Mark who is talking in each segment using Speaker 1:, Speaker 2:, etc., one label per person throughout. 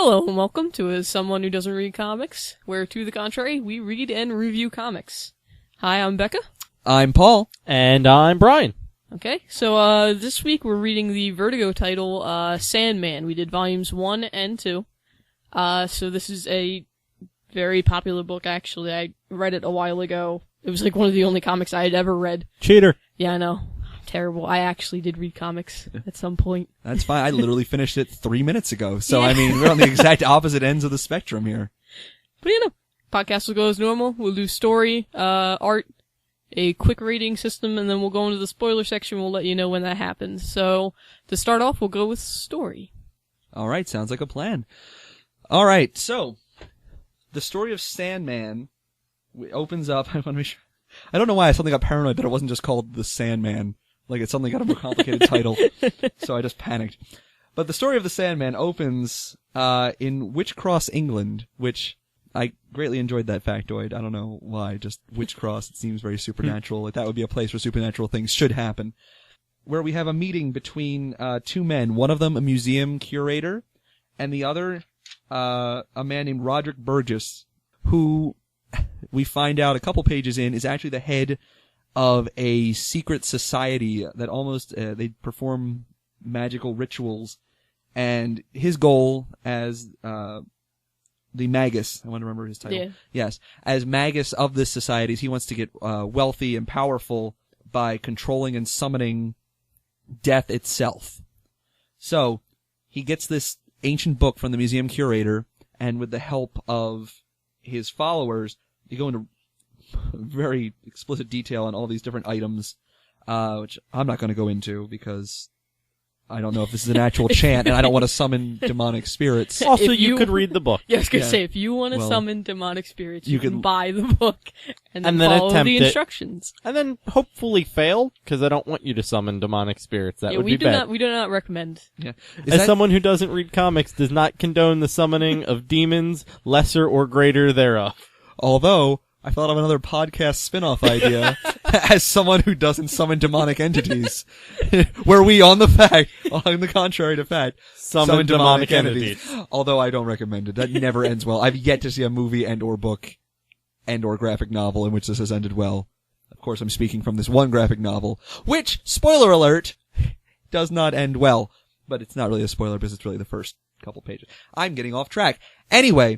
Speaker 1: Hello and welcome to As Someone Who Doesn't Read Comics, where to the contrary, we read and review comics. Hi, I'm Becca.
Speaker 2: I'm Paul.
Speaker 3: And I'm Brian.
Speaker 1: Okay, so this week we're reading the Vertigo title, Sandman. We did volumes 1 and 2. So this is a very popular book, actually. I read it a while ago. It was like one of the only comics I had ever read.
Speaker 3: Cheater.
Speaker 1: Yeah, I know. Terrible. I actually did read comics at some point.
Speaker 2: That's fine. I literally finished it 3 minutes ago. So, I mean, we're on the exact opposite ends of the spectrum here.
Speaker 1: But you know, podcast will go as normal. We'll do story, art, a quick rating system, and then we'll go into the spoiler section. We'll let you know when that happens. So, to start off, we'll go with story.
Speaker 2: All right. Sounds like a plan. All right. So, the story of Sandman opens up. I don't know why I suddenly got paranoid that it wasn't just called The Sandman. Like, it suddenly got a more complicated title, so I just panicked. But the story of the Sandman opens in Witchcross, England, which I greatly enjoyed that factoid. I don't know why, just Witchcross. It seems very supernatural. Like, that would be a place where supernatural things should happen. Where we have a meeting between two men. One of them a museum curator, and the other a man named Roderick Burgess, who we find out a couple pages in is actually the head of a secret society that almost, they perform magical rituals. And his goal as, the Magus, I want to remember his title.
Speaker 1: Yeah.
Speaker 2: Yes. As Magus of this society, he wants to get, wealthy and powerful by controlling and summoning death itself. So, he gets this ancient book from the museum curator, and with the help of his followers, you go into very explicit detail on all these different items, which I'm not going to go into because I don't know if this is an actual chant, and I don't want to summon demonic spirits.
Speaker 3: Also, you could read the book.
Speaker 1: Yeah, I was going to say, if you want to summon demonic spirits, you can
Speaker 2: can
Speaker 1: buy the book and then follow
Speaker 3: attempt
Speaker 1: the
Speaker 3: it.
Speaker 1: instructions.
Speaker 3: And then hopefully fail, because I don't want you to summon demonic spirits. That would
Speaker 1: we
Speaker 3: be bad.
Speaker 1: We do not recommend.
Speaker 2: Yeah.
Speaker 3: As someone who doesn't read comics does not condone the summoning of demons, lesser or greater thereof.
Speaker 2: Although, I thought of another podcast spin-off idea as someone who doesn't summon demonic entities. Where we, on the contrary to fact,
Speaker 3: Summon demonic entities.
Speaker 2: Although I don't recommend it. That never ends well. I've yet to see a movie and or book and or graphic novel in which this has ended well. Of course, I'm speaking from this one graphic novel, which, spoiler alert, does not end well. But it's not really a spoiler because it's really the first couple pages. I'm getting off track. Anyway,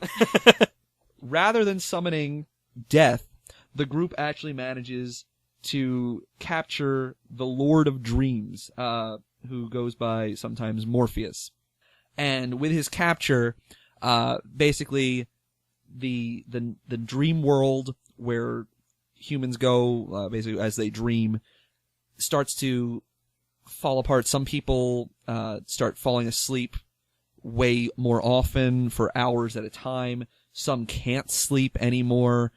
Speaker 2: rather than summoning death, the group actually manages to capture the Lord of Dreams, who goes by sometimes Morpheus. And with his capture, basically the dream world where humans go, basically as they dream, starts to fall apart. Some people start falling asleep way more often for hours at a time. Some can't sleep anymore.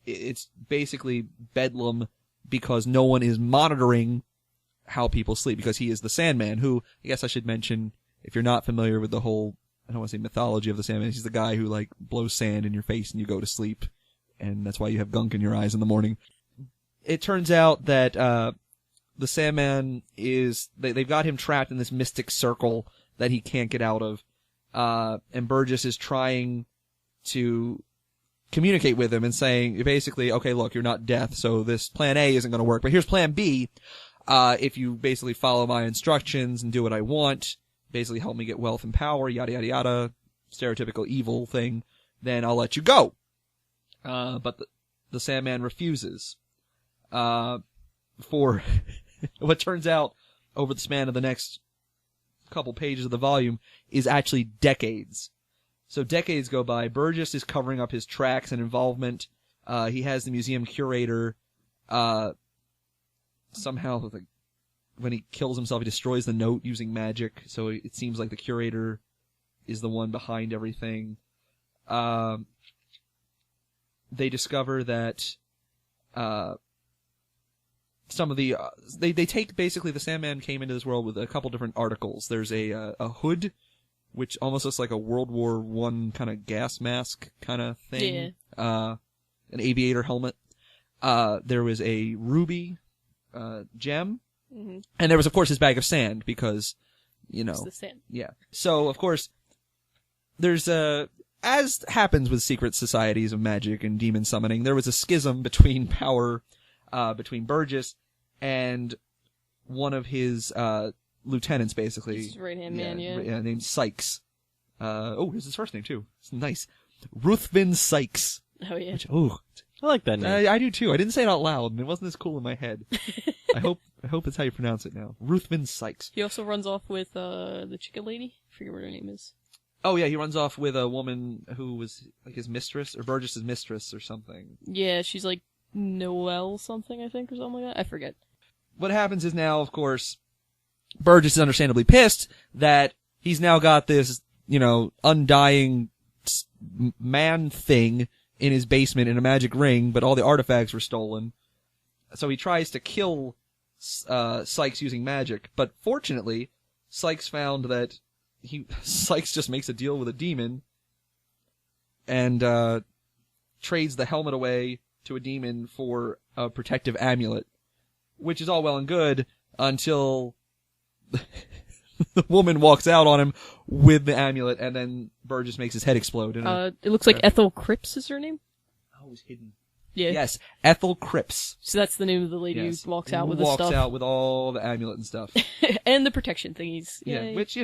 Speaker 2: It's basically bedlam because no one is monitoring how people sleep, because he is the Sandman, who, I guess I should mention, if you're not familiar with the whole, I don't want to say mythology of the Sandman, he's the guy who, like, blows sand in your face and you go to sleep, and that's why you have gunk in your eyes in the morning. It turns out that, the Sandman is, they've got him trapped in this mystic circle that he can't get out of, and Burgess is trying to communicate with him and saying, basically, okay, look, you're not death, so this plan A isn't going to work, but here's plan B. If you basically follow my instructions and do what I want, basically help me get wealth and power, yada, yada, yada, stereotypical evil thing, then I'll let you go. But the Sandman refuses. For what turns out, over the span of the next couple pages of the volume, is actually decades. So decades go by. Burgess is covering up his tracks and involvement. He has the museum curator, somehow, like, when he kills himself, he destroys the note using magic. So it seems like the curator is the one behind everything. They discover that, some of the, they take basically the Sandman came into this world with a couple different articles. There's a hood, which almost looks like a World War I kind of gas mask kind of thing. Yeah. An aviator helmet. There was a ruby, gem. Mm-hmm. And there was, of course, his bag of sand because, you know.
Speaker 1: It's the sand.
Speaker 2: Yeah. So, of course, there's as happens with secret societies of magic and demon summoning, there was a schism between between Burgess and one of his lieutenants, basically.
Speaker 1: His right-hand man, yeah.
Speaker 2: Named Sykes. Here's his first name, too. It's nice. Ruthven Sykes.
Speaker 1: Oh, yeah.
Speaker 3: I like that name.
Speaker 2: I do, too. I didn't say it out loud, and it wasn't as cool in my head. I hope it's how you pronounce it now. Ruthven Sykes.
Speaker 1: He also runs off with the chicken lady. I forget what her name is.
Speaker 2: Oh, yeah, he runs off with a woman who was, like, his mistress, or Burgess's mistress, or something.
Speaker 1: Yeah, she's like Noelle something, I think, or something like that. I forget.
Speaker 2: What happens is now, of course, Burgess is understandably pissed that he's now got this, undying man thing in his basement in a magic ring, but all the artifacts were stolen. So he tries to kill Sykes using magic, but fortunately, Sykes found that Sykes just makes a deal with a demon and trades the helmet away to a demon for a protective amulet, which is all well and good until the woman walks out on him with the amulet, and then Burgess makes his head explode.
Speaker 1: It looks like Ethel Cripps is her name?
Speaker 2: Oh, it was hidden.
Speaker 1: Yeah.
Speaker 2: Yes, Ethel Cripps.
Speaker 1: So that's the name of the lady who walks out with the stuff.
Speaker 2: Walks out with all the amulet and stuff.
Speaker 1: And the protection thingies.
Speaker 2: Yeah, which,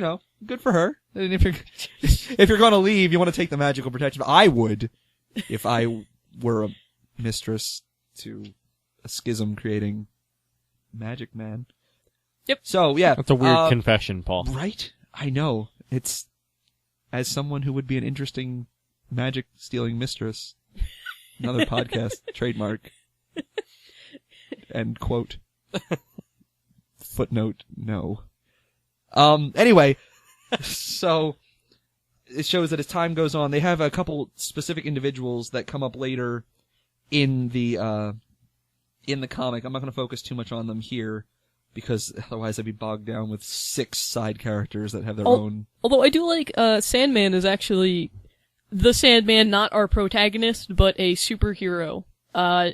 Speaker 2: good for her. And if you're going to leave, you want to take the magical protection. I would, if I were a mistress to a schism-creating magic man.
Speaker 1: Yep.
Speaker 2: So, yeah.
Speaker 3: That's a weird confession, Paul.
Speaker 2: Right? I know. It's, as someone who would be an interesting magic-stealing mistress, another podcast, trademark, end quote. Footnote, no. Anyway, so, it shows that as time goes on, they have a couple specific individuals that come up later in the comic. I'm not going to focus too much on them here, because otherwise I'd be bogged down with 6 side characters that have their own...
Speaker 1: Although I do like, Sandman is actually the Sandman, not our protagonist, but a superhero.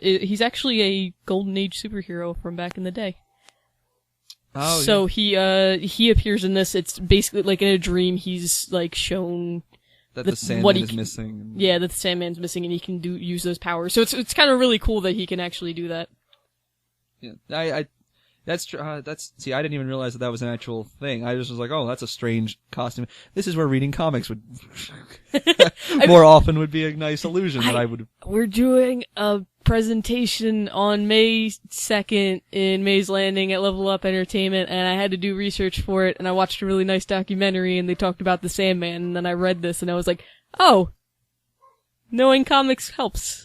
Speaker 1: He's actually a Golden Age superhero from back in the day.
Speaker 2: Oh,
Speaker 1: so he appears in this. It's basically like in a dream. He's like shown
Speaker 2: that the Sandman is missing.
Speaker 1: Yeah, that the Sandman's missing, and he can use those powers. So it's kind of really cool that he can actually do that.
Speaker 2: Yeah, that's true. See, I didn't even realize that was an actual thing. I just was like, oh, that's a strange costume. This is where reading comics would more often would be a nice illusion that I would.
Speaker 1: We're doing a presentation on May 2nd in Mays Landing at Level Up Entertainment, and I had to do research for it, and I watched a really nice documentary, and they talked about the Sandman, and then I read this, and I was like, oh, knowing comics helps.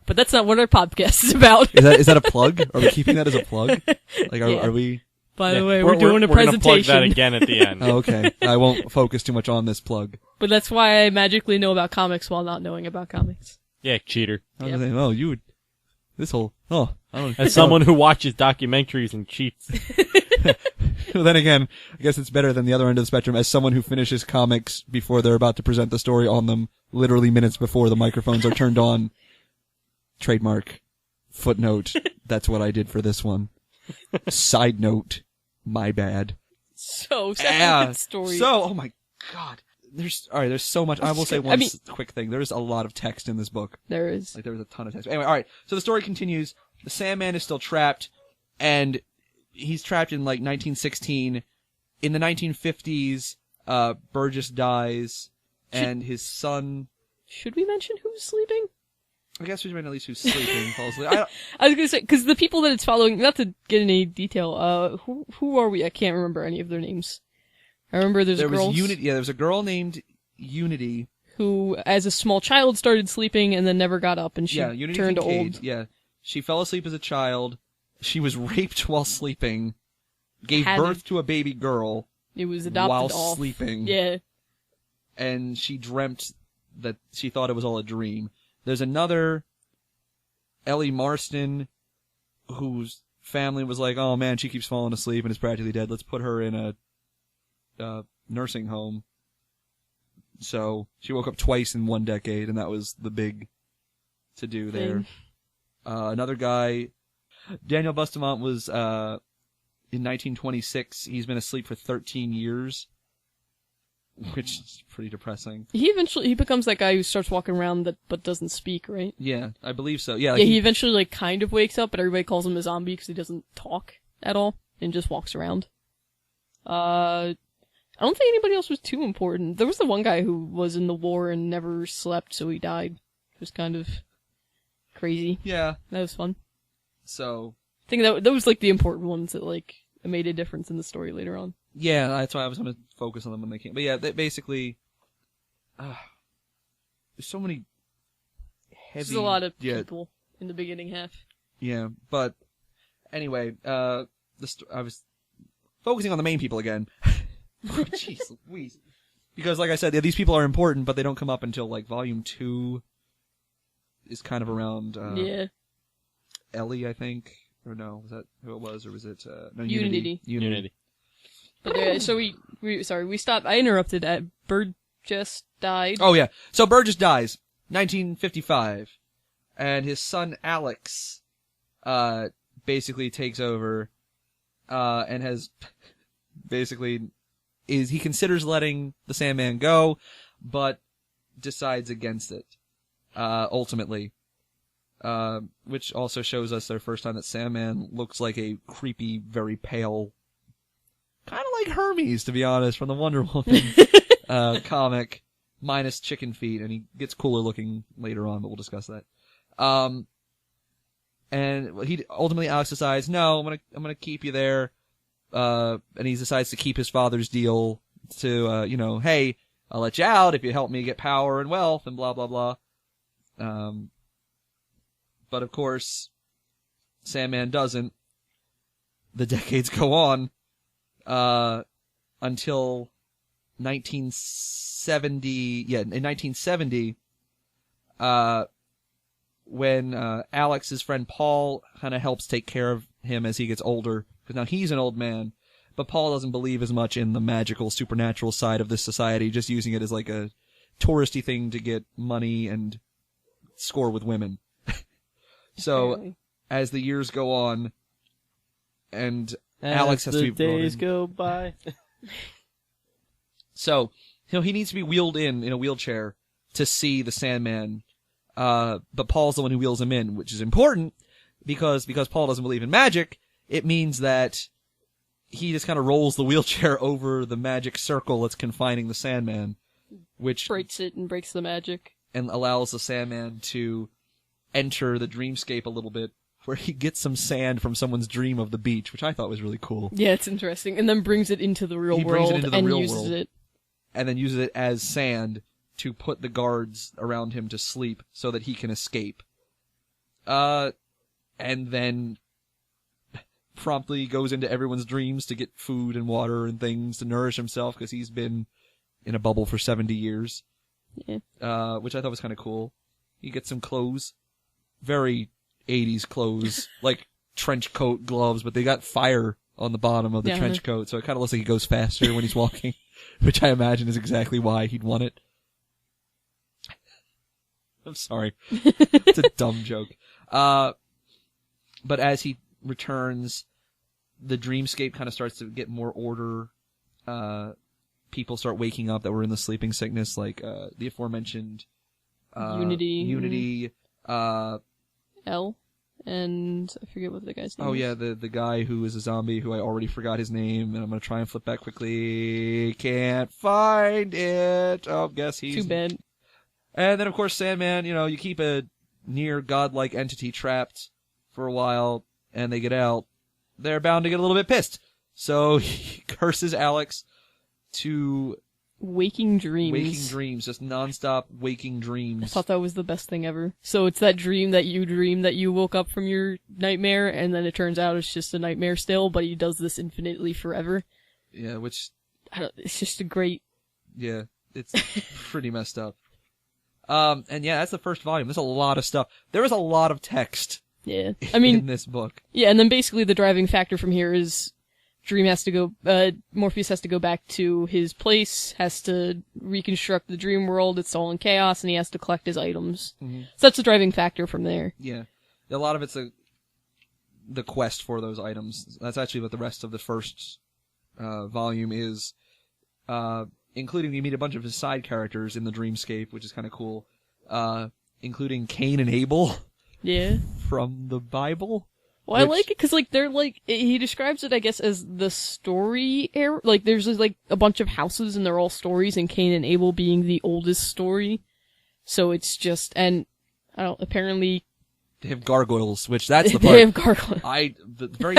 Speaker 1: But that's not what our podcast is about.
Speaker 2: Is that a plug? Are we keeping that as a plug? Like, are we?
Speaker 1: By the way, we're doing a presentation.
Speaker 3: We're gonna plug that again at the end.
Speaker 2: Oh, okay. I won't focus too much on this plug.
Speaker 1: But that's why I magically know about comics while not knowing about comics.
Speaker 3: Yeah, cheater.
Speaker 2: I was saying, you would. This whole. I don't.
Speaker 3: As someone who watches documentaries and cheats.
Speaker 2: Well, then again, I guess it's better than the other end of the spectrum. As someone who finishes comics before they're about to present the story on them, literally minutes before the microphones are turned on. Trademark. Footnote. That's what I did for this one. Side note. My bad.
Speaker 1: So, second story.
Speaker 2: So, oh my god. There's so much. I will say one quick thing. There's a lot of text in this book.
Speaker 1: There is.
Speaker 2: Like, there was a ton of text. Anyway, alright. So the story continues. The Sandman is still trapped, and he's trapped in, 1916. In the 1950s, Burgess dies, and his son...
Speaker 1: Should we mention who's sleeping?
Speaker 2: I guess we should mention at least who's sleeping, falls asleep.
Speaker 1: I was gonna say, because the people that it's following, not to get any detail, who are we? I can't remember any of their names. I remember there was a girl named Unity. Who, as a small child, started sleeping and then never got up, and she turned old.
Speaker 2: Yeah. She fell asleep as a child. She was raped while sleeping. Gave birth to a baby girl.
Speaker 1: It was adopted
Speaker 2: while sleeping.
Speaker 1: Yeah.
Speaker 2: And she dreamt that she thought it was all a dream. There's another Ellie Marston whose family was like, oh man, she keeps falling asleep and is practically dead. Let's put her in a nursing home. So she woke up twice in 1 decade, and that was the big to-do there. Another guy, Daniel Bustamante, was in 1926. He's been asleep for 13 years. which is pretty depressing.
Speaker 1: He becomes that guy who starts walking around but doesn't speak, right?
Speaker 2: Yeah, I believe so. Yeah,
Speaker 1: Yeah, he eventually like kind of wakes up, but everybody calls him a zombie because he doesn't talk at all and just walks around. I don't think anybody else was too important. There was the one guy who was in the war and never slept, so he died. It was kind of crazy.
Speaker 2: Yeah.
Speaker 1: That was fun.
Speaker 2: So
Speaker 1: I think that was like the important ones that like made a difference in the story later on.
Speaker 2: yeah, that's why I was going to focus on them when they came. But yeah, they basically, there's so many heavy.
Speaker 1: There's a lot of people in the beginning half.
Speaker 2: Yeah, but anyway, I was focusing on the main people again. Jeez Louise. Because like I said, these people are important, but they don't come up until like volume 2 is kind of around
Speaker 1: yeah.
Speaker 2: Ellie, I think. Or no, was that who it was? Or was it no,
Speaker 1: Unity. But so we stopped. I interrupted at Burgess died.
Speaker 2: Oh yeah. So Burgess dies, 1955. And his son Alex basically takes over and has basically he considers letting the Sandman go, but decides against it ultimately. Which also shows us their first time that Sandman looks like a creepy, very pale, kind of like Hermes, to be honest, from the Wonder Woman comic, minus chicken feet, and he gets cooler looking later on, but we'll discuss that. And he ultimately Alex decides, no, I'm gonna keep you there, and he decides to keep his father's deal to, hey, I'll let you out if you help me get power and wealth and blah blah blah. But of course, Sandman doesn't. The decades go on until 1970. Yeah, in 1970, when Alex's friend Paul kind of helps take care of him as he gets older, because now he's an old man. But Paul doesn't believe as much in the magical, supernatural side of this society, just using it as like a touristy thing to get money and score with women. So, as the years go on, and Alex has to be brought in.
Speaker 3: As the days go by.
Speaker 2: So, he needs to be wheeled in a wheelchair to see the Sandman, but Paul's the one who wheels him in, which is important, because Paul doesn't believe in magic, it means that he just kind of rolls the wheelchair over the magic circle that's confining the Sandman, which
Speaker 1: breaks it and breaks the magic.
Speaker 2: And allows the Sandman to enter the dreamscape a little bit, where he gets some sand from someone's dream of the beach, which I thought was really cool.
Speaker 1: Yeah, it's interesting. And then brings it into the real world and uses it.
Speaker 2: And then uses it as sand to put the guards around him to sleep so that he can escape. And then promptly goes into everyone's dreams to get food and water and things to nourish himself, because he's been in a bubble for 70 years.
Speaker 1: Yeah.
Speaker 2: Which I thought was kind of cool. He gets some clothes. Very 80s clothes, like trench coat, gloves, but they got fire on the bottom of the trench coat, so it kind of looks like he goes faster when he's walking, which I imagine is exactly why he'd want it. I'm sorry. It's a dumb joke. But as he returns, the dreamscape kind of starts to get more order. People start waking up that were in the sleeping sickness, like the aforementioned Unity,
Speaker 1: L, and I forget what the guy's name is.
Speaker 2: Oh yeah, the guy who is a zombie, who I already forgot his name, and I'm gonna try and flip back quickly. Can't find it. Oh, guess he's...
Speaker 1: Too bad.
Speaker 2: And then of course Sandman, you keep a near godlike entity trapped for a while, and they get out. They're bound to get a little bit pissed. So he curses Alex to...
Speaker 1: Waking
Speaker 2: dreams, just non-stop waking dreams.
Speaker 1: I thought that was the best thing ever. So it's that dream that you woke up from your nightmare, and then it turns out it's just a nightmare still, but he does this infinitely forever.
Speaker 2: Yeah, which...
Speaker 1: it's just a great...
Speaker 2: Yeah, it's pretty messed up. And yeah, that's the first volume. There's a lot of stuff. There is a lot of text.
Speaker 1: Yeah. I mean...
Speaker 2: in this book.
Speaker 1: Yeah, and then basically the driving factor from here is... Morpheus has to go back to his place, has to reconstruct the dream world, it's all in chaos, and he has to collect his items. Mm-hmm. So that's the driving factor from there.
Speaker 2: Yeah. A lot of it's the quest for those items. That's actually what the rest of the first volume is. including you meet a bunch of his side characters in the dreamscape, which is kind of cool, including Cain and Abel
Speaker 1: Yeah.
Speaker 2: from the Bible.
Speaker 1: Well, I like it because, like, they're, like, he describes it, I guess, as the story era. Like, there's, like, a bunch of houses, and they're all stories, and Cain and Abel being the oldest story. So it's just, and, I don't, apparently...
Speaker 2: They have gargoyles, which that's the part.
Speaker 1: They have gargoyles.
Speaker 2: Very...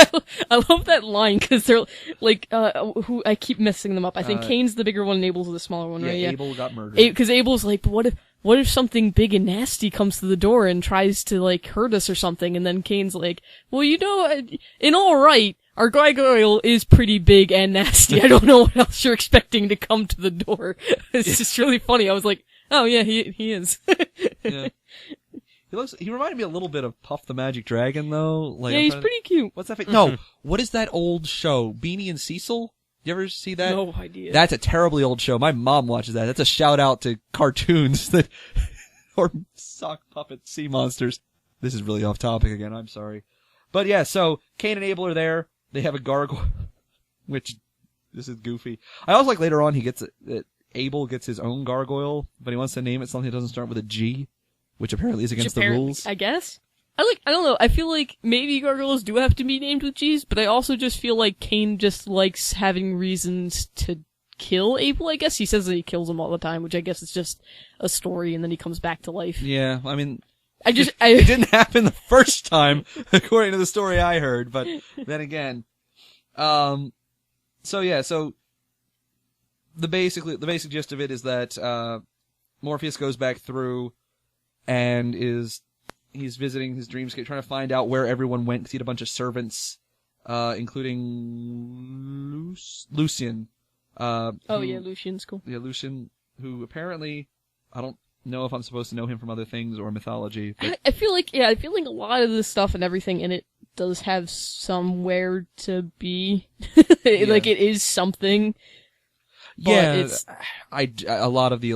Speaker 1: I love that line, because they're, like, who, I keep messing them up. I think Cain's the bigger one, and Abel's the smaller one, right? Yeah,
Speaker 2: Abel got murdered.
Speaker 1: Because Abel's like, but what if something big and nasty comes to the door and tries to, like, hurt us or something? And then Cain's like, well, you know, in all right, our gargoyle is pretty big and nasty. I don't know what else you're expecting to come to the door. It's just really funny. I was like, oh yeah, he is.
Speaker 2: Yeah. He reminded me a little bit of Puff the Magic Dragon, though. Like,
Speaker 1: yeah, he's pretty cute.
Speaker 2: What's that? No, what is that old show? Beanie and Cecil? You ever see that?
Speaker 1: No idea.
Speaker 2: That's a terribly old show. My mom watches that. That's a shout out to cartoons that, or sock puppet sea monsters. This is really off topic again. I'm sorry. But yeah, so Cain and Abel are there. They have a gargoyle, which, this is goofy. I also like later on Abel gets his own gargoyle, but he wants to name it something that doesn't start with a G, which apparently is against the rules.
Speaker 1: I guess. I don't know, I feel like maybe gargoyles do have to be named with G's, but I also just feel like Cain just likes having reasons to kill Abel, I guess. He says that he kills him all the time, which I guess is just a story, and then he comes back to life.
Speaker 2: Yeah, I mean...
Speaker 1: it
Speaker 2: didn't happen the first time, according to the story I heard, but then again... So the basic gist of it is that, Morpheus goes back through and he's visiting his dreamscape, trying to find out where everyone went, because he had a bunch of servants, including Lucian.
Speaker 1: Lucian's cool.
Speaker 2: Yeah, Lucian, who apparently, I don't know if I'm supposed to know him from other things or mythology. But...
Speaker 1: I feel like a lot of the stuff and everything in it does have somewhere to be. Like, it is something.
Speaker 2: Yeah,
Speaker 1: it's...
Speaker 2: a lot of the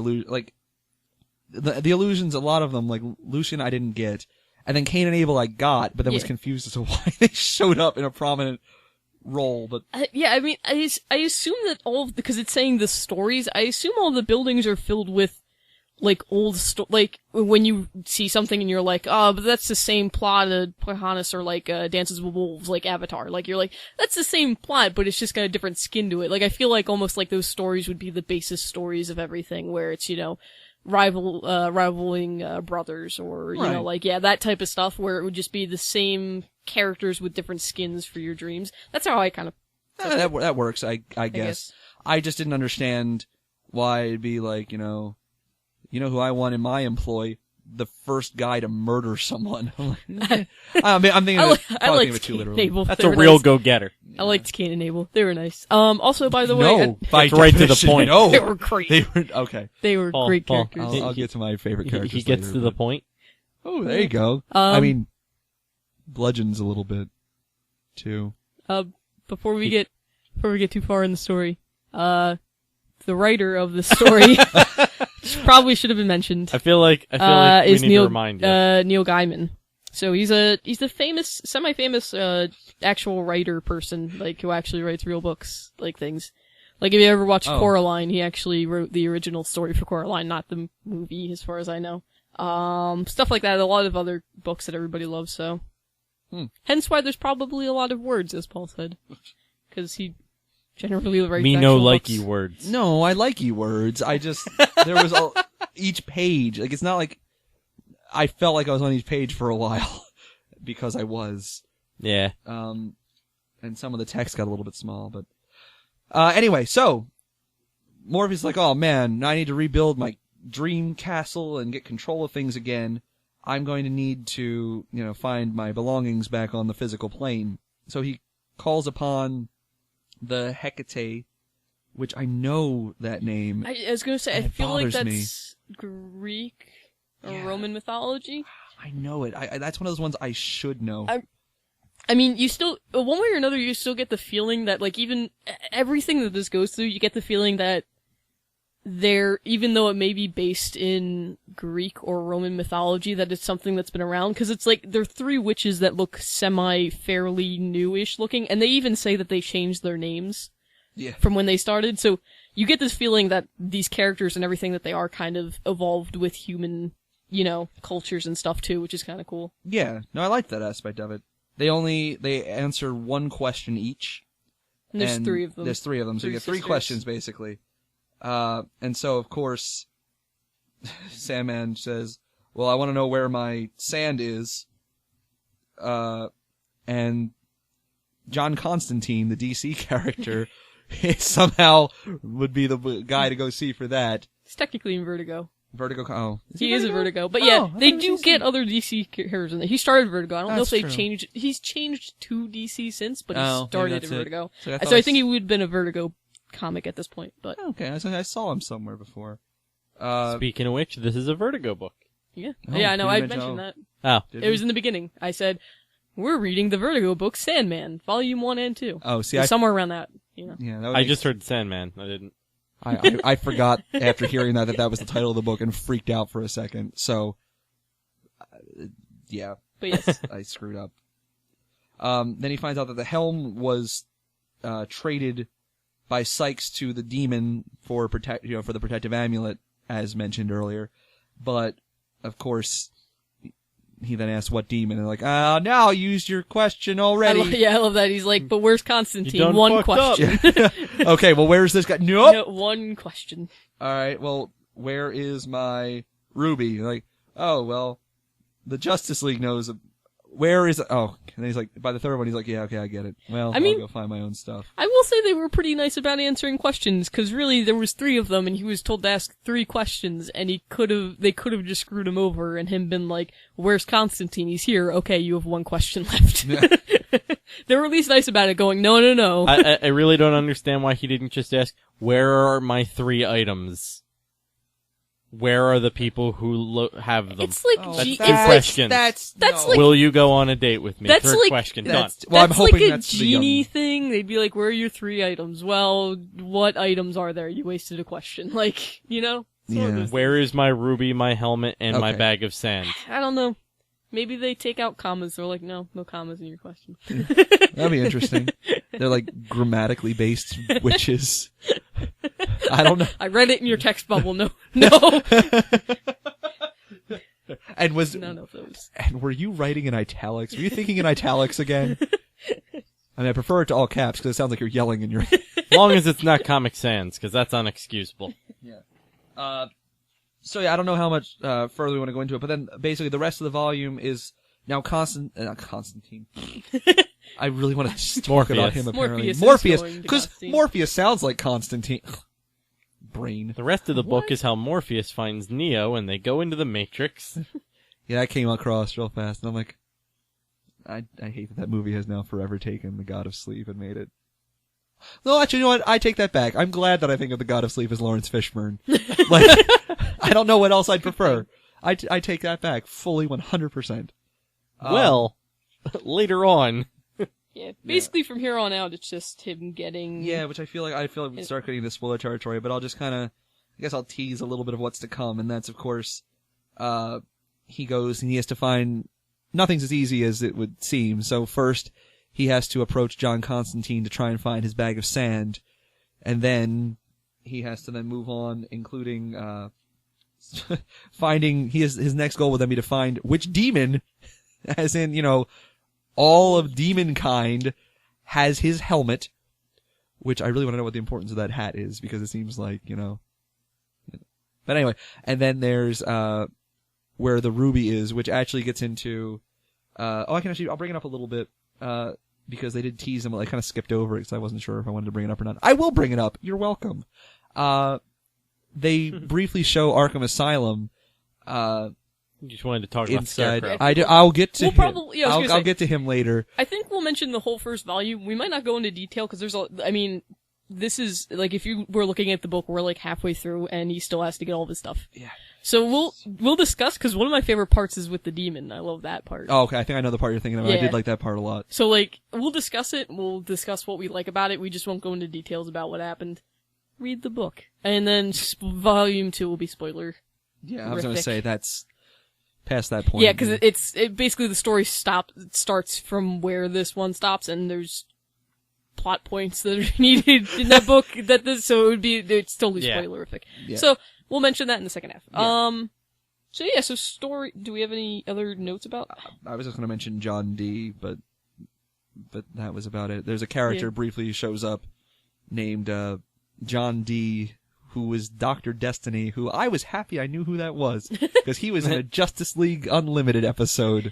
Speaker 2: the illusions, a lot of them, like Lucian, I didn't get, and then Cain and Abel I got, but then was confused as to why they showed up in a prominent role. But
Speaker 1: I mean, I assume that because it's saying the stories, I assume all the buildings are filled with like old like when you see something and you're like, oh, but that's the same plot of Pocahontas or like Dances with Wolves, like Avatar. Like you're like, that's the same plot, but it's just got a different skin to it. Like I feel like almost like those stories would be the basis stories of everything, where it's, you know, rivaling brothers, or you know, like that type of stuff, where it would just be the same characters with different skins for your dreams. That's how I kind of
Speaker 2: that works. I guess. I just didn't understand why it'd be like, you know who I want in my employ, the first guy to murder someone. I'm thinking of it too literally.
Speaker 3: That's a real go-getter.
Speaker 1: I liked Cain and Abel. They were nice. Also, by the way...
Speaker 3: Right to the point.
Speaker 2: No.
Speaker 1: They were great.
Speaker 2: Okay.
Speaker 1: They were great characters.
Speaker 2: I'll get to my favorite characters
Speaker 3: He gets
Speaker 2: later,
Speaker 3: to the point.
Speaker 2: Oh, there you go. I mean, bludgeons a little bit, too.
Speaker 1: Before we get too far in the story, the writer of the story... probably should have been mentioned.
Speaker 3: I feel like we need to remind you.
Speaker 1: Neil Gaiman. So he's the famous, semi-famous, actual writer person, like, who actually writes real books, like things. Like, if you ever watched Coraline, he actually wrote the original story for Coraline, not the movie, as far as I know. Stuff like that, a lot of other books that everybody loves, so. Hence why there's probably a lot of words, as Paul said. Because he generally writes
Speaker 3: Me no
Speaker 1: books.
Speaker 3: likey words.
Speaker 2: No, I likey words. I just, there was each page, like, it's not like, I felt like I was on each page for a while, because I was.
Speaker 3: Yeah.
Speaker 2: And some of the text got a little bit small, but, anyway, so, Morpheus is like, oh man, I need to rebuild my dream castle and get control of things again. I'm going to need to, find my belongings back on the physical plane. So he calls upon the Hecate, which I know that name.
Speaker 1: I was gonna say, I feel like that's
Speaker 2: me.
Speaker 1: Greek or Roman mythology.
Speaker 2: I know it. That's one of those ones I should know.
Speaker 1: I mean, you still, one way or another, you still get the feeling that, like, even everything that this goes through, you get the feeling that even though it may be based in Greek or Roman mythology, that it's something that's been around, because it's like, they're three witches that look fairly newish looking, and they even say that they changed their names from when they started, so you get this feeling that these characters and everything that they are kind of evolved with human, cultures and stuff too, which is kind of cool.
Speaker 2: Yeah, no, I like that aspect of it. They answer one question each.
Speaker 1: And there's 3 of them.
Speaker 2: There's 3 of them, so you get 3 questions basically. And so of course, Sandman says, "Well, I want to know where my sand is." And John Constantine, the DC character, somehow would be the guy to go see for that.
Speaker 1: He's technically in Vertigo.
Speaker 2: Vertigo. Oh,
Speaker 1: he is a Vertigo, but yeah, they do get other DC characters in there. He started Vertigo. I don't know if they've changed. He's changed to DC since, but he started in Vertigo. So I think he would have been a Vertigo comic at this point. But
Speaker 2: okay, I saw him somewhere before.
Speaker 3: Speaking of which, this is a Vertigo book.
Speaker 1: Yeah, I know. I mentioned that.
Speaker 3: Oh,
Speaker 1: it was in the beginning. I said we're reading the Vertigo book Sandman, Volume 1 and 2.
Speaker 2: Oh, see,
Speaker 1: somewhere around that.
Speaker 2: Yeah,
Speaker 3: I just heard Sandman. I didn't.
Speaker 2: I forgot after hearing that was the title of the book and freaked out for a second. So, yeah.
Speaker 1: But yes.
Speaker 2: I screwed up. Then he finds out that the helm was traded by Sykes to the demon for for the protective amulet, as mentioned earlier. But, of course, he then asks what demon, and they're like, now you used your question already.
Speaker 1: I love that. He's like, but where's Constantine? One question.
Speaker 2: Okay, well, where's this guy? Nope.
Speaker 1: No, one question.
Speaker 2: Alright, well, where is my Ruby? Like, oh, well, the Justice League knows. Where is it? Oh, and he's like, by the third one, he's like, yeah, okay, I get it. Well, I'll go find my own stuff.
Speaker 1: I will say they were pretty nice about answering questions, because really there was 3 of them, and he was told to ask 3 questions, and they could have just screwed him over, and him been like, where's Constantine? He's here. Okay, you have 1 question left. Yeah. They were at least nice about it, going, no.
Speaker 3: I really don't understand why he didn't just ask, where are my 3 items? Where are the people who have them?
Speaker 1: It's like
Speaker 3: that's 2 questions.
Speaker 1: That's
Speaker 3: no.
Speaker 1: like,
Speaker 3: will you go on a date with me?
Speaker 1: That's
Speaker 3: 3rd
Speaker 1: like,
Speaker 3: question.
Speaker 2: Done.
Speaker 3: Well,
Speaker 2: I'm hoping
Speaker 1: like a
Speaker 2: that's
Speaker 1: genie thing. They'd be like, "Where are your 3 items?" Well, what items are there? You wasted a question. Like,
Speaker 2: Yeah.
Speaker 3: Where is my ruby, my helmet, and my bag of sand?
Speaker 1: I don't know. Maybe they take out commas. They're like, no commas in your question.
Speaker 2: That'd be interesting. They're like grammatically based witches. I don't know.
Speaker 1: I read it in your text bubble. No.
Speaker 2: And was
Speaker 1: none of those.
Speaker 2: And were you writing in italics? Were you thinking in italics again? I mean, I prefer it to all caps because it sounds like you're yelling in your.
Speaker 3: As long as it's not Comic Sans, because that's unexcusable.
Speaker 2: Yeah. So yeah, I don't know how much further we want to go into it, but then basically the rest of the volume is now Constantine. I really want to just talk about him apparently. Morpheus, because Morpheus sounds like Constantine. Brain.
Speaker 3: The rest of the book is how Morpheus finds Neo and they go into the Matrix.
Speaker 2: Yeah, that came across real fast, and I'm like, I hate that movie has now forever taken the God of Sleep and made it. No, actually, you know what? I take that back. I'm glad that I think of the God of Sleep as Lawrence Fishburne. Like, I don't know what else I'd prefer. I take that back fully 100%.
Speaker 3: Well, later on.
Speaker 1: Yeah, basically from here on out, it's just him getting.
Speaker 2: Yeah, which I feel like we start getting into spoiler territory, but I'll just kind of, I guess I'll tease a little bit of what's to come, and that's of course, he goes and he has to find. Nothing's as easy as it would seem. So first, he has to approach John Constantine to try and find his bag of sand, and then he has to then move on, including finding. His next goal would then be to find which demon, as in all of demon kind, has his helmet. Which I really want to know what the importance of that hat is, because it seems like But anyway, and then there's where the ruby is, which actually gets into. I'll bring it up a little bit. Because they did tease him, I kind of skipped over it because I wasn't sure if I wanted to bring it up or not. I will bring it up. You're welcome. They briefly show Arkham Asylum.
Speaker 3: You just wanted to talk
Speaker 2: inside.
Speaker 3: about
Speaker 2: Scarecrow. I'll get to him. I'll get to him later.
Speaker 1: I think we'll mention the whole first volume. We might not go into detail because there's this is, like, if you were looking at the book, we're like halfway through and he still has to get all this stuff.
Speaker 2: Yeah.
Speaker 1: So we'll discuss, because one of my favorite parts is with the demon. I love that part.
Speaker 2: Oh, okay. I think I know the part you're thinking of. Yeah. I did like that part a lot.
Speaker 1: So, like, we'll discuss it. We'll discuss what we like about it. We just won't go into details about what happened. Read the book. And then volume 2 will be spoiler.
Speaker 2: Yeah, I was going to say that's past that point.
Speaker 1: Yeah, because it's basically the story starts from where this one stops, and there's plot points that are needed in that book. So it's totally spoilerific.
Speaker 2: Yeah.
Speaker 1: So we'll mention that in the second half.
Speaker 2: Yeah.
Speaker 1: So story. Do we have any other notes about?
Speaker 2: I was just going to mention John Dee, but that was about it. There's a character briefly shows up named John Dee, who was Dr. Destiny, who I was happy I knew who that was, because he was in a Justice League Unlimited episode.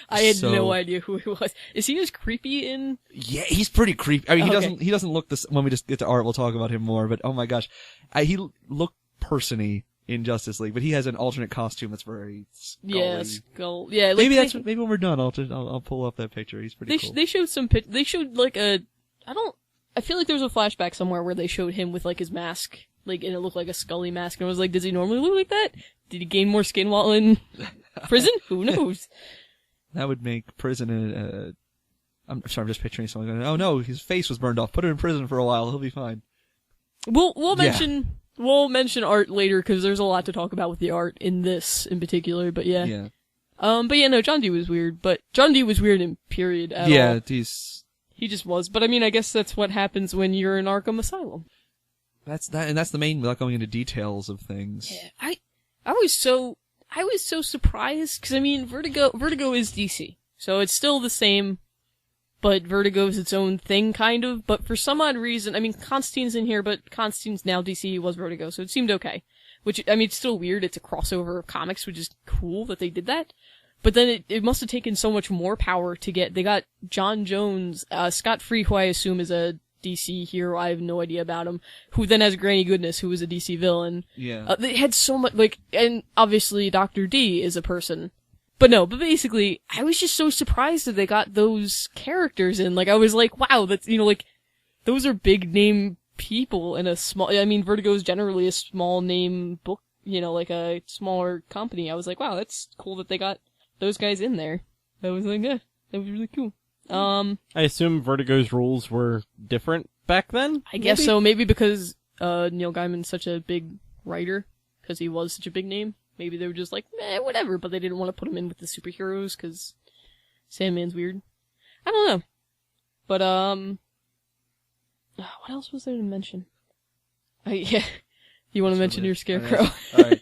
Speaker 1: I had no idea who he was. Is he as creepy in?
Speaker 2: Yeah, he's pretty creepy. I mean, he doesn't look this. When we just get to art, we'll talk about him more. But oh my gosh, he looked person-y in Justice League, but he has an alternate costume that's very scully.
Speaker 1: Yeah, skull. Yeah, like
Speaker 2: maybe when we're done, I'll pull up that picture. He's pretty cool.
Speaker 1: They showed they showed like I feel like there was a flashback somewhere where they showed him with like his mask, like, and it looked like a Scully mask, and I was like, does he normally look like that? Did he gain more skin while in prison? Who knows?
Speaker 2: That would make prison I'm sorry, I'm just picturing something. Oh no, his face was burned off. Put him in prison for a while. He'll be fine.
Speaker 1: We'll mention art later because there's a lot to talk about with the art in this in particular. But yeah.
Speaker 2: Yeah.
Speaker 1: No, John Dee was weird. But John Dee was weird in period. At all. He just was. But I mean, I guess that's what happens when you're in Arkham Asylum.
Speaker 2: That's the main, without going into details of things.
Speaker 1: Yeah, I was so surprised because I mean, Vertigo is DC, so it's still the same, but Vertigo is its own thing, kind of. But for some odd reason, I mean, Constantine's in here, but Constantine's now DC, he was Vertigo, so it seemed okay. Which, I mean, it's still weird. It's a crossover of comics, which is cool that they did that. But then it must have taken so much more power to get. They got John Jones, Scott Free, who I assume is a DC hero. I have no idea about him. Who then has Granny Goodness, who is a DC villain.
Speaker 2: Yeah.
Speaker 1: They had so much, like, and obviously Dr. D is a person. But basically, I was just so surprised that they got those characters in. Like, I was like, wow, that's, like, those are big name people in a small, I mean, Vertigo is generally a small name book, like a smaller company. I was like, wow, that's cool that they got those guys in there. I was like, yeah, that was really cool.
Speaker 3: I assume Vertigo's rules were different back then?
Speaker 1: I guess so. Maybe because Neil Gaiman's such a big writer, because he was such a big name. Maybe they were just like, whatever, but they didn't want to put him in with the superheroes, because Sandman's weird. I don't know. But, what else was there to mention? You want to mention your Scarecrow?
Speaker 2: Alright.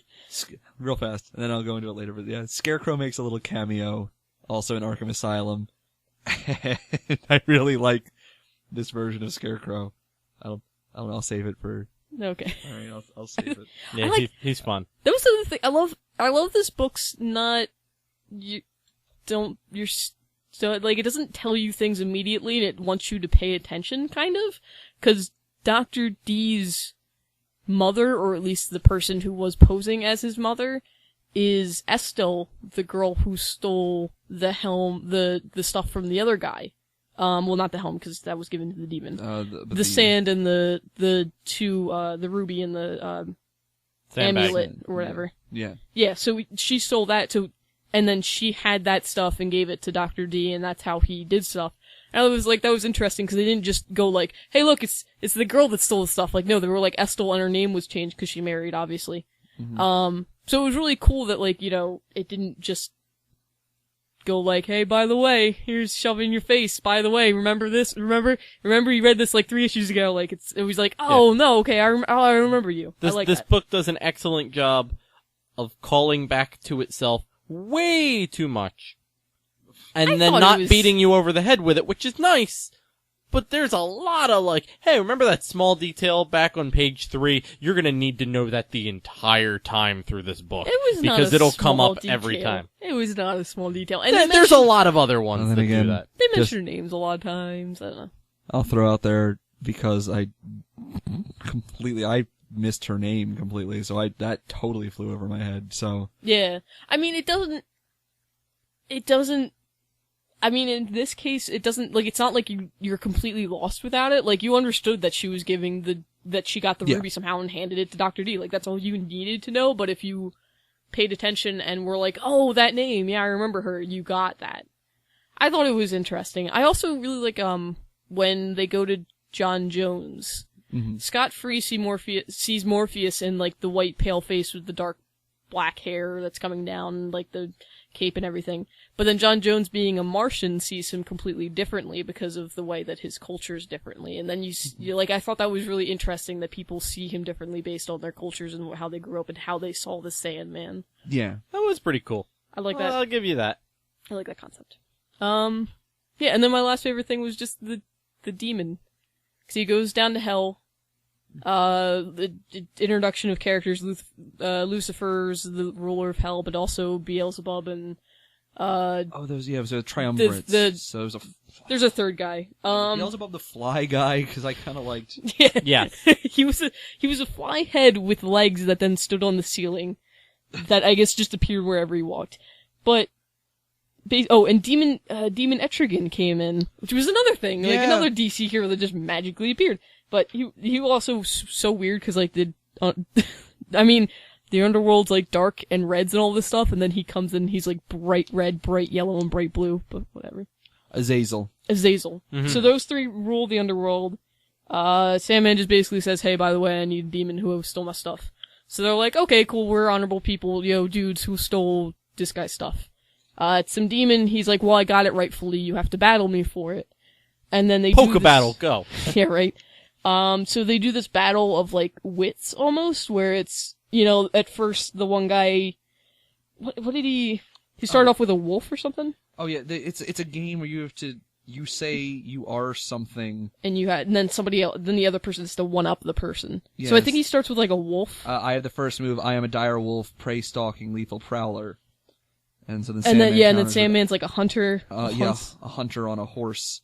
Speaker 2: Real fast, and then I'll go into it later, but yeah, Scarecrow makes a little cameo, also in Arkham Asylum. I really like this version of Scarecrow. I'll save it for...
Speaker 1: Okay.
Speaker 2: Alright, I'll save it.
Speaker 3: Yeah, he's fun.
Speaker 1: That was the other thing. I love this book's not... it doesn't tell you things immediately, and it wants you to pay attention, kind of, because Dr. D's mother, or at least the person who was posing as his mother, is Estelle, the girl who stole the helm, the stuff from the other guy. Well, not the helm, because that was given to the demon. The sand and the two, the ruby and the, amulet, or whatever.
Speaker 2: Yeah.
Speaker 1: Yeah, so she stole that too, and then she had that stuff and gave it to Dr. D, and that's how he did stuff. And I was like, that was interesting, because they didn't just go like, hey look, it's the girl that stole the stuff. Like, no, they were like, Estelle, and her name was changed because she married, obviously. Mm-hmm. So it was really cool that, like, it didn't just go like, hey, by the way, here's shoving in your face, by the way, remember this? Remember you read this like 3 issues ago, like, it was like, oh, no, okay, I remember you.
Speaker 3: This book does an excellent job of calling back to itself way too much. And then not beating you over the head with it, which is nice. But there's a lot of like, hey, remember that small detail back on page 3? You're gonna need to know that the entire time through this book.
Speaker 1: It was not
Speaker 3: because it'll come up
Speaker 1: detail.
Speaker 3: every time.
Speaker 1: It was not a small detail. And
Speaker 3: there's a lot of other ones that do that.
Speaker 1: They mention her names a lot of times. I don't know.
Speaker 2: I'll throw out there, because I missed her name completely, so that totally flew over my head, so.
Speaker 1: Yeah. I mean, it doesn't, I mean, in this case, it doesn't, like, it's not like you're completely lost without it. Like, you understood that she was that she got the ruby somehow and handed it to Dr. D. Like, that's all you needed to know, but if you paid attention and were like, oh, that name, yeah, I remember her, you got that. I thought it was interesting. I also really like, when they go to John Jones. Mm-hmm. Scott Free sees Morpheus in, like, the white pale face with the dark black hair that's coming down, like, cape and everything. But then John Jones, being a Martian, sees him completely differently because of the way that his culture is differently. And then I thought that was really interesting that people see him differently based on their cultures and how they grew up and how they saw the Sandman.
Speaker 2: Yeah.
Speaker 3: That was pretty cool.
Speaker 1: I like that.
Speaker 3: I'll give you that.
Speaker 1: I like that concept. Yeah, and then my last favorite thing was just the demon. Cause he goes down to hell. The introduction of characters, Lucifer's the ruler of hell, but also Beelzebub and,
Speaker 2: those, yeah, it was a triumvirate. So
Speaker 1: there's a third guy.
Speaker 2: Beelzebub the fly guy, cause I kinda liked.
Speaker 3: Yeah.
Speaker 1: He was a fly head with legs that then stood on the ceiling. That I guess just appeared wherever he walked. But, and Demon Etrigan came in, which was another thing, like another DC hero that just magically appeared. But he was also so weird because like the underworld's like dark and reds and all this stuff, and then he comes in, he's like bright red, bright yellow, and bright blue, but whatever.
Speaker 2: Azazel.
Speaker 1: Mm-hmm. So those three rule the underworld. Sandman just basically says, hey, by the way, I need a demon who stole my stuff. So they're like, okay, cool, we're honorable people, dudes who stole this guy's stuff. It's some demon, he's like, well, I got it rightfully, you have to battle me for it. And then they
Speaker 3: Polka battle, go.
Speaker 1: Yeah, right. So they do this battle of, like, wits, almost, where it's, at first, the one guy, what did he started off with a wolf or something?
Speaker 2: Oh yeah, it's a game where you say you are something.
Speaker 1: And then somebody else, then the other person is to one-up the person.
Speaker 2: Yes.
Speaker 1: So I think he starts with, like, a wolf.
Speaker 2: I have the first move, I am a dire wolf, prey-stalking, lethal prowler. And so then
Speaker 1: Sandman's like a hunter.
Speaker 2: A hunter on a horse,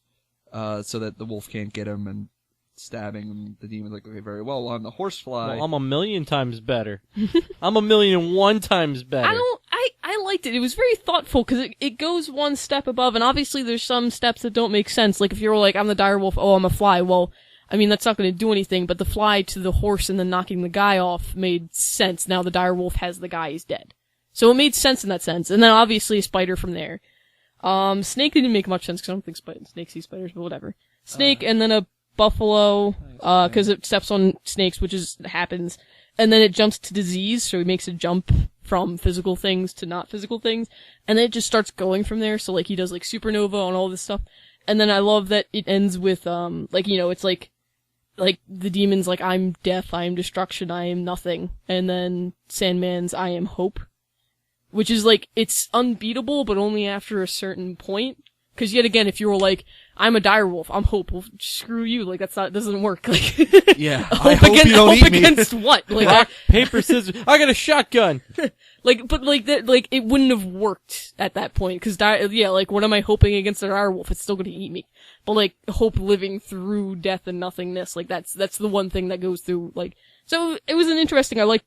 Speaker 2: so that the wolf can't get him and stabbing, and the demon's like, okay, very well, I'm the horsefly.
Speaker 3: Well, I'm 1,000,000 times better. I'm 1,000,001 times better.
Speaker 1: I liked it. It was very thoughtful, because it goes one step above, and obviously there's some steps that don't make sense. Like, if you're like, I'm the dire wolf, oh, I'm a fly, well, I mean, that's not going to do anything, but the fly to the horse and then knocking the guy off made sense. Now the dire wolf has the guy, he's dead. So it made sense in that sense. And then obviously a spider from there. Snake didn't make much sense, because I don't think snakes see spiders, but whatever. Snake, and then a buffalo, cause it steps on snakes, which happens. And then it jumps to disease, so it makes a jump from physical things to not physical things. And then it just starts going from there, so like he does like supernova and all this stuff. And then I love that it ends with, it's like the demon's like, I'm death, I am destruction, I am nothing. And then Sandman's, I am hope. Which is like, it's unbeatable, but only after a certain point. Cause yet again, if you were like, I'm a dire wolf, I'm hope, well, screw you, like it doesn't work. Like,
Speaker 2: yeah, I hope you don't eat me.
Speaker 1: Against what? Like,
Speaker 3: rock, paper, scissors, I got a shotgun!
Speaker 1: It wouldn't have worked at that point, cause what am I hoping against a dire wolf? It's still gonna eat me. But like, hope living through death and nothingness, like that's the one thing that goes through, like, so it was an interesting, I liked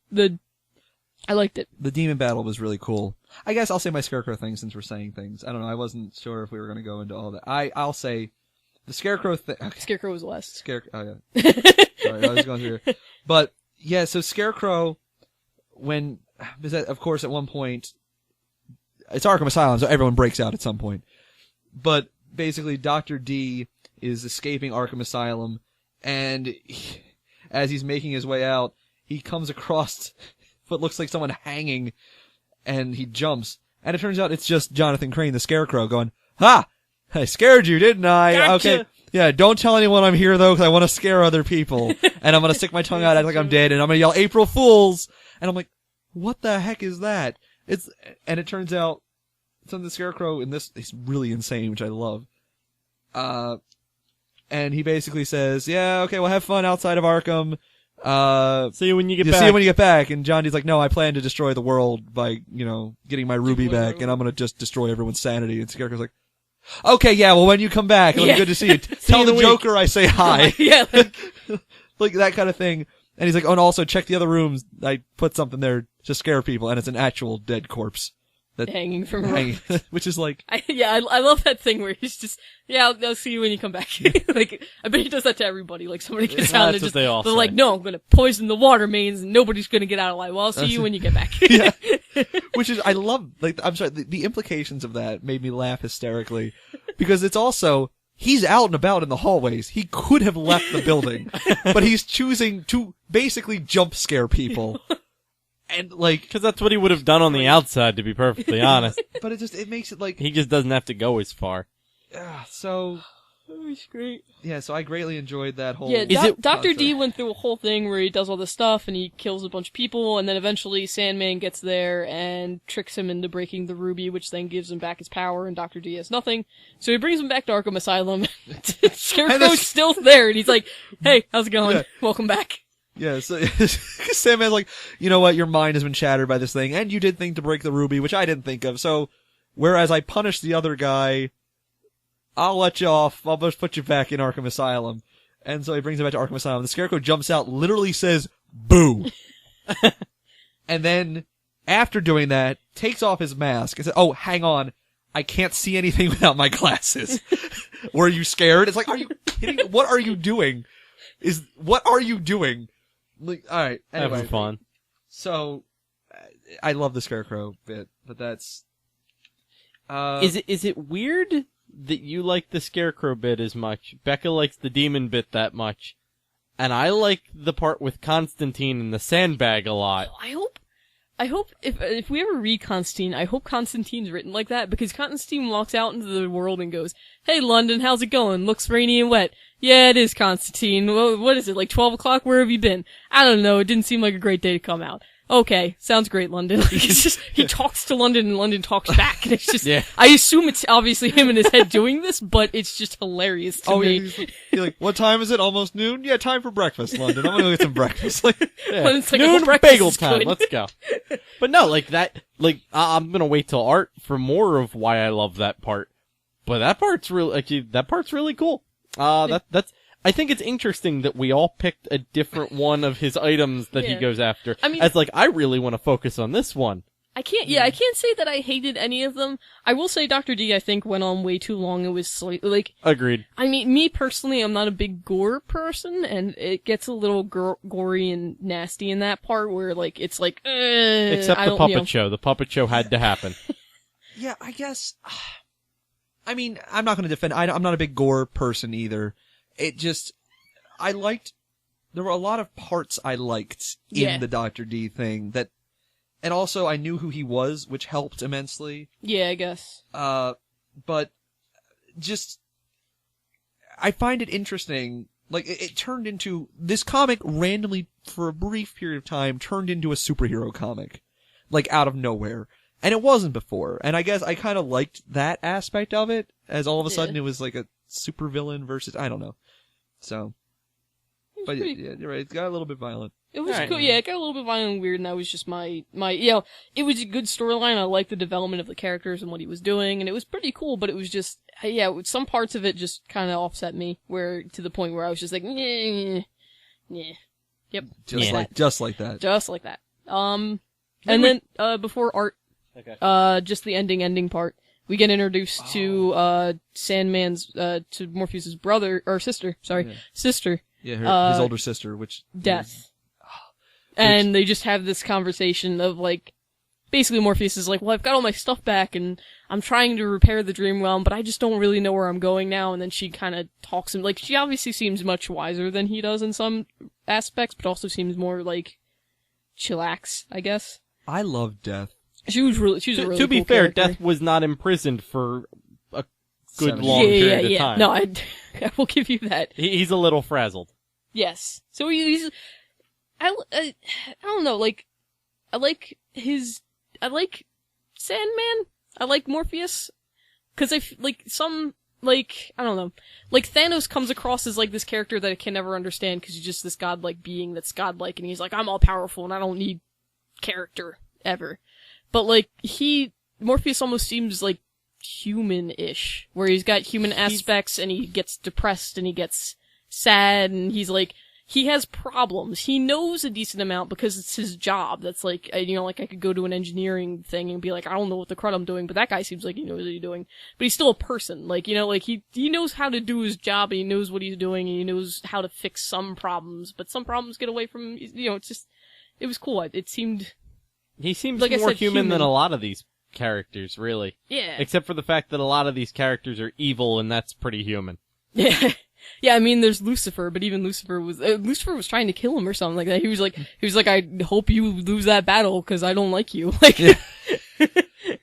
Speaker 1: it.
Speaker 2: The demon battle was really cool. I guess I'll say my Scarecrow thing since we're saying things. I don't know, I wasn't sure if we were going to go into all that. I'll say the Scarecrow thing. Okay.
Speaker 1: Scarecrow was last.
Speaker 2: Oh yeah. Sorry, I was going through here. But yeah, so Scarecrow, of course at one point, it's Arkham Asylum, so everyone breaks out at some point. But basically Dr. D is escaping Arkham Asylum, and as he's making his way out, he comes across what looks like someone hanging, and he jumps. And it turns out it's just Jonathan Crane, the Scarecrow, going, ha! I scared you, didn't I?
Speaker 3: Gotcha.
Speaker 2: Okay. Yeah, don't tell anyone I'm here, though, because I want to scare other people. And I'm going to stick my tongue out, act like I'm dead, and I'm going to yell, April Fools! And I'm like, what the heck is that? And it turns out, the Scarecrow in this is really insane, which I love. And he basically says, yeah, okay, well, have fun outside of Arkham.
Speaker 3: See you when you get back.
Speaker 2: See you when you get back. And John Dee's like, no, I plan to destroy the world by, getting my ruby back, and I'm gonna just destroy everyone's sanity. And Scarecrow's like, okay, yeah, well, when you come back, it'll be good to see you. Tell the Joker I say hi.
Speaker 1: Yeah.
Speaker 2: Like that kind of thing. And he's like, oh, and also check the other rooms. I put something there to scare people, and it's an actual dead corpse.
Speaker 1: Hanging from
Speaker 2: which is like...
Speaker 1: I love that thing where he's just, I'll see you when you come back. Like, I bet he does that to everybody. Like, somebody gets out and they're like, no, I'm gonna poison the water mains and nobody's gonna get out alive. Well, I'll see you when you get back.
Speaker 2: Yeah. Which is, I love, I'm sorry, the implications of that made me laugh hysterically. Because it's also, he's out and about in the hallways. He could have left the building. But he's choosing to basically jump scare people. And, like...
Speaker 3: Because that's what he would have done on the outside, to be perfectly honest.
Speaker 2: But it makes it, like...
Speaker 3: He just doesn't have to go as far.
Speaker 2: So...
Speaker 1: That was great.
Speaker 2: Yeah, so I greatly enjoyed that whole...
Speaker 1: Yeah, Dr. D went through a whole thing where he does all this stuff and he kills a bunch of people, and then eventually Sandman gets there and tricks him into breaking the ruby, which then gives him back his power, and Dr. D has nothing. So he brings him back to Arkham Asylum. Scarecrow's still there, and he's like, hey, how's it going?
Speaker 2: Yeah.
Speaker 1: Welcome back.
Speaker 2: Yeah, so Sandman's like, you know what, your mind has been shattered by this thing, and you did think to break the ruby, which I didn't think of, so whereas I punished the other guy... I'll let you off. I'll just put you back in Arkham Asylum. And so he brings him back to Arkham Asylum. The Scarecrow jumps out, literally says, boo. And then, after doing that, takes off his mask and says, oh, hang on. I can't see anything without my glasses. Were you scared? It's like, are you kidding? What are you doing? What are you doing? Like, alright, anyway.
Speaker 3: Having fun.
Speaker 2: So, I love the Scarecrow bit, but that's...
Speaker 3: Is it weird that you like the Scarecrow bit as much? Becca likes the demon bit that much. And I like the part with Constantine and the sandbag a lot.
Speaker 1: I hope if we ever read Constantine, I hope Constantine's written like that, because Constantine walks out into the world and goes, hey London, how's it going? Looks rainy and wet. Yeah, it is, Constantine. Well, what is it, like 12 o'clock? Where have you been? I don't know, it didn't seem like a great day to come out. Okay, sounds great, London. Like, it's just, he talks to London and London talks back, and it's just,
Speaker 3: yeah.
Speaker 1: I assume it's obviously him in his head doing this, but it's just hilarious to me.
Speaker 2: He's like, what time is it? Almost noon? Yeah, time for breakfast, London. I'm gonna go get some breakfast. Like,
Speaker 3: yeah.
Speaker 1: But it's like,
Speaker 3: noon
Speaker 1: breakfast
Speaker 3: bagel
Speaker 1: is
Speaker 3: time,
Speaker 1: good.
Speaker 3: let's go. But no, like that, like, I'm gonna wait till Art for more of why I love that part. But that part's really cool. I think it's interesting that we all picked a different one of his items that he goes after. I mean, as like, I really want to focus on this one.
Speaker 1: I can't say that I hated any of them. I will say Dr. D, I think, went on way too long. It was like...
Speaker 3: Agreed.
Speaker 1: I mean, me personally, I'm not a big gore person, and it gets a little gory and nasty in that part where, like, it's like,
Speaker 3: Except the puppet show. The puppet show had to happen.
Speaker 2: Yeah, I guess... I mean, I'm not going to defend... I'm not a big gore person either. It just... There were a lot of parts I liked in the Dr. D thing that... And also, I knew who he was, which helped immensely.
Speaker 1: Yeah, I guess.
Speaker 2: But... Just... I find it interesting... Like, it turned into... This comic randomly, for a brief period of time, turned into a superhero comic. Like, out of nowhere. And it wasn't before. And I guess I kind of liked that aspect of it, as all of a sudden it was like a supervillain versus... I don't know. So... But yeah, you're right, it got a little bit violent.
Speaker 1: It was cool, yeah, it got a little bit violent and weird, and that was just my, it was a good storyline. I liked the development of the characters and what he was doing, and it was pretty cool, but it was just, some parts of it just kind of offset me, to the point where I was just like, yeah. Yep.
Speaker 2: Just like that.
Speaker 1: Just like that. And then, before Art, just the ending part, we get introduced to, Sandman's, to Morpheus's brother, or sister.
Speaker 2: Yeah, his older sister, which...
Speaker 1: Death. And they just have this conversation of, like, basically Morpheus is like, well, I've got all my stuff back, and I'm trying to repair the Dream Realm, but I just don't really know where I'm going now, and then she kind of talks him, like, she obviously seems much wiser than he does in some aspects, but also seems more, like, chillax, I guess.
Speaker 2: I love Death.
Speaker 1: She was a really
Speaker 3: To
Speaker 1: cool
Speaker 3: be fair,
Speaker 1: character.
Speaker 3: Death was not imprisoned for a good long period of time.
Speaker 1: No, I will give you that.
Speaker 3: He's a little frazzled.
Speaker 1: Yes. So he's... I don't know, like... I like Sandman? I like Morpheus? Cause I don't know. Like, Thanos comes across as, like, this character that I can never understand cause he's just this godlike being that's godlike and he's like, I'm all powerful and I don't need character, ever. But, like, Morpheus almost seems, like, human-ish, where he's got human aspects and he gets depressed and he gets sad and he's like, he has problems. He knows a decent amount because it's his job. That's like, like I could go to an engineering thing and be like, I don't know what the crud I'm doing, but that guy seems like he knows what he's doing. But he's still a person. Like, like he knows how to do his job and he knows what he's doing and he knows how to fix some problems, but some problems get away from, it's just, it was cool. He seems
Speaker 3: like more human than a lot of these characters, really.
Speaker 1: Yeah.
Speaker 3: Except for the fact that a lot of these characters are evil and that's pretty human.
Speaker 1: Yeah. Yeah, I mean, there's Lucifer, but even Lucifer was trying to kill him or something like that. He was like, I hope you lose that battle because I don't like you. Like,
Speaker 3: yeah,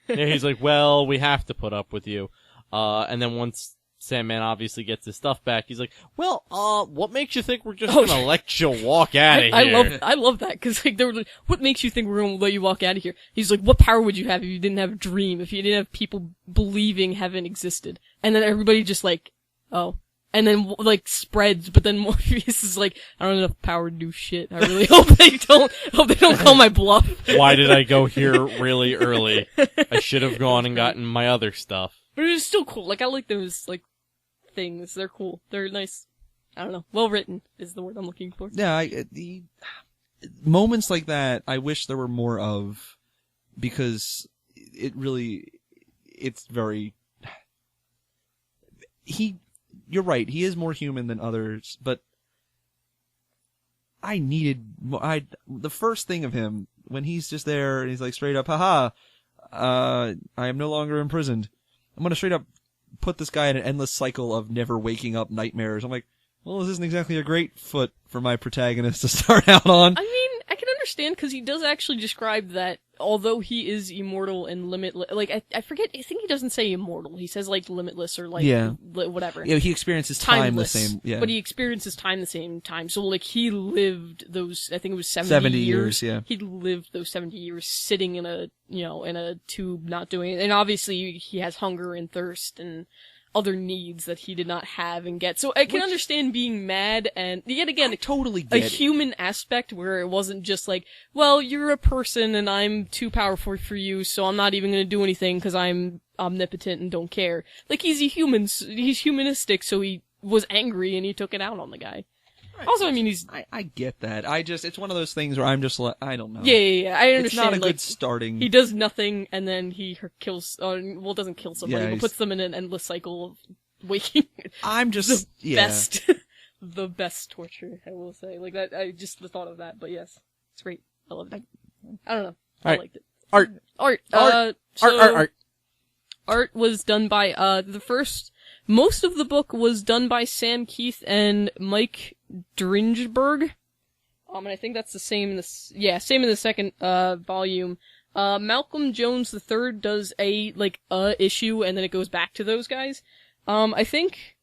Speaker 3: he's like, well, we have to put up with you. And then once Sandman obviously gets his stuff back, he's like, well, what makes you think we're just gonna let you walk out of here?
Speaker 1: I love that, cause like, they were like, what makes you think we're gonna let you walk out of here? He's like, what power would you have if you didn't have a dream, if you didn't have people believing heaven existed? And then everybody just like, oh. And then, like, spreads, but then Morpheus is like, I don't have enough power to do shit. I really hope they don't call my bluff.
Speaker 3: Why did I go here really early? I should have gone and gotten my other stuff.
Speaker 1: But it's still cool. Like, I like those, like, things. They're cool. They're nice. I don't know. Well written is the word I'm looking for.
Speaker 2: Yeah, the moments like that, I wish there were more of, because it's very, you're right, he is more human than others, but the first thing of him, when he's just there and he's like straight up, haha, I am no longer imprisoned. I'm gonna straight up put this guy in an endless cycle of never waking up nightmares. I'm like, well, this isn't exactly a great foot for my protagonist to start out on.
Speaker 1: I mean, I can understand, because he does actually describe that, although he is immortal and limitless, like, I forget, I think he doesn't say immortal, he says, like, limitless or, like, whatever.
Speaker 2: Yeah, he experiences time
Speaker 1: Timeless,
Speaker 2: the same, yeah.
Speaker 1: But he experiences time the same time, so, like, he lived those, I think it was 70 years,
Speaker 2: yeah.
Speaker 1: He lived those 70 years sitting in a, in a tube, not doing it, and obviously he has hunger and thirst and other needs that he did not have and get. So I can understand being mad, and yet again,
Speaker 2: I totally get
Speaker 1: a human aspect where it wasn't just like, well, you're a person and I'm too powerful for you, so I'm not even going to do anything because I'm omnipotent and don't care. Like, he's humanistic, so he was angry and he took it out on the guy. Right. Also, I mean,
Speaker 2: I get that. It's one of those things where I'm just like, I don't know.
Speaker 1: Yeah, I understand.
Speaker 2: It's not a good starting.
Speaker 1: He does nothing, and then he kills, doesn't kill somebody, but puts them in an endless cycle of waking.
Speaker 2: I'm just,
Speaker 1: the best torture, I will say. Like, that, I just the thought of that, but yes. It's great. I loved it. I don't know. I liked it. Art was done by, most of the book was done by Sam Keith and Mike Dringeberg. And I think that's the same in the second, volume. Malcolm Jones III does a issue, and then it goes back to those guys. I think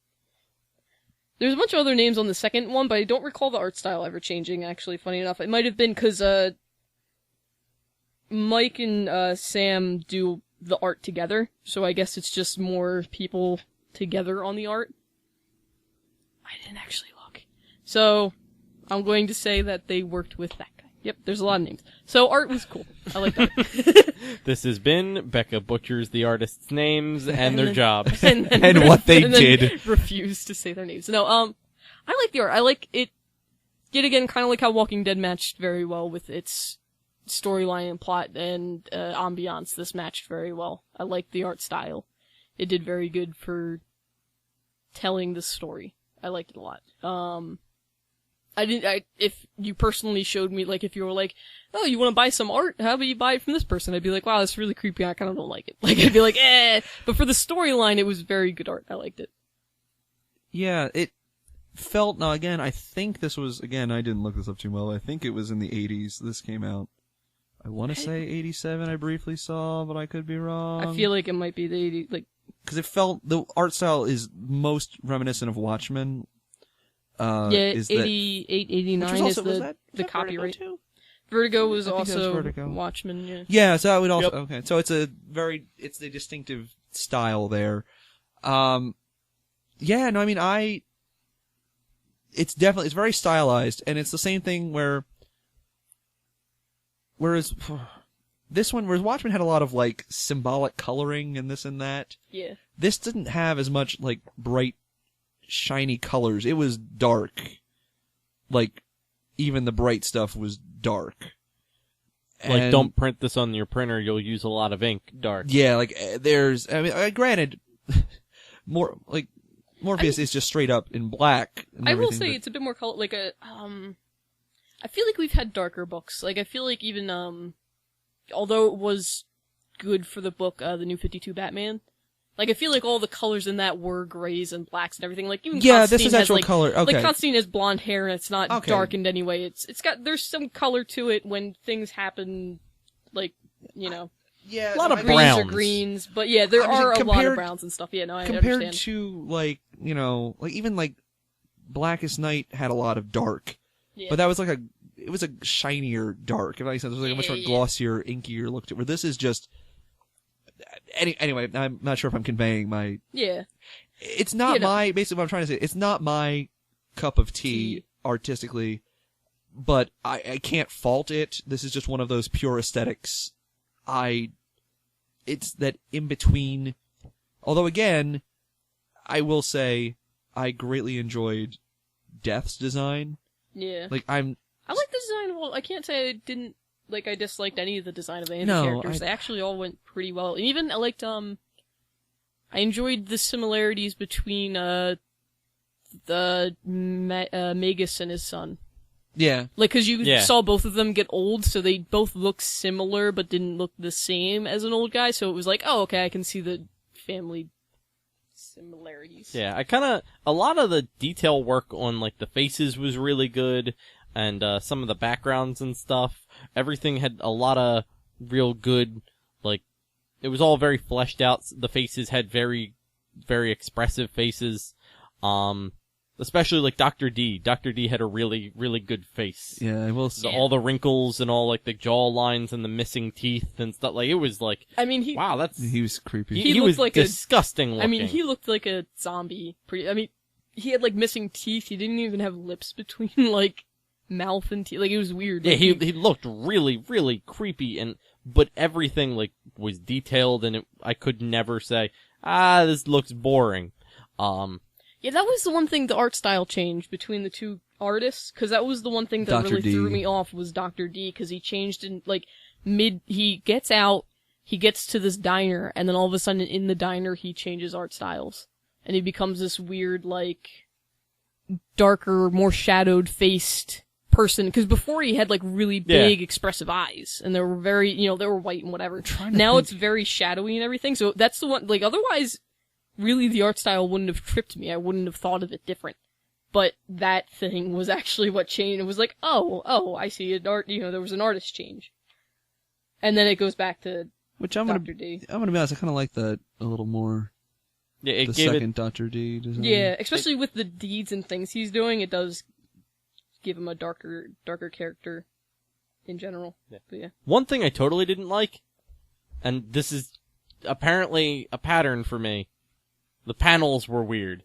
Speaker 1: there's a bunch of other names on the second one, but I don't recall the art style ever changing, actually, funny enough. It might have been because, Mike and, Sam do the art together, so I guess it's just more people together on the art. I didn't actually look. So, I'm going to say that they worked with that guy. Yep, there's a lot of names. So, art was cool. I like that.
Speaker 3: This has been Becca Butchers the artists' names and their jobs.
Speaker 2: And what they did.
Speaker 1: Refused to say their names. No, I like the art. I like it, yet again, kind of like how Walking Dead matched very well with its storyline and plot and ambiance. This matched very well. I like the art style. It did very good for telling the story. I liked it a lot. If you personally showed me, like, if you were like, oh, you want to buy some art? How about you buy it from this person? I'd be like, wow, that's really creepy. I kind of don't like it. Like, I'd be like, eh. But for the storyline, it was very good art. I liked it.
Speaker 2: Yeah, it felt, now again, I think this was, again, I didn't look this up too well. I think it was in the 80s this came out. I want to say 87 I briefly saw, but I could be wrong.
Speaker 1: I feel like it might be the 80s, like,
Speaker 2: because it felt, the art style is most reminiscent of Watchmen.
Speaker 1: 88, 89 is the copyright. Vertigo was also
Speaker 2: Vertigo.
Speaker 1: Watchmen, yeah.
Speaker 2: Yeah, so I would also, okay. So it's a distinctive style there. Yeah, no, I mean, it's very stylized, and it's the same thing whereas Watchmen had a lot of, like, symbolic coloring and this and that.
Speaker 1: Yeah. This
Speaker 2: didn't have as much, like, bright, shiny colors. It was dark. Like, even the bright stuff was dark.
Speaker 3: Like, don't print this on your printer, you'll use a lot of ink. Dark.
Speaker 2: Yeah, like, granted, Morpheus is just straight up in black.
Speaker 1: I will say it's a bit more color, like I feel like we've had darker books. Like, I feel like even, although it was good for the book, the New 52 Batman, Like, I feel like all the colors in that were grays and blacks and everything. Like, even
Speaker 2: Yeah,
Speaker 1: Constantine
Speaker 2: this is
Speaker 1: has,
Speaker 2: actual
Speaker 1: like,
Speaker 2: color. Okay.
Speaker 1: Like, Constantine has blonde hair and it's not
Speaker 2: Okay.
Speaker 1: darkened anyway. There's some color to it when things happen, like, you know.
Speaker 2: Yeah,
Speaker 3: a lot of
Speaker 1: Greens
Speaker 3: browns.
Speaker 1: or greens, but yeah, there
Speaker 2: Obviously,
Speaker 1: are a lot of
Speaker 2: compared-
Speaker 1: browns and stuff. Yeah, no, I
Speaker 2: compared
Speaker 1: understand.
Speaker 2: to, like, you know, like, even, like, Blackest Night had a lot of dark.
Speaker 1: Yeah.
Speaker 2: But that was like it was a shinier dark, if that makes sense. It was like a much more glossier, inkier look to it. Where this is just, anyway, I'm not sure if I'm conveying my,
Speaker 1: Yeah.
Speaker 2: it's not basically what I'm trying to say, it's not my cup of tea artistically, but I can't fault it. This is just one of those pure aesthetics. It's that in between, although again, I will say, I greatly enjoyed Death's design.
Speaker 1: Yeah.
Speaker 2: Like,
Speaker 1: I like the design. Well, I can't say I disliked any of the design of any of the characters. They actually all went pretty well. And even, I liked, I enjoyed the similarities between, Magus and his son.
Speaker 2: Yeah.
Speaker 1: Like, cause you saw both of them get old, so they both looked similar, but didn't look the same as an old guy, so it was like, oh, okay, I can see the family similarities.
Speaker 3: Yeah, a lot of the detail work on, like, the faces was really good, and, some of the backgrounds and stuff. Everything had a lot of real good, like, it was all very fleshed out. The faces had very, very expressive faces. Especially, like, Dr. D. Dr. D had a really, really good face.
Speaker 2: Yeah, I will say.
Speaker 3: All the wrinkles and all, like, the jaw lines and the missing teeth and stuff. Like, it was like,
Speaker 1: I mean,
Speaker 3: wow,
Speaker 2: he was creepy.
Speaker 3: He was like disgusting looking.
Speaker 1: I mean, he looked like a zombie. He had, like, missing teeth. He didn't even have lips between, like, mouth and teeth. Like, it was weird.
Speaker 3: Yeah,
Speaker 1: like,
Speaker 3: he looked really, really creepy, but everything, like, was detailed, and I could never say, this looks boring.
Speaker 1: Yeah, that was the one thing, the art style changed between the two artists, because that was the one thing that
Speaker 2: Dr.
Speaker 1: really
Speaker 2: D.
Speaker 1: threw me off was Dr. D, because he changed in, like, he gets out, he gets to this diner, and then all of a sudden in the diner he changes art styles. And he becomes this weird, like, darker, more shadowed-faced person, because before he had, like, really big, expressive eyes, and they were very, they were white and whatever. Now it's very shadowy and everything, so that's the one, like, otherwise, really the art style wouldn't have tripped me, I wouldn't have thought of it different. But that thing was actually what changed, it was like, oh, I see there was an artist change. And then it goes back to Dr. D.
Speaker 2: I'm gonna be honest, I kinda like that a little more.
Speaker 3: Yeah,
Speaker 2: the second Dr. D design.
Speaker 1: Yeah, especially with the deeds and things he's doing, it does give him a darker character in general.
Speaker 3: Yeah.
Speaker 1: But yeah.
Speaker 3: One thing I totally didn't like, and this is apparently a pattern for me, the panels were weird.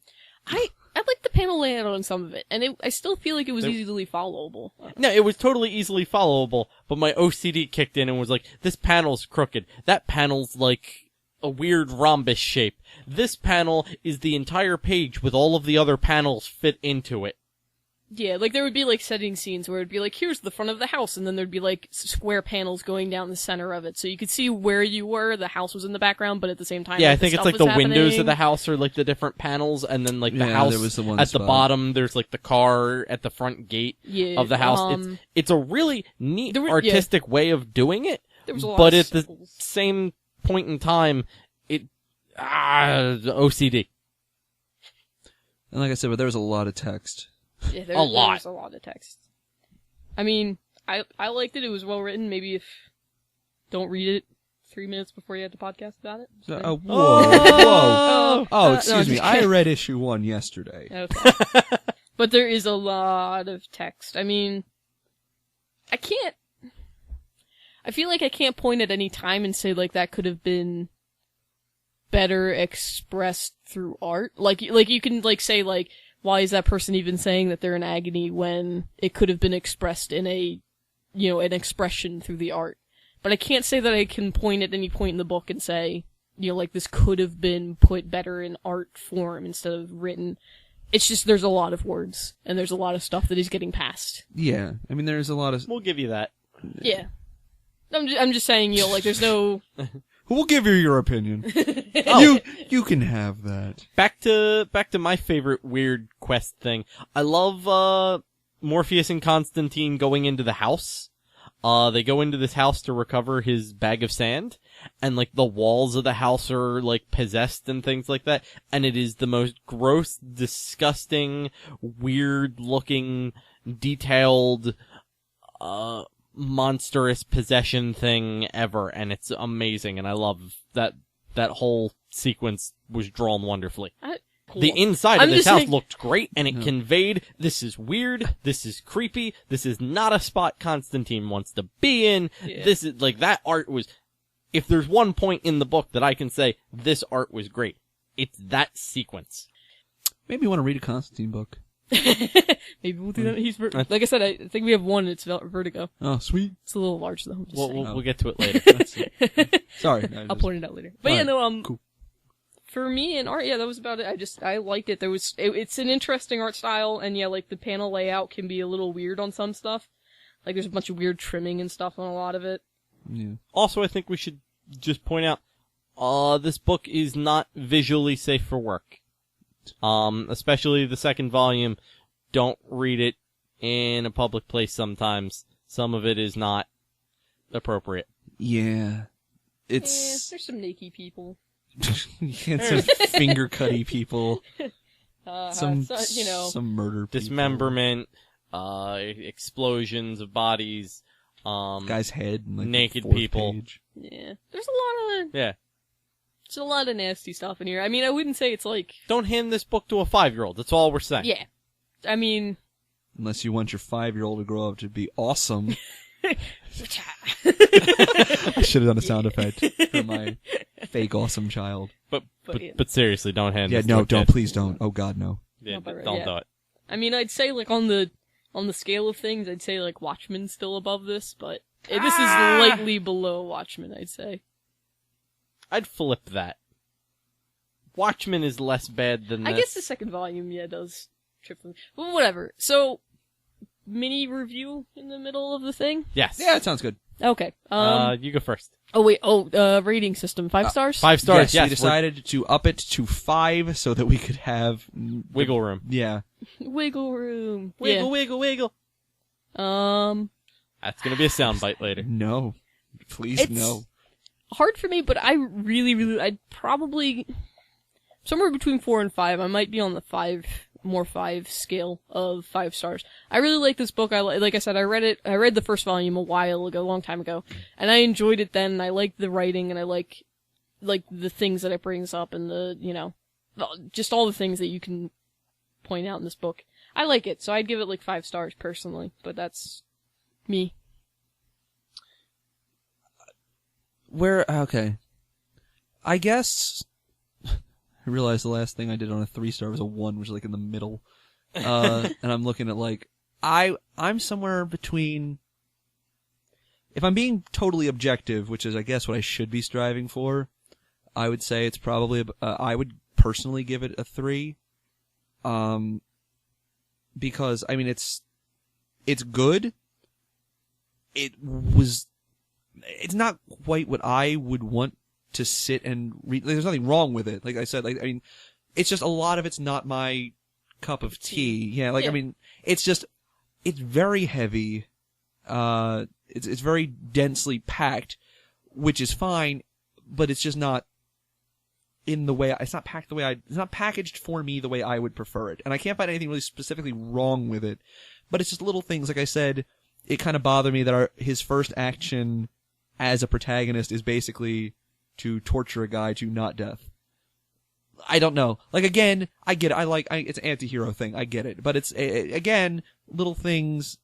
Speaker 1: I like the panel layout on some of it, and I still feel like it was easily followable.
Speaker 3: No, it was totally easily followable, but my OCD kicked in and was like, this panel's crooked. That panel's like a weird rhombus shape. This panel is the entire page with all of the other panels fit into it.
Speaker 1: Yeah, like there would be like setting scenes where it'd be like, here's the front of the house, and then there'd be like square panels going down the center of it, so you could see where you were, the house was in the background, but at the same time,
Speaker 3: yeah,
Speaker 1: like,
Speaker 3: I think it's like the windows of the house are like the different panels, and then like the house
Speaker 2: there was the one
Speaker 3: at
Speaker 2: spot.
Speaker 3: the bottom, there's like the car at the front gate of the house. It's a really neat artistic way of doing it,
Speaker 1: there was a lot
Speaker 3: but
Speaker 1: of
Speaker 3: at the
Speaker 1: symbols.
Speaker 3: same point in time, OCD.
Speaker 2: And like I said, but there was a lot of text.
Speaker 1: Yeah,
Speaker 3: A lot.
Speaker 1: There's a lot of text. I mean, I liked it. It was well written. Maybe if don't read it 3 minutes before you had the podcast about it.
Speaker 2: Whoa.
Speaker 1: Oh,
Speaker 2: Oh, excuse
Speaker 1: no,
Speaker 2: me. I read issue 1 yesterday.
Speaker 1: Okay. But there is a lot of text. I mean, I feel like I can't point at any time and say like that could have been better expressed through art. Like you can like say like, why is that person even saying that they're in agony when it could have been expressed in an expression through the art? But I can't say that I can point at any point in the book and say, like this could have been put better in art form instead of written. It's just there's a lot of words and there's a lot of stuff that he's getting past.
Speaker 2: Yeah, I mean there's a lot of.
Speaker 3: We'll give you that.
Speaker 1: Yeah. I'm just saying, like there's no.
Speaker 2: We'll give you your opinion. You can have that.
Speaker 3: Back to my favorite weird quest thing. I love Morpheus and Constantine going into the house. They go into this house to recover his bag of sand, and like the walls of the house are like possessed and things like that, and it is the most gross, disgusting, weird looking, detailed, monstrous possession thing ever, and it's amazing, and I love that whole sequence was drawn wonderfully.
Speaker 1: Cool.
Speaker 3: The inside of this house
Speaker 1: saying...
Speaker 3: looked great, and it conveyed, this is weird, this is creepy, this is not a spot Constantine wants to be in, this is, like, that art was, if there's one point in the book that I can say, this art was great, it's that sequence.
Speaker 2: Maybe you want to read a Constantine book.
Speaker 1: Maybe we'll do that. Like I said, I think we have one, it's Vertigo.
Speaker 2: Oh, sweet.
Speaker 1: It's a little large, though.
Speaker 3: We'll get to it later.
Speaker 2: Sorry.
Speaker 1: I'll point it out later. But
Speaker 2: cool.
Speaker 1: For me and art, that was about it. I liked it. It's an interesting art style, and like the panel layout can be a little weird on some stuff. Like there's a bunch of weird trimming and stuff on a lot of it.
Speaker 2: Yeah.
Speaker 3: Also, I think we should just point out, this book is not visually safe for work. Especially the second volume. Don't read it in a public place sometimes. Some of it is not appropriate.
Speaker 2: Yeah. There's
Speaker 1: some naked people.
Speaker 2: Some finger cutty people. Some murder people.
Speaker 3: Dismemberment, explosions of bodies,
Speaker 2: guy's head, and, like,
Speaker 3: naked people.
Speaker 2: Page.
Speaker 1: Yeah. There's a lot of nasty stuff in here. I mean, I wouldn't say it's like...
Speaker 3: Don't hand this book to a 5-year-old. That's all we're saying.
Speaker 1: Yeah. I mean...
Speaker 2: Unless you want your 5-year-old to grow up to be awesome. I should have done a sound effect for my fake awesome child.
Speaker 3: But seriously, don't hand this to a
Speaker 2: don't,
Speaker 3: kid.
Speaker 2: please don't. Oh God, no.
Speaker 3: Yeah, don't do it.
Speaker 1: I mean, I'd say, like, on the scale of things, I'd say, like, Watchmen's still above this, but this is lightly below Watchmen, I'd say.
Speaker 3: I'd flip that. Watchmen is less bad than this.
Speaker 1: I guess the second volume, does trip them. Well, whatever. So, mini review in the middle of the thing?
Speaker 3: Yes.
Speaker 2: Yeah, it sounds good.
Speaker 1: Okay.
Speaker 3: You go first.
Speaker 1: Oh, wait. Rating system. 5 stars?
Speaker 3: 5 stars, yes.
Speaker 2: We decided to up it to 5 so that we could have...
Speaker 3: Wiggle room.
Speaker 2: Yeah.
Speaker 1: Wiggle room.
Speaker 3: Wiggle. That's gonna be a soundbite later.
Speaker 2: No. Please, no.
Speaker 1: Hard for me, but I really, I'd probably... Somewhere between 4 and 5. I might be on the 5 scale of 5 stars. I really like this book. Like I said, I read the first volume a long time ago, and I enjoyed it then, and I like the writing, and I like the things that it brings up, and just all the things that you can point out in this book. I like it, so I'd give it like 5 stars personally, but that's me.
Speaker 2: Okay. I guess... I realized the last thing I did on a 3-star was a 1, which is like in the middle. And I'm looking at like, I'm somewhere between, if I'm being totally objective, which is I guess what I should be striving for, I would say it's probably, I would personally give it a 3. Because, I mean, it's good. It's not quite what I would want to sit and read. Like, there's nothing wrong with it. Like I said, like, I mean, it's just a lot of it's not my cup of tea. Yeah, like, I mean, it's very heavy. It's very densely packed, which is fine, but it's just not in the way, it's not packaged for me the way I would prefer it. And I can't find anything really specifically wrong with it, but it's just little things. Like I said, it kind of bothered me that his first action as a protagonist is basically to torture a guy to not death. I don't know. Like, again, I get it. It's an anti-hero thing. I get it. But it's, again, little things.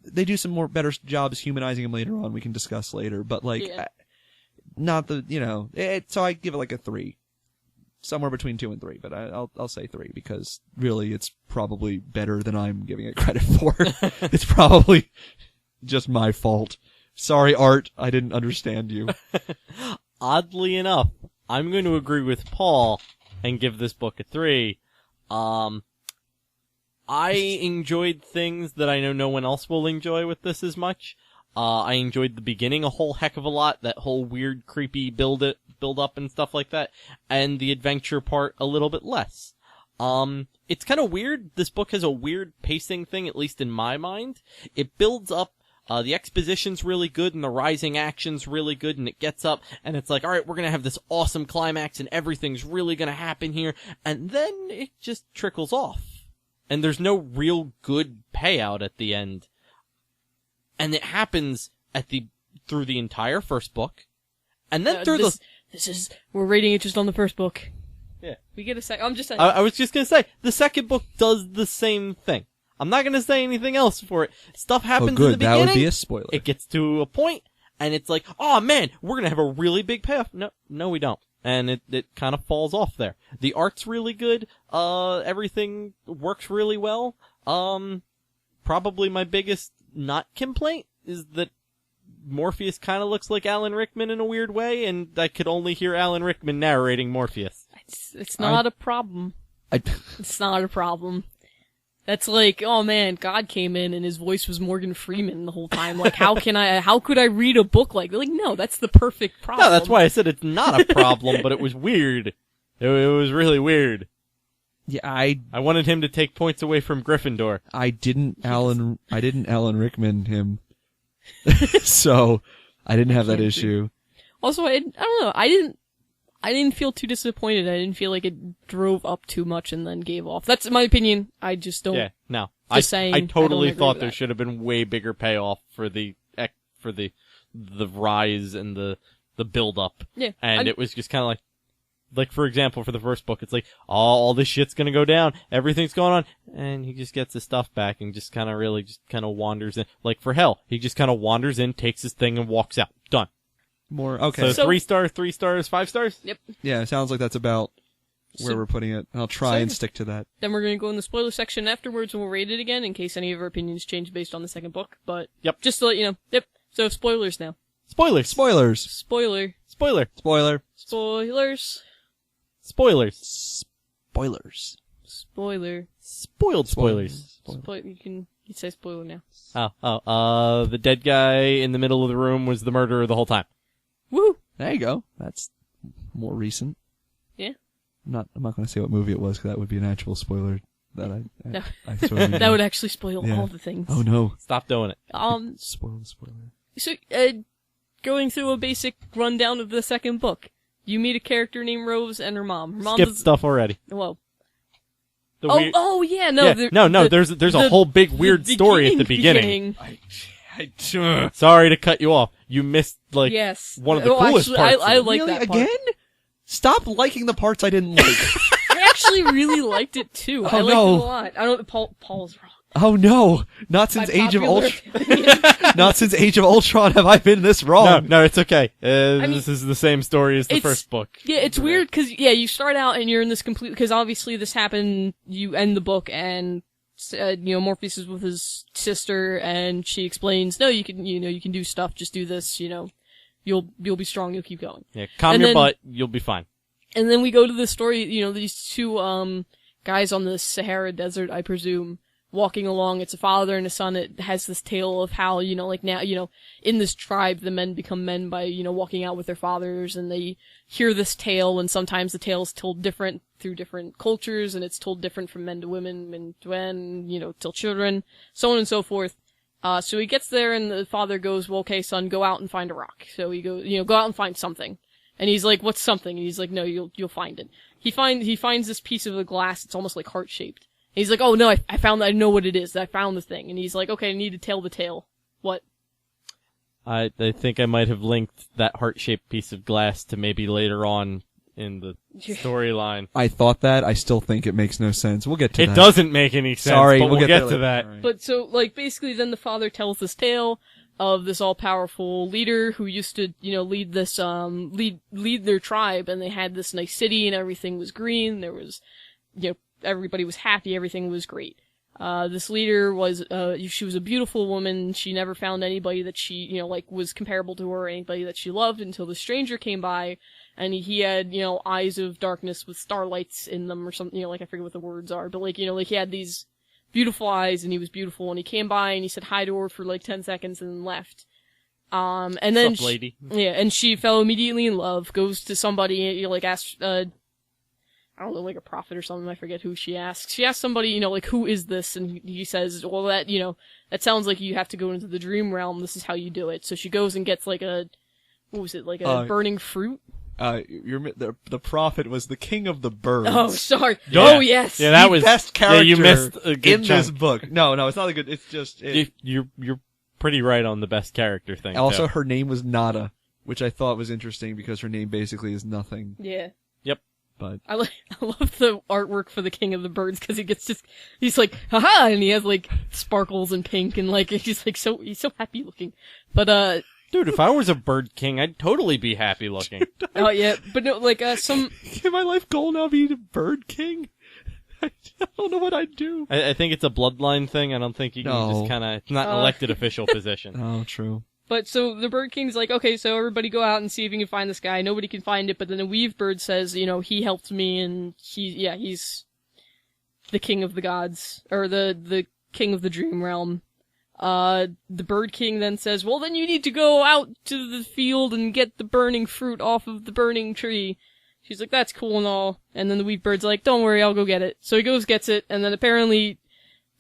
Speaker 2: They do some better jobs humanizing him later on. We can discuss later. But, like, not the, so I give it like a 3. Somewhere between 2 and 3. But I'll say 3 because really it's probably better than I'm giving it credit for. It's probably just my fault. Sorry, Art. I didn't understand you.
Speaker 3: Oddly enough, I'm going to agree with Paul and give this book a 3. I enjoyed things that I know no one else will enjoy with this as much. I enjoyed the beginning a whole heck of a lot, that whole weird, creepy build up and stuff like that, and the adventure part a little bit less. It's kind of weird. This book has a weird pacing thing, at least in my mind. It builds up The exposition's really good, and the rising action's really good, and it gets up, and it's like, alright, we're gonna have this awesome climax, and everything's really gonna happen here, and then it just trickles off. And there's no real good payout at the end. And it happens through the entire first book, and then through
Speaker 1: we're rating it just on the first book.
Speaker 3: Yeah.
Speaker 1: We get a second. I'm just saying.
Speaker 3: I was just gonna say, the second book does the same thing. I'm not gonna say anything else for it. Stuff happens in the beginning.
Speaker 2: That would be a spoiler.
Speaker 3: It gets to a point, and it's like, oh man, we're gonna have a really big payoff. No, we don't. And it kind of falls off there. The art's really good. Everything works really well. Probably my biggest not complaint is that Morpheus kind of looks like Alan Rickman in a weird way, and I could only hear Alan Rickman narrating Morpheus.
Speaker 1: It's not a problem. It's not a problem. That's like, oh man, God came in and his voice was Morgan Freeman the whole time. Like, how could I read a book like that? Like, no, that's the perfect problem.
Speaker 3: No, that's why I said it's not a problem, but it was weird. It was really weird.
Speaker 2: Yeah, I
Speaker 3: wanted him to take points away from Gryffindor.
Speaker 2: I didn't Alan Rickman him. So, I didn't have that issue.
Speaker 1: Also, I don't know, I didn't feel too disappointed. I didn't feel like it drove up too much and then gave off. That's my opinion. I just don't.
Speaker 3: Yeah, no.
Speaker 1: I
Speaker 3: totally thought there
Speaker 1: that.
Speaker 3: should have been way bigger payoff for the rise and the build up.
Speaker 1: Yeah.
Speaker 3: And it was just kind of like for example, for the first book, it's like, all this shit's gonna go down, everything's going on, and he just gets his stuff back and just kind of wanders in. Like for Hell, he just kind of wanders in, takes his thing, and walks out. Done.
Speaker 2: More, okay.
Speaker 3: So 3 stars, 5 stars?
Speaker 1: Yep.
Speaker 2: Yeah, it sounds like that's about where we're putting it. I'll try and stick to that.
Speaker 1: Then we're going to go in the spoiler section afterwards and we'll rate it again in case any of our opinions change based on the second book. But
Speaker 3: yep,
Speaker 1: just to let you know. Yep. So spoilers now.
Speaker 3: Spoilers.
Speaker 2: Spoilers.
Speaker 1: Spoiler.
Speaker 3: Spoiler.
Speaker 2: Spoiler.
Speaker 1: Spoilers.
Speaker 3: Spoilers.
Speaker 2: Spoilers.
Speaker 1: Spoiler.
Speaker 3: Spoiled spoilers.
Speaker 1: You can say spoiler now.
Speaker 3: The dead guy in the middle of the room was the murderer the whole time.
Speaker 1: Woo!
Speaker 2: There you go. That's more recent.
Speaker 1: Yeah.
Speaker 2: I'm not going to say what movie it was because that would be an actual spoiler.
Speaker 1: No.
Speaker 2: I sort of
Speaker 1: that would actually spoil all the things.
Speaker 2: Oh no!
Speaker 3: Stop doing it.
Speaker 2: Spoil the spoiler.
Speaker 1: So, going through a basic rundown of the second book, you meet a character named Rose and her mom. Her mom
Speaker 3: Skip stuff already.
Speaker 1: Whoa.
Speaker 3: Yeah.
Speaker 1: No.
Speaker 3: There's a whole big weird story at the beginning. Sorry to cut you off. You missed one of the coolest parts.
Speaker 1: I like
Speaker 2: really?
Speaker 1: that part.
Speaker 2: Again? Stop liking the parts I didn't like.
Speaker 1: I actually really liked it too. I liked it a lot. I don't. Paul's wrong.
Speaker 2: Oh no! Not since Age of Ultron. Not since Age of Ultron have I been this wrong.
Speaker 3: No, it's okay. This is the same story as the first book.
Speaker 1: Yeah, it's weird because you start out and you're in this complete because obviously this happened. You end the book and Morpheus is with his sister and she explains, no, you can do stuff. Just do this. You'll be strong. You'll keep going.
Speaker 3: Yeah, calm your butt. You'll be fine.
Speaker 1: And then we go to the story. These two guys on the Sahara Desert, I presume, walking along. It's a father and a son. It has this tale of how, now, in this tribe, the men become men by, walking out with their fathers, and they hear this tale, and sometimes the tale is told different through different cultures, and it's told different from men to women to men, till children, so on and so forth. So he gets there, and the father goes, well, okay, son, go out and find a rock. So he goes, go out and find something. And he's like, what's something? And he's like, no, you'll find it. He finds this piece of a glass, it's almost like heart-shaped. He's like, oh no, I found that, I know what it is, I found the thing. And he's like, okay, I need to tell the tale. What?
Speaker 3: I think I might have linked that heart-shaped piece of glass to maybe later on in the storyline.
Speaker 2: I thought that, I still think it makes no sense. We'll get to that.
Speaker 3: It doesn't make any sense,
Speaker 2: Sorry,
Speaker 3: but we'll get to that.
Speaker 2: Right.
Speaker 1: But so, basically then the father tells this tale of this all-powerful leader who used to, lead this, lead their tribe, and they had this nice city and everything was green, there was, everybody was happy, everything was great. This leader was, she was a beautiful woman, she never found anybody that she, was comparable to her, or anybody that she loved until the stranger came by, and he had, eyes of darkness with starlights in them or something, I forget what the words are, but he had these beautiful eyes and he was beautiful, and he came by and he said hi to her for 10 seconds and then left. And then,
Speaker 3: lady?
Speaker 1: and she fell immediately in love, goes to somebody, asks, I don't know, like a prophet or something. I forget who she asks. She asks somebody, you know, like, who is this? And he says, well, that, you know, that sounds like you have to go into the dream realm. This is how you do it. So she goes and gets like a, what was it, like a burning fruit?
Speaker 2: The prophet was the king of the birds.
Speaker 1: Oh, sorry.
Speaker 3: Yeah.
Speaker 1: Oh, yes.
Speaker 3: Yeah, that
Speaker 2: the
Speaker 3: was
Speaker 2: best character
Speaker 3: you missed a good
Speaker 2: in
Speaker 3: chunk.
Speaker 2: this book. No, it's not a good. It's just
Speaker 3: You're pretty right on the best character thing.
Speaker 2: also,
Speaker 3: too.
Speaker 2: her name was Nada, which I thought was interesting because her name basically is nothing.
Speaker 1: Yeah.
Speaker 3: Yep.
Speaker 2: But
Speaker 1: I love the artwork for the King of the Birds because he's like, haha, and he has like sparkles and pink and like, he's so happy looking. But,
Speaker 3: dude, if I was a bird king, I'd totally be happy looking.
Speaker 1: oh yeah, but no, like,
Speaker 2: can my life goal now be a bird king? I don't know what I'd do.
Speaker 3: I think it's a bloodline thing. I don't think you can just kind of, it's not an elected official position.
Speaker 2: Oh, true.
Speaker 1: But so the Bird King's like, okay, so everybody go out and see if you can find this guy. Nobody can find it, but then the Weave Bird says, you know, he helped me and he's the king of the gods, or the king of the dream realm. The Bird King then says, well, then you need to go out to the field and get the burning fruit off of the burning tree. She's like, that's cool and all. And then the Weave Bird's like, don't worry, I'll go get it. So he goes, gets it, and then apparently,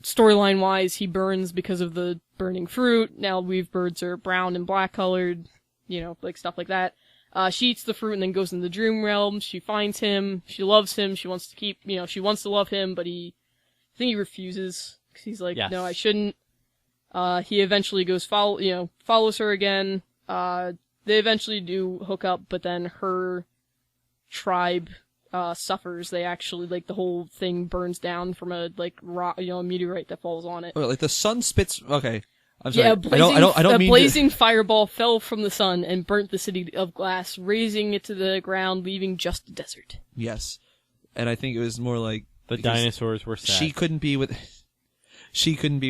Speaker 1: storyline-wise, he burns because of the burning fruit. Now Weave Birds are brown and black colored, you know, like stuff like that. She eats the fruit and then goes in the dream realm. She finds him. She loves him. She wants to keep, you know, she wants to love him, but I think he refuses. 'Cause he's like, no, I shouldn't. He eventually follows her again. They eventually do hook up, but then her tribe suffers. They actually, like, the whole thing burns down from a, like, rock, you know, a meteorite that falls on it.
Speaker 2: Oh, like the sun spits. Okay, I'm sorry.
Speaker 1: Yeah,
Speaker 2: I don't mean
Speaker 1: blazing fireball fell from the sun and burnt the city of glass, raising it to the ground, leaving just a desert.
Speaker 2: Yes, and I think it was more like
Speaker 3: the dinosaurs were sad.
Speaker 2: She couldn't be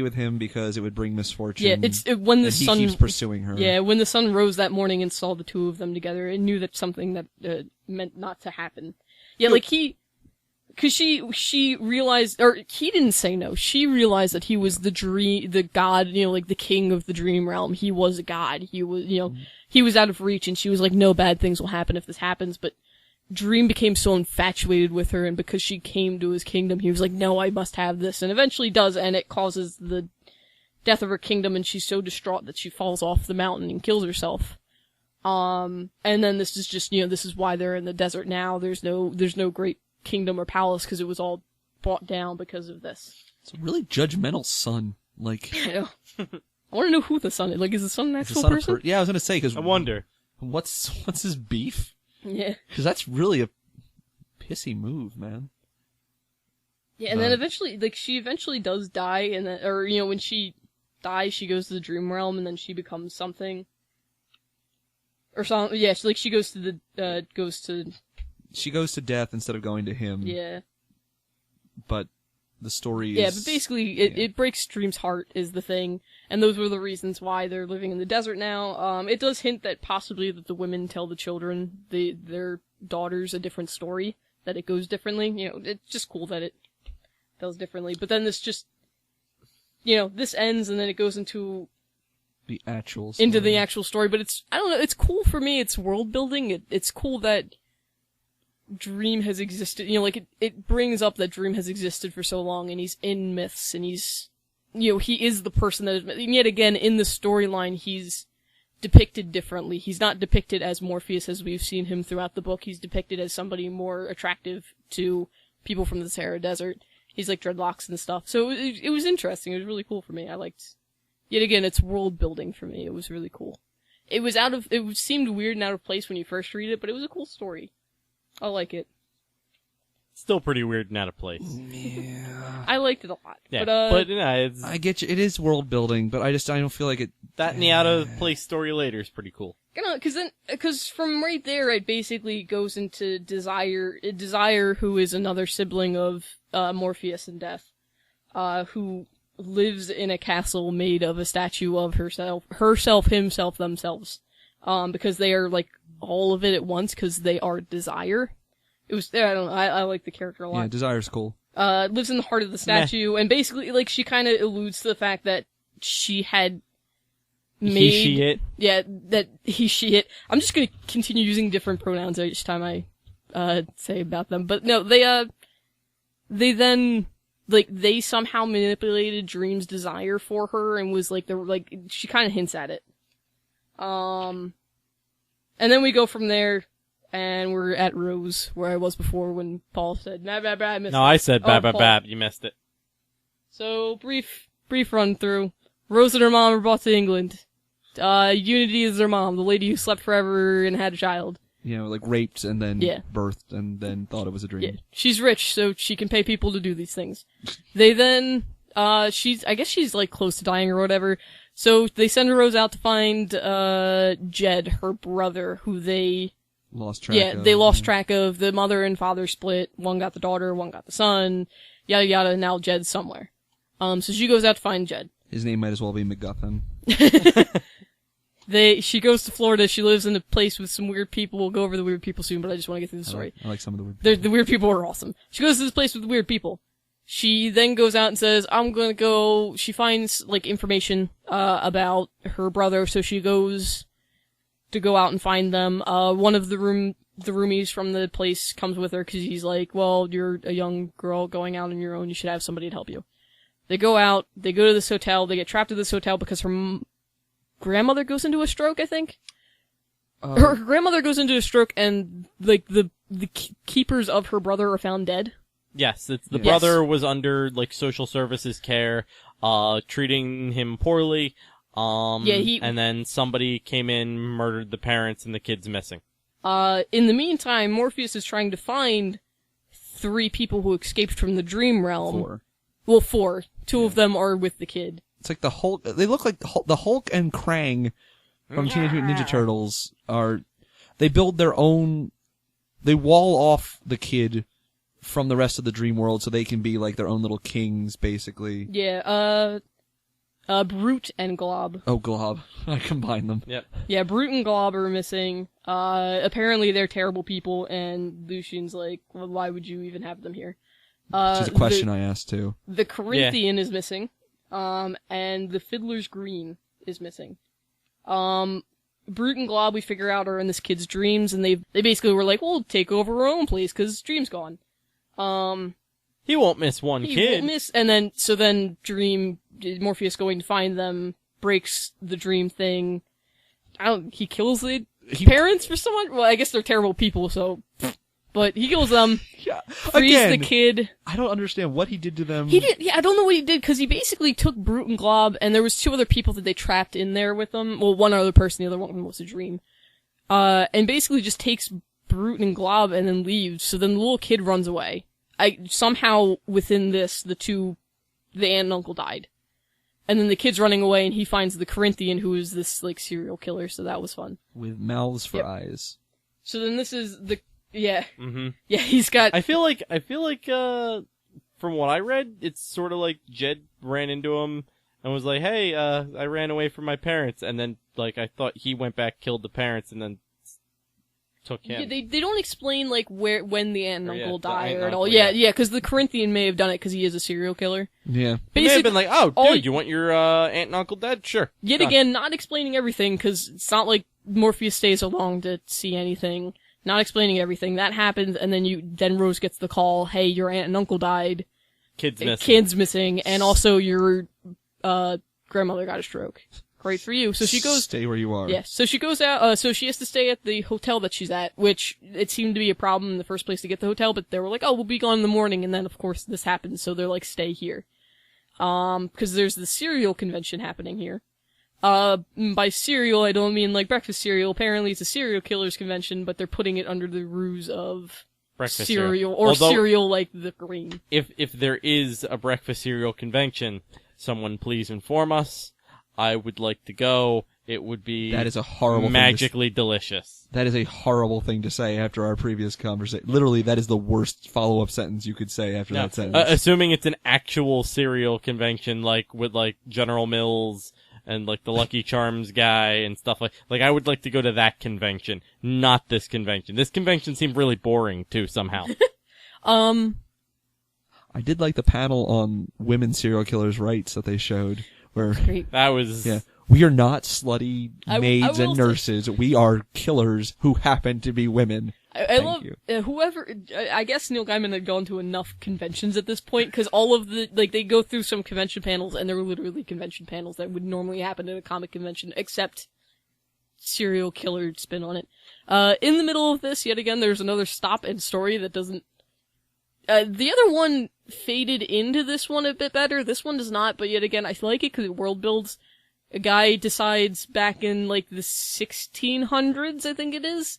Speaker 2: with him because it would bring misfortune.
Speaker 1: Yeah, when the sun
Speaker 2: he keeps pursuing her.
Speaker 1: Yeah, when the sun rose that morning and saw the two of them together, it knew that something that meant not to happen. Yeah, like cause she realized, or he didn't say no, she realized that he was the god, you know, like the king of the dream realm. He was a god. He was, you know, he was out of reach, and she was like, no bad things will happen if this happens, but Dream became so infatuated with her, and because she came to his kingdom, he was like, no, I must have this, and eventually does, and it causes the death of her kingdom, and she's so distraught that she falls off the mountain and kills herself. And then this is just, you know, this is why they're in the desert now. There's no great kingdom or palace, because it was all brought down because of this.
Speaker 2: It's a really judgmental son. Like,
Speaker 1: I know. I want to know who the son is. Like, is the son an actual person?
Speaker 2: Yeah, I was gonna say, because
Speaker 3: I wonder.
Speaker 2: What's his beef?
Speaker 1: Yeah.
Speaker 2: Because that's really a pissy move, man.
Speaker 1: Yeah, and then eventually, like, she eventually does die, and then, or, you know, when she dies, she goes to the dream realm, and then she becomes something. Or something, yeah, she goes to
Speaker 2: She goes to death instead of going to him.
Speaker 1: Yeah.
Speaker 2: But the story is...
Speaker 1: Yeah, but basically, it breaks Dream's heart, is the thing, and those were the reasons why they're living in the desert now. It does hint that possibly that the women tell the children, their daughters, a different story, that it goes differently. You know, it's just cool that it does differently, but then this just, you know, this ends, and then it goes into
Speaker 2: the actual
Speaker 1: story, but it's, I don't know, it's cool for me, it's world building, it's cool that Dream has existed, you know, like, it brings up that Dream has existed for so long, and he's in myths, and he's, you know, he is the person that is, and yet again, in the storyline, he's depicted differently. He's not depicted as Morpheus as we've seen him throughout the book. He's depicted as somebody more attractive to people from the Sahara Desert. He's like dreadlocks and stuff. So it was interesting. It was really cool for me. I liked, yet again, it's world building for me. It was really cool. It seemed weird and out of place when you first read it, but it was a cool story. I like it.
Speaker 3: Still pretty weird and out of place.
Speaker 2: Yeah.
Speaker 1: I liked it a lot.
Speaker 3: Yeah,
Speaker 1: but
Speaker 3: you know, it's...
Speaker 2: I get you. It is world building, but I don't feel like it...
Speaker 3: That and the out of place story later is pretty cool.
Speaker 1: You know, cause from right there, it basically goes into Desire, who is another sibling of, Morpheus and Death, who lives in a castle made of a statue of herself, himself, themselves. Because they are, like, all of it at once, cause they are Desire. I don't know, I like the character a lot.
Speaker 2: Yeah, Desire's cool.
Speaker 1: Lives in the heart of the statue, and basically, like, she kinda alludes to the fact that she had made...
Speaker 3: He, she, it.
Speaker 1: Yeah, that he, she, it. I'm just gonna continue using different pronouns each time I say about them. But no, they then, like, they somehow manipulated Dream's desire for her and was like, she kind of hints at it. And then we go from there, and we're at Rose, where I was before when Paul said, I missed it.
Speaker 3: No, I said
Speaker 1: Paul.
Speaker 3: bab, you missed it.
Speaker 1: So, brief run through. Rose and her mom are brought to England. Unity is their mom, the lady who slept forever and had a child.
Speaker 2: You know, like raped and then birthed and then thought it was a dream.
Speaker 1: Yeah. She's rich, so she can pay people to do these things. They then, I guess she's like close to dying or whatever. So they send Rose out to find, Jed, her brother, who they
Speaker 2: lost track of.
Speaker 1: they lost track of. The mother and father split. One got the daughter, one got the son. Yada yada, now Jed's somewhere. So she goes out to find Jed.
Speaker 2: His name might as well be MacGuffin.
Speaker 1: She goes to Florida. She lives in a place with some weird people. We'll go over the weird people soon, but I just want to get through the story.
Speaker 2: I like some of the weird people.
Speaker 1: The weird people are awesome. She goes to this place with weird people. She then goes out and says, I'm gonna go, she finds, like, information, about her brother, so she goes to go out and find them. One of the roomies from the place comes with her, cause he's like, well, you're a young girl going out on your own, you should have somebody to help you. They go out, they go to this hotel, they get trapped at this hotel because her grandmother goes into a stroke, I think? Her grandmother goes into a stroke and, like, the keepers of her brother are found dead.
Speaker 3: Yes, the brother was under, like, social services care, treating him poorly, and then somebody came in, murdered the parents, and the kid's missing.
Speaker 1: In the meantime, Morpheus is trying to find 3 people who escaped from the dream realm.
Speaker 2: 4.
Speaker 1: Well, 4. 2 of them are with the kid.
Speaker 2: It's like the Hulk. They look like the Hulk and Krang from Teenage Mutant Ninja Turtles they build their own, they wall off the kid from the rest of the dream world so they can be like their own little kings, basically.
Speaker 1: Yeah, Brute and Glob.
Speaker 2: Oh, Glob. I combined them.
Speaker 3: Yep.
Speaker 1: Yeah, Brute and Glob are missing. Apparently they're terrible people, and Lucian's like, well, why would you even have them here?
Speaker 2: Which is a question I asked too.
Speaker 1: The Corinthian is missing. And the Fiddler's Green is missing. Brute and Glob, we figure out, are in this kid's dreams, and they basically were like, well, take over our own place, cause Dream's gone.
Speaker 3: He won't miss one
Speaker 1: he
Speaker 3: kid.
Speaker 1: Won't miss, and then Dream, Morpheus going to find them, breaks the dream thing. He kills the parents for someone? Well, I guess they're terrible people, so, but he kills them.
Speaker 2: Yeah.
Speaker 1: Frees the kid.
Speaker 2: I don't understand what he did to them.
Speaker 1: I don't know what he did, cause he basically took Brute and Glob, and there was 2 other people that they trapped in there with them. Well, one other person, the other one was a dream. And basically just takes Brute and Glob and then leaves, so then the little kid runs away. Somehow within this, the aunt and uncle died. And then the kid's running away, and he finds the Corinthian, who is this, like, serial killer, so that was fun.
Speaker 2: With mouths for eyes.
Speaker 1: So then this is yeah.
Speaker 3: Mm-hmm.
Speaker 1: Yeah, he's got...
Speaker 3: I feel like, from what I read, it's sort of like Jed ran into him and was like, hey, I ran away from my parents, and then, like, I thought he went back, killed the parents, and then took him.
Speaker 1: Yeah, they don't explain, like, when the aunt and uncle die or at all.
Speaker 3: Uncle,
Speaker 1: Yeah, because the Corinthian may have done it because he is a serial killer.
Speaker 2: Yeah.
Speaker 3: He may have been like, oh, dude, you want your, aunt and uncle dead? Sure.
Speaker 1: Yet again, not explaining everything, because it's not like Morpheus stays along to see anything. Not explaining everything. That happens, and then Rose gets the call, hey, your aunt and uncle died. Kid's missing, and also your, grandmother got a stroke. Great for you. So she goes...
Speaker 2: Stay where you are.
Speaker 1: Yeah, so she goes out, so she has to stay at the hotel that she's at, which it seemed to be a problem in the first place to get the hotel, but they were like, oh, we'll be gone in the morning, and then of course this happens, so they're like, stay here. Cause there's the cereal convention happening here. By cereal, I don't mean like breakfast cereal. Apparently it's a serial killers convention, but they're putting it under the ruse of
Speaker 3: breakfast
Speaker 1: cereal, or cereal like the green.
Speaker 3: If there is a breakfast cereal convention, someone please inform us. I would like to go. It would be
Speaker 2: that is a horrible
Speaker 3: magically delicious.
Speaker 2: That is a horrible thing to say after our previous conversation. Literally, that is the worst follow-up sentence you could say after that sentence.
Speaker 3: Assuming it's an actual cereal convention, like with like General Mills and like the Lucky Charms guy and stuff like I would like to go to that convention, not this convention. This convention seemed really boring too somehow.
Speaker 2: I did like the panel on women serial killers' rights that they showed, where
Speaker 3: that was
Speaker 2: we are not slutty maids and nurses. We are killers who happen to be women.
Speaker 1: I love whoever. I guess Neil Gaiman had gone to enough conventions at this point because all of the they go through some convention panels and they're literally convention panels that would normally happen at a comic convention, except serial killer spin on it. In the middle of this, yet again, there's another stop and story that doesn't. The other one faded into this one a bit better. This one does not, but yet again, I like it because it world builds. A guy decides back in like the 1600s, I think it is.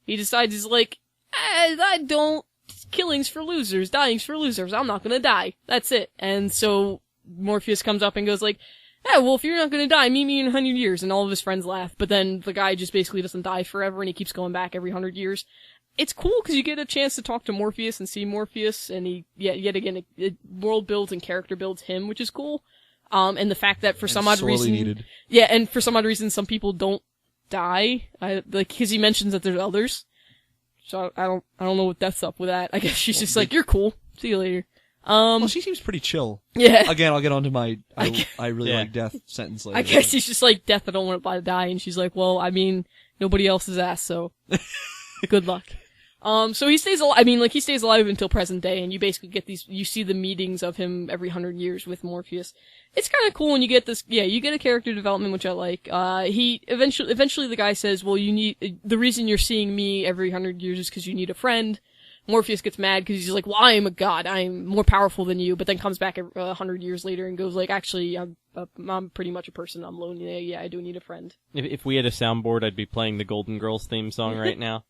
Speaker 1: He decides he's like, I don't, killing's for losers, dying's for losers, I'm not gonna die. That's it. And so Morpheus comes up and goes like, well, if you're not gonna die, meet me in 100 years. And all of his friends laugh, but then the guy just basically doesn't die forever and he keeps going back every 100 years. It's cool because you get a chance to talk to Morpheus and see Morpheus, and yet again, it world builds and character builds him, which is cool. And the fact that for some odd reason,
Speaker 2: needed.
Speaker 1: Yeah, and for some odd reason, some people don't die. Cause he mentions that there's others. So I don't know what Death's up with that. I guess she's just like, you're cool. See you later.
Speaker 2: Well, she seems pretty chill.
Speaker 1: Yeah.
Speaker 2: Again, I'll get onto my, I really like Death sentence later.
Speaker 1: I guess he's just like, Death, I don't want to die. And she's like, well, I mean, nobody else is asked, so good luck. So he stays alive. I mean, like, he stays alive until present day, and you basically get you see the meetings of him every 100 years with Morpheus. It's kind of cool when you get this, you get a character development, which I like. He eventually the guy says, well, the reason you're seeing me every 100 years is because you need a friend. Morpheus gets mad because he's like, well, I am a god, I am more powerful than you, but then comes back 100 years later and goes like, actually, I'm pretty much a person, I'm lonely, yeah, I do need a friend.
Speaker 3: If we had a soundboard, I'd be playing the Golden Girls theme song right now.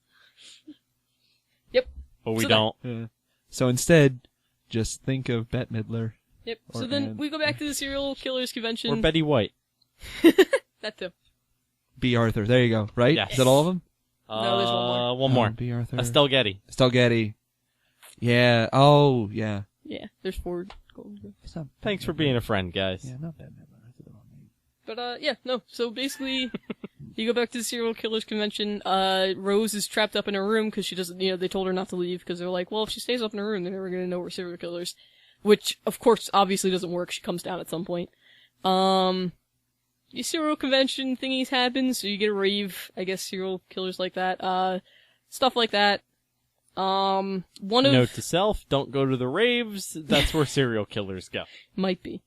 Speaker 1: Yep.
Speaker 3: But we don't.
Speaker 2: Yeah. So instead, just think of Bette Midler.
Speaker 1: Yep. So then we go back to the serial killers convention.
Speaker 3: Or Betty White.
Speaker 1: That too.
Speaker 2: B. Arthur. There you go. Right?
Speaker 3: Yes.
Speaker 2: Is that all of them?
Speaker 1: No, there's one more.
Speaker 3: One more.
Speaker 2: B. Arthur.
Speaker 3: Estelle Getty.
Speaker 2: Estelle Getty. Yeah. Oh, yeah.
Speaker 1: Yeah. There's 4.
Speaker 3: Thanks for being a friend, guys.
Speaker 2: Yeah, not Bette Midler. That's the wrong name.
Speaker 1: But yeah, no. So basically, you go back to the serial killers convention. Rose is trapped up in a room because she doesn't. They told her not to leave because they're like, well, if she stays up in a room, they're never gonna know we're serial killers. Which, of course, obviously doesn't work. She comes down at some point. The serial convention thingies happen, so you get a rave. I guess serial killers like that. Stuff like that.
Speaker 3: Note to self: don't go to the raves. That's where serial killers go.
Speaker 1: Might be.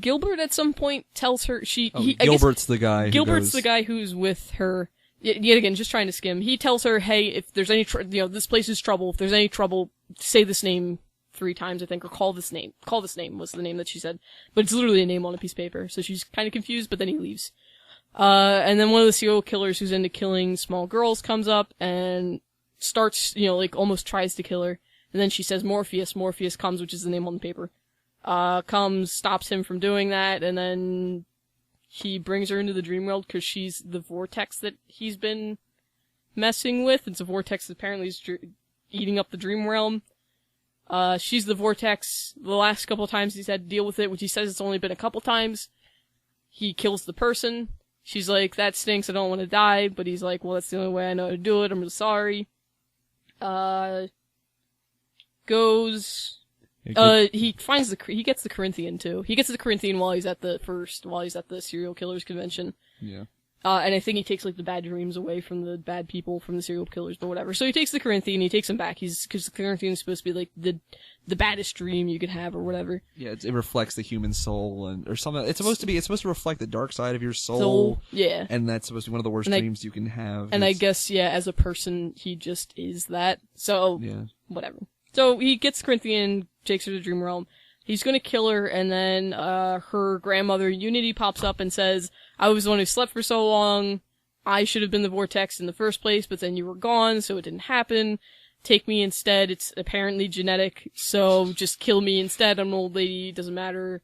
Speaker 1: Gilbert at some point tells her
Speaker 2: Gilbert's the guy.
Speaker 1: Gilbert's the guy who's with her. Yet again, just trying to skim. He tells her, "Hey, if there's any, this place is trouble. If there's any trouble, say this name 3 times, I think, or call this name. Call this name was the name that she said, but it's literally a name on a piece of paper. So she's kind of confused, but then he leaves. And then one of the serial killers who's into killing small girls comes up and starts, almost tries to kill her. And then she says Morpheus. Morpheus comes, which is the name on the paper. Comes, stops him from doing that, and then he brings her into the dream world because she's the vortex that he's been messing with. It's a vortex that apparently is eating up the dream realm. She's the vortex. The last couple of times he's had to deal with it, which he says it's only been a couple times. He kills the person. She's like, that stinks, I don't want to die, but he's like, well, that's the only way I know how to do it, I'm really sorry. He gets the Corinthian too. He gets the Corinthian while he's at the serial killers convention.
Speaker 2: Yeah.
Speaker 1: And I think he takes the bad dreams away from the bad people, from the serial killers, but whatever. So he takes the Corinthian, he takes him back. Cause the Corinthian is supposed to be the baddest dream you could have or whatever.
Speaker 2: Yeah, it reflects the human soul or something. It's supposed to reflect the dark side of your soul.
Speaker 1: Yeah.
Speaker 2: And that's supposed to be one of the worst dreams you can have.
Speaker 1: And I guess, as a person, he just is that. So, whatever. So he gets Corinthian, takes her to the dream realm. He's gonna kill her, and then, her grandmother, Unity, pops up and says, I was the one who slept for so long. I should have been the vortex in the first place, but then you were gone, so it didn't happen. Take me instead. It's apparently genetic, so just kill me instead. I'm an old lady, doesn't matter.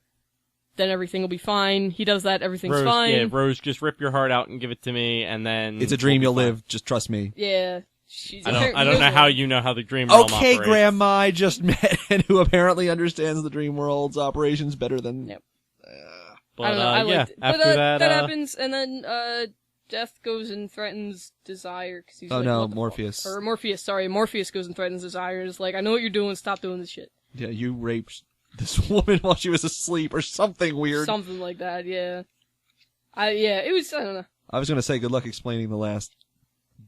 Speaker 1: Then everything will be fine. He does that, everything's fine.
Speaker 3: Yeah, Rose, just rip your heart out and give it to me, and then...
Speaker 2: It's a dream, you'll live, just trust me.
Speaker 1: Yeah.
Speaker 3: I don't know how you know how the dream realm operates.
Speaker 2: Okay, Grandma I just met and who apparently understands the dream world's operations better than...
Speaker 1: Yep.
Speaker 3: But,
Speaker 1: I don't know, I liked it.
Speaker 3: After
Speaker 1: that happens, and then, Death goes and threatens Desire, cause he's
Speaker 2: Morpheus.
Speaker 1: Or Morpheus, sorry. Morpheus goes and threatens Desire, and is like, I know what you're doing, stop doing this shit.
Speaker 2: Yeah, you raped this woman while she was asleep, or something weird.
Speaker 1: Something like that, yeah. It was, I don't know.
Speaker 2: I was gonna say, good luck explaining the last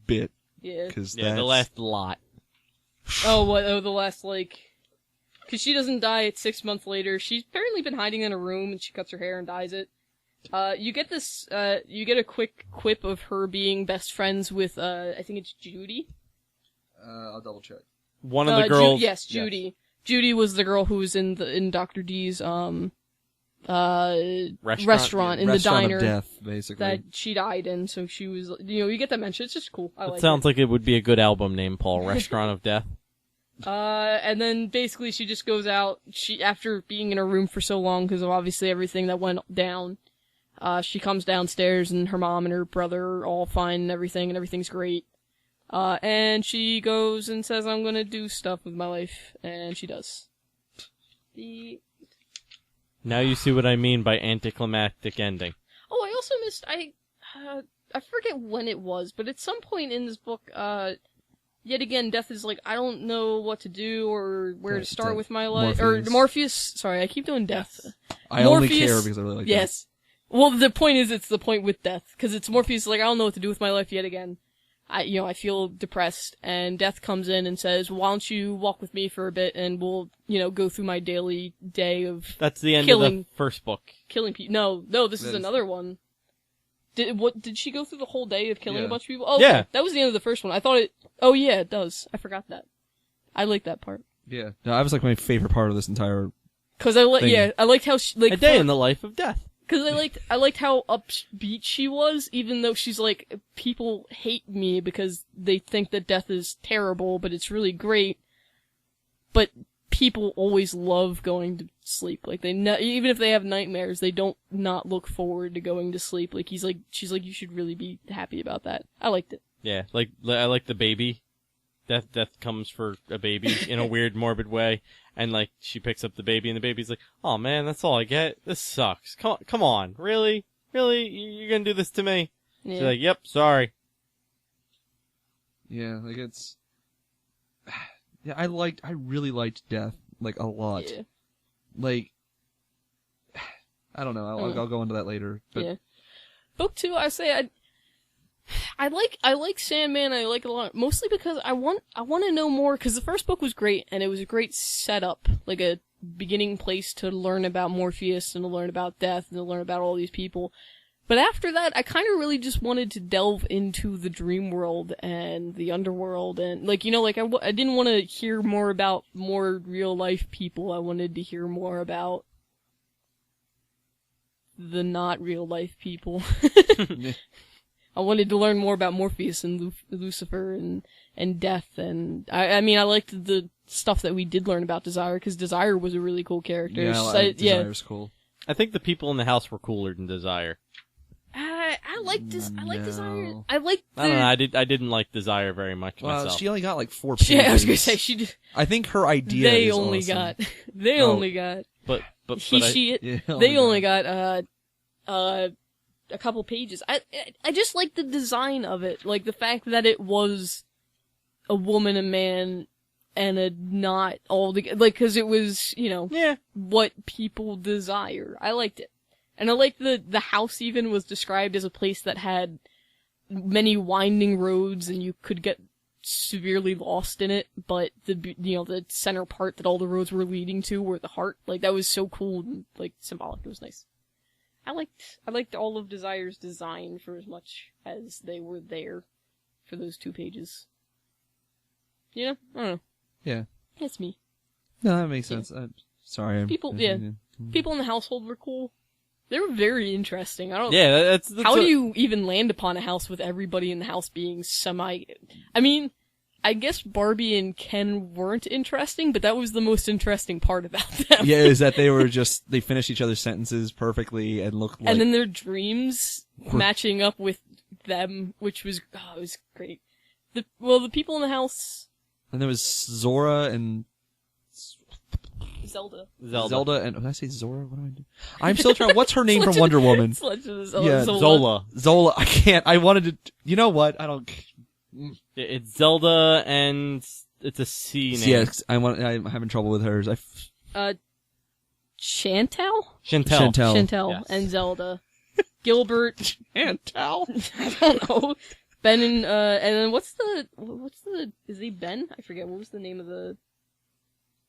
Speaker 2: bit.
Speaker 1: Yeah.
Speaker 3: The last lot.
Speaker 1: Oh, what? Oh, the last, because she doesn't die at 6 months later. She's apparently been hiding in a room, and she cuts her hair and dyes it. You get a quick quip of her being best friends with, I think it's Judy?
Speaker 2: I'll double check.
Speaker 3: One of the girls.
Speaker 1: Yes, Judy. Yes. Judy was the girl who was in Dr. D's, restaurant in the diner
Speaker 2: of death, basically.
Speaker 1: that she died in. So she was, you get that mention. It's just cool.
Speaker 3: It sounds like it would be a good album name, Paul. Restaurant of Death.
Speaker 1: And then basically she just goes out. After being in her room for so long, because of obviously everything that went down, she comes downstairs and her mom and her brother are all fine and everything's great. And she goes and says, I'm gonna do stuff with my life, and she does.
Speaker 3: Now you see what I mean by anticlimactic ending.
Speaker 1: Oh, I also missed, I forget when it was, but at some point in this book, yet again, Death is like, I don't know what to do or where to start with my life.
Speaker 2: Morpheus.
Speaker 1: Or Morpheus, sorry, I keep doing Death.
Speaker 2: I only care because I really like Death.
Speaker 1: Yes. Well, the point is, it's the point with Death, because it's Morpheus like, I don't know what to do with my life yet again. I feel depressed, and Death comes in and says, why don't you walk with me for a bit, and we'll, go through my daily day of
Speaker 3: That's the end of the first book.
Speaker 1: Killing people. No, this is another one. Did she go through the whole day of killing a bunch of people? Oh,
Speaker 3: yeah.
Speaker 1: That was the end of the first one. I thought oh yeah, it does. I forgot that. I like that part.
Speaker 2: Yeah. No, that was my favorite part of this entire
Speaker 1: Cause I liked how she,
Speaker 3: a day in the life of Death.
Speaker 1: Cause I liked how upbeat she was, even though she's like, people hate me because they think that Death is terrible, but it's really great. But people always love going to sleep. Like even if they have nightmares, they don't not look forward to going to sleep. Like she's like, you should really be happy about that. I liked it.
Speaker 3: Yeah, I like the baby. Death comes for a baby in a weird, morbid way, and she picks up the baby, and the baby's like, "Oh man, that's all I get. This sucks. Come on, really, you're gonna do this to me?" Yeah. She's like, "Yep, sorry."
Speaker 2: Yeah, it's. Yeah, I really liked Death a lot. Yeah. I don't know. I'll go into that later. But...
Speaker 1: Yeah. Book 2, I say I like Sandman. I like it a lot, mostly because I want to know more. Because the first book was great, and it was a great setup, like a beginning place to learn about Morpheus and to learn about Death and to learn about all these people. But after that, I kind of really just wanted to delve into the dream world and the underworld, and I didn't want to hear more about more real life people. I wanted to hear more about the not real life people. I wanted to learn more about Morpheus and Lucifer and Death, and I liked the stuff that we did learn about Desire, because Desire was a really cool character.
Speaker 2: Yeah, Desire's cool.
Speaker 3: I think the people in the house were cooler than Desire.
Speaker 1: I like Desire. I don't
Speaker 3: know. I didn't like Desire very much myself.
Speaker 2: She only got 4 pages.
Speaker 1: Yeah, I was gonna say she did.
Speaker 2: I think her idea.
Speaker 1: They
Speaker 2: is
Speaker 1: only
Speaker 2: awesome.
Speaker 1: got. They only got.
Speaker 3: But
Speaker 1: they only got a couple pages. I just like the design of it, like the fact that it was a woman, a man, and a not all the because it was what people desire. I liked it, and I liked the house even was described as a place that had many winding roads, and you could get severely lost in it. But the center part that all the roads were leading to were the heart. Like that was so cool and symbolic. It was nice. I liked all of Desire's design for as much as they were there for those 2 pages. I don't know.
Speaker 2: Yeah.
Speaker 1: It's me.
Speaker 2: No, that makes sense. Sorry.
Speaker 1: People in the household were cool. They were very interesting.
Speaker 3: That's
Speaker 1: how do you even land upon a house with everybody in the house being I guess Barbie and Ken weren't interesting, but that was the most interesting part about them.
Speaker 2: Yeah, is that they finished each other's sentences perfectly and looked like...
Speaker 1: And then their dreams matching up with them, which was, it was great. The people in the house...
Speaker 2: And there was Zora and...
Speaker 1: Zelda,
Speaker 2: and... Did I say Zora? What do I do? I'm still trying... What's her name from Wonder Woman?
Speaker 1: Yeah,
Speaker 3: Zola.
Speaker 2: I can't... I wanted to... You know what? I don't...
Speaker 3: It's Zelda, and it's a C name.
Speaker 2: Yes, I'm having trouble with hers.
Speaker 1: Chantal,
Speaker 2: yes.
Speaker 1: and Zelda. Gilbert.
Speaker 2: Chantal?
Speaker 1: I don't know. Ben and then what's the is he Ben? I forget what was the name of the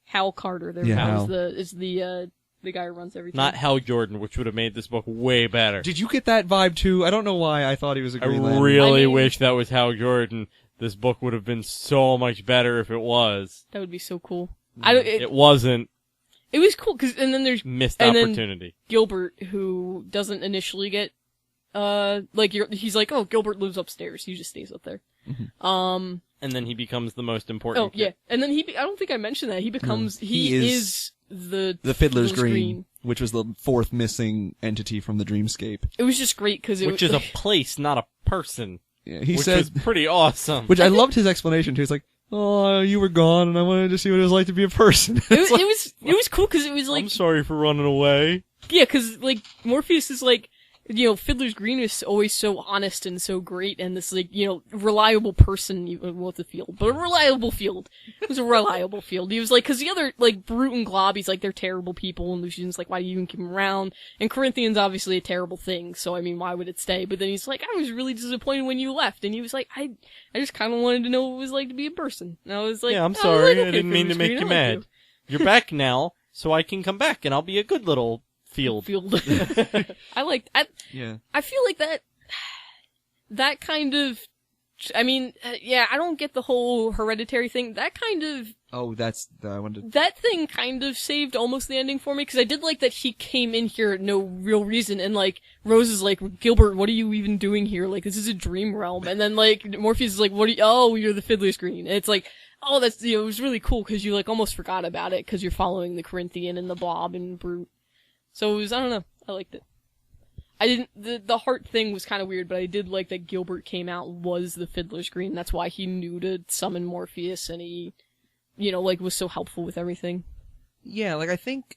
Speaker 1: Hal Carter. There
Speaker 2: Hal.
Speaker 1: is the guy who runs everything.
Speaker 3: Not Hal Jordan, which would have made this book way better.
Speaker 2: Did you get that vibe too? I don't know why I thought he was a Green Lantern.
Speaker 3: I really wish that was Hal Jordan. This book would have been so much better if it was.
Speaker 1: That would be so cool.
Speaker 3: It wasn't.
Speaker 1: It was cool and then there's
Speaker 3: missed opportunity.
Speaker 1: Then Gilbert, who doesn't initially get he's like, oh, Gilbert lives upstairs. He just stays up there.
Speaker 2: Mm-hmm.
Speaker 3: And then he becomes the most important.
Speaker 1: Oh, yeah. And then I don't think I mentioned that. He becomes, he is the
Speaker 2: Fiddler's Green, which was the fourth missing entity from the Dreamscape.
Speaker 1: It was just great because
Speaker 3: which is a place, not a person.
Speaker 2: Yeah,
Speaker 3: which was pretty awesome.
Speaker 2: Which I loved his explanation too. He's like, oh, you were gone and I wanted to see what it was like to be a person.
Speaker 1: It was cool because it was like,
Speaker 3: I'm sorry for running away.
Speaker 1: Yeah, because like Morpheus is like, Fiddler's Green is always so honest and so great, and this like, reliable person, with the field, but a reliable field. It was a reliable field. He was like, cause the other, like, Brute and Glob, he's like, they're terrible people, and Lucian's like, why do you even keep them around? And Corinthian's obviously a terrible thing, so I mean, why would it stay? But then he's like, I was really disappointed when you left, and he was like, I just kinda wanted to know what it was like to be a person. And I was like,
Speaker 3: yeah, I'm sorry, I didn't mean to make you mad. You're back now, so I can come back, and I'll be a good little field.
Speaker 1: I feel like that kind of, I mean, I don't get the whole hereditary thing. That kind of, that thing kind of saved almost the ending for me, because I did like that he came in here no real reason, and like, Rose is like, Gilbert, what are you even doing here? Like, this is a dream realm. And then like, Morpheus is like, you're the Fiddler's Green. And it's like, oh, that's, it was really cool, because you like almost forgot about it, because you're following the Corinthian and the Blob and Brute. So it was, I don't know, I liked it. The heart thing was kind of weird, but I did like that Gilbert came out was the Fiddler's Green. That's why he knew to summon Morpheus, and he, was so helpful with everything.
Speaker 2: Yeah, like I think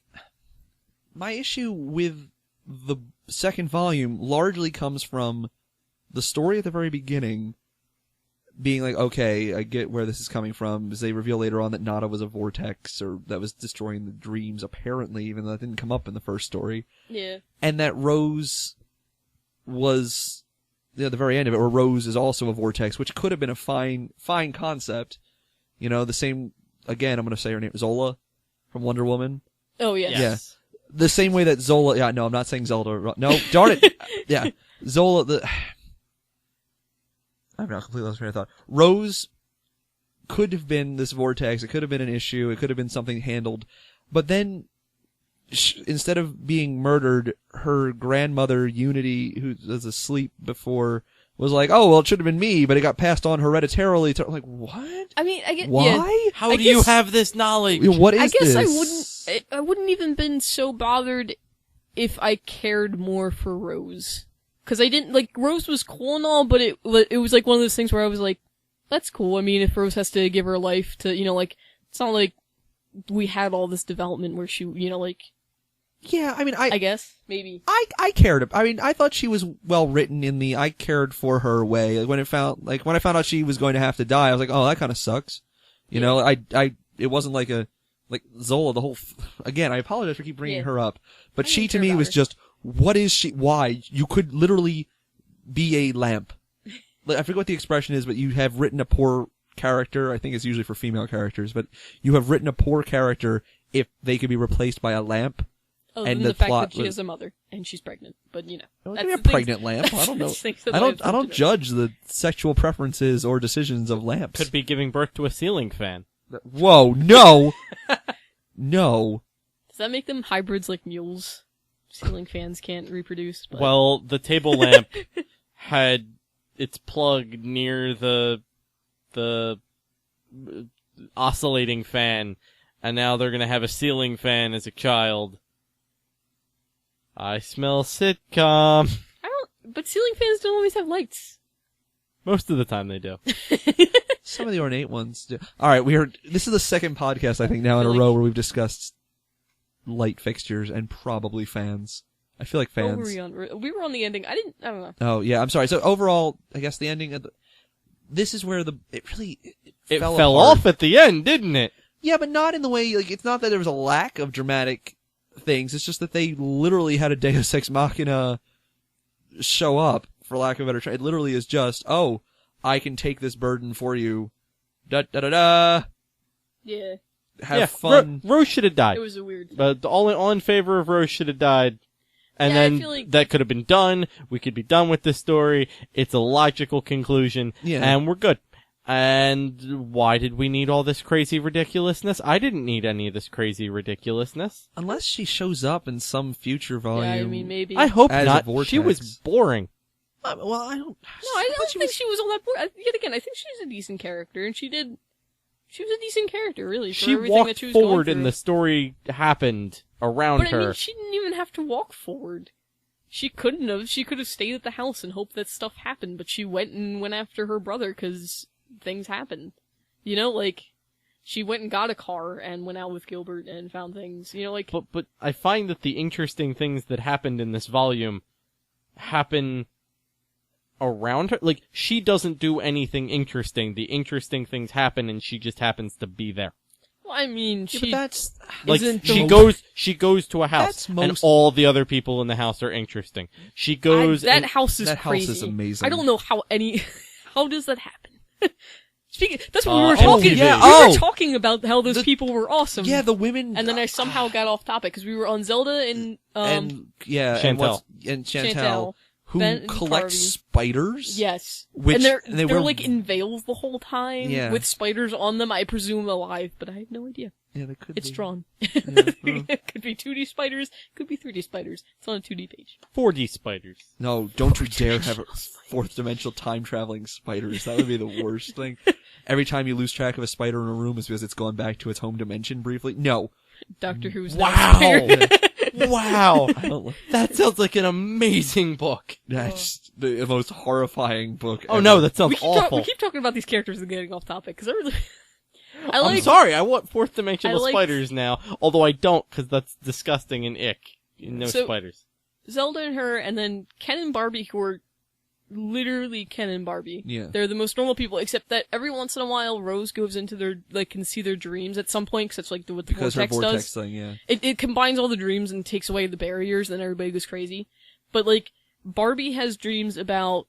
Speaker 2: my issue with the second volume largely comes from the story at the very beginning being like, okay, I get where this is coming from, because they reveal later on that Nada was a vortex, or that was destroying the dreams, apparently, even though that didn't come up in the first story.
Speaker 1: Yeah.
Speaker 2: And that Rose was, the very end of it, where Rose is also a vortex, which could have been a fine concept. The same, again, I'm going to say her name, Zola from Wonder Woman.
Speaker 1: Oh, yeah.
Speaker 3: Yes.
Speaker 2: Yeah. The same way that Zola, no, I'm not saying Zelda, no, darn it. Yeah. Zola, I've now completely lost my train of thought. Rose could have been this vortex. It could have been an issue. It could have been something handled. But then, instead of being murdered, her grandmother, Unity, who was asleep before, was like, oh, well, it should have been me, but it got passed on hereditarily. I'm like, what?
Speaker 1: I mean, I get,
Speaker 2: why?
Speaker 1: Yeah.
Speaker 3: How do you have this knowledge?
Speaker 2: What is
Speaker 1: this?
Speaker 2: I
Speaker 1: guess I wouldn't even been so bothered if I cared more for Rose. Cause I didn't, like, Rose was cool and all, but it was like one of those things where I was like, that's cool. I mean, if Rose has to give her life to, it's not like we had all this development where she,
Speaker 2: yeah, I mean,
Speaker 1: I guess, maybe.
Speaker 2: I cared. I mean, I thought she was well written in the I cared for her way. When I found out she was going to have to die, I was like, oh, that kind of sucks. It wasn't like Zola, again, I apologize for keep bringing her up, but she to me was just, what is she? Why? You could literally be a lamp. I forget what the expression is, but you have written a poor character. I think it's usually for female characters, but you have written a poor character if they could be replaced by a lamp.
Speaker 1: Other than the fact that she has a mother and she's pregnant, but
Speaker 2: that's a pregnant lamp. I don't know. I don't judge the sexual preferences or decisions of lamps.
Speaker 3: Could be giving birth to a ceiling fan.
Speaker 2: Whoa, no, no.
Speaker 1: Does that make them hybrids like mules? Ceiling fans can't reproduce. But...
Speaker 3: Well, the table lamp had its plug near the oscillating fan, and now they're gonna have a ceiling fan as a child. I smell sitcom.
Speaker 1: But ceiling fans don't always have lights.
Speaker 3: Most of the time they do.
Speaker 2: Some of the ornate ones do. Alright, this is the second podcast, I think, now in a row where we've discussed light fixtures and probably fans. I feel like fans.
Speaker 1: What were we on? We were on the ending. I don't know.
Speaker 2: Oh, yeah, I'm sorry. So overall, I guess the ending of this is where it fell
Speaker 3: off at the end, didn't it?
Speaker 2: Yeah, but not in the way, it's not that there was a lack of dramatic things. It's just that they literally had a Deus Ex Machina show up, for lack of a better term. It literally is just, oh, I can take this burden for you. Da da da da.
Speaker 1: Yeah.
Speaker 2: Have fun.
Speaker 3: Rose should have died.
Speaker 1: It was a weird thing.
Speaker 3: But all in favor of Rose should have died. And
Speaker 1: Yeah, I
Speaker 3: then
Speaker 1: feel like-
Speaker 3: that could have been done. We could be done with this story. It's a logical conclusion.
Speaker 2: Yeah.
Speaker 3: And we're good. And why did we need all this crazy ridiculousness? I didn't need any of this crazy ridiculousness.
Speaker 2: Unless she shows up in some future volume.
Speaker 1: Yeah, I mean, maybe.
Speaker 3: I hope
Speaker 2: As a
Speaker 3: not.
Speaker 2: vortex.
Speaker 3: She was boring.
Speaker 2: Well, I don't.
Speaker 1: No, I don't think she was all that bored. Yet again, I think she's a decent character, and she was a decent character, really, for
Speaker 3: She
Speaker 1: everything
Speaker 3: walked
Speaker 1: that she was
Speaker 3: forward
Speaker 1: going
Speaker 3: and
Speaker 1: through.
Speaker 3: the story happened around
Speaker 1: But
Speaker 3: her.
Speaker 1: I mean, she didn't even have to walk forward. She couldn't have. She could have stayed at the house and hoped that stuff happened, but she went after her brother because things happened. You know, like, she went and got a car and went out with Gilbert and found things. You know, like...
Speaker 3: But I find that the interesting things that happened in this volume happen around her. Like, she doesn't do anything interesting. The interesting things happen and she just happens to be there.
Speaker 1: Well, I mean,
Speaker 2: Yeah,
Speaker 1: she...
Speaker 2: but that's
Speaker 3: Like,
Speaker 1: Isn't
Speaker 3: she
Speaker 1: the-
Speaker 3: goes to a house
Speaker 2: That's
Speaker 3: and
Speaker 2: most-
Speaker 3: all the other people in the house are interesting. She goes
Speaker 1: that
Speaker 3: and
Speaker 1: house is
Speaker 2: that house
Speaker 1: crazy.
Speaker 2: is amazing.
Speaker 1: I don't know how how does that happen? Speaking, that's what we
Speaker 3: Oh,
Speaker 1: were talking.
Speaker 2: yeah,
Speaker 1: we
Speaker 2: oh!
Speaker 1: were talking about how those people were awesome.
Speaker 2: Yeah, the women.
Speaker 1: And then I somehow got off topic because we were on Zelda and
Speaker 2: and yeah,
Speaker 3: Chantel.
Speaker 2: and Chantel,
Speaker 1: Chantel,
Speaker 2: who
Speaker 1: Ben and
Speaker 2: collects
Speaker 1: Harvey.
Speaker 2: spiders.
Speaker 1: yes,
Speaker 2: Which-
Speaker 1: and they're
Speaker 2: and they were-
Speaker 1: like in veils the whole time
Speaker 2: Yeah.
Speaker 1: with spiders on them. I presume alive, but I have no idea.
Speaker 2: Yeah, they could.
Speaker 1: It's
Speaker 2: be.
Speaker 1: drawn.
Speaker 2: Yeah,
Speaker 1: It could be 2D spiders, could be 3D spiders. It's on a 2D page.
Speaker 3: 4D spiders.
Speaker 2: No, don't you dare have fourth dimensional time traveling spiders. That would be the worst thing. Every time you lose track of a spider in a room is because it's gone back to its home dimension briefly. No.
Speaker 1: Doctor Who's
Speaker 3: Wow!
Speaker 1: now
Speaker 3: Wow!
Speaker 2: I don't like-
Speaker 3: That sounds like an amazing book.
Speaker 2: That's the most horrifying book
Speaker 3: Oh
Speaker 2: ever.
Speaker 3: no, that sounds awful.
Speaker 1: we keep talking about these characters and getting off topic because I really.
Speaker 3: I'm sorry, I want fourth dimensional
Speaker 1: I like-
Speaker 3: spiders now. Although I don't, because that's disgusting and ick. No
Speaker 1: So-
Speaker 3: spiders.
Speaker 1: Zelda and her, and then Ken and Barbie, who are literally Ken and Barbie.
Speaker 2: Yeah.
Speaker 1: They're the most normal people, except that every once in a while, Rose goes into their, like, can see their dreams at some point, because that's like what the
Speaker 2: Because
Speaker 1: vortex
Speaker 2: her vortex
Speaker 1: does.
Speaker 2: thing, yeah.
Speaker 1: It combines all the dreams and takes away the barriers, and everybody goes crazy. But, like, Barbie has dreams about,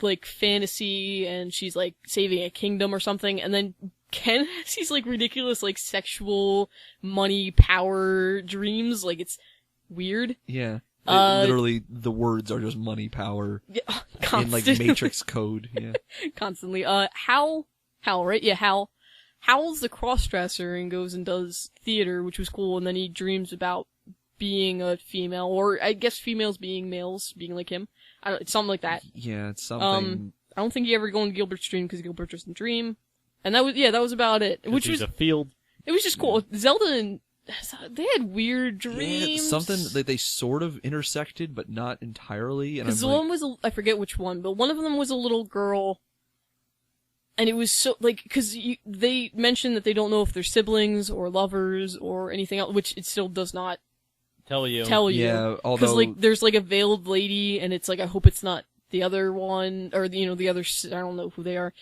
Speaker 1: like, fantasy, and she's, like, saving a kingdom or something, and then Ken has these, like, ridiculous, like, sexual, money, power dreams. Like, it's weird.
Speaker 2: Yeah.
Speaker 1: Uh,
Speaker 2: Literally, the words are just money power
Speaker 1: Yeah,
Speaker 2: in like
Speaker 1: constantly.
Speaker 2: Matrix code. Yeah.
Speaker 1: Constantly. Hal, right? Yeah, Hal's the cross-dresser and goes and does theater, which was cool, and then he dreams about being a female, or I guess females being males, being like him. It's something like that.
Speaker 2: Yeah, it's something.
Speaker 1: I don't think he ever go on Gilbert's dream because Gilbert doesn't dream. And that was about it. Which was,
Speaker 3: a field.
Speaker 1: it was just cool. Zelda and, they had weird
Speaker 2: Yeah,
Speaker 1: dreams.
Speaker 2: something that they sort of intersected, but not entirely. And I'm
Speaker 1: Because the
Speaker 2: like,
Speaker 1: one was, I forget which one, but one of them was a little girl. And it was so, like, cause they mentioned that they don't know if they're siblings or lovers or anything else, which it still does not
Speaker 3: Tell you.
Speaker 1: tell you.
Speaker 2: yeah, although
Speaker 1: Cause, like, there's, like, a veiled lady, and it's like, I hope it's not the other one, or, the other, I don't know who they are,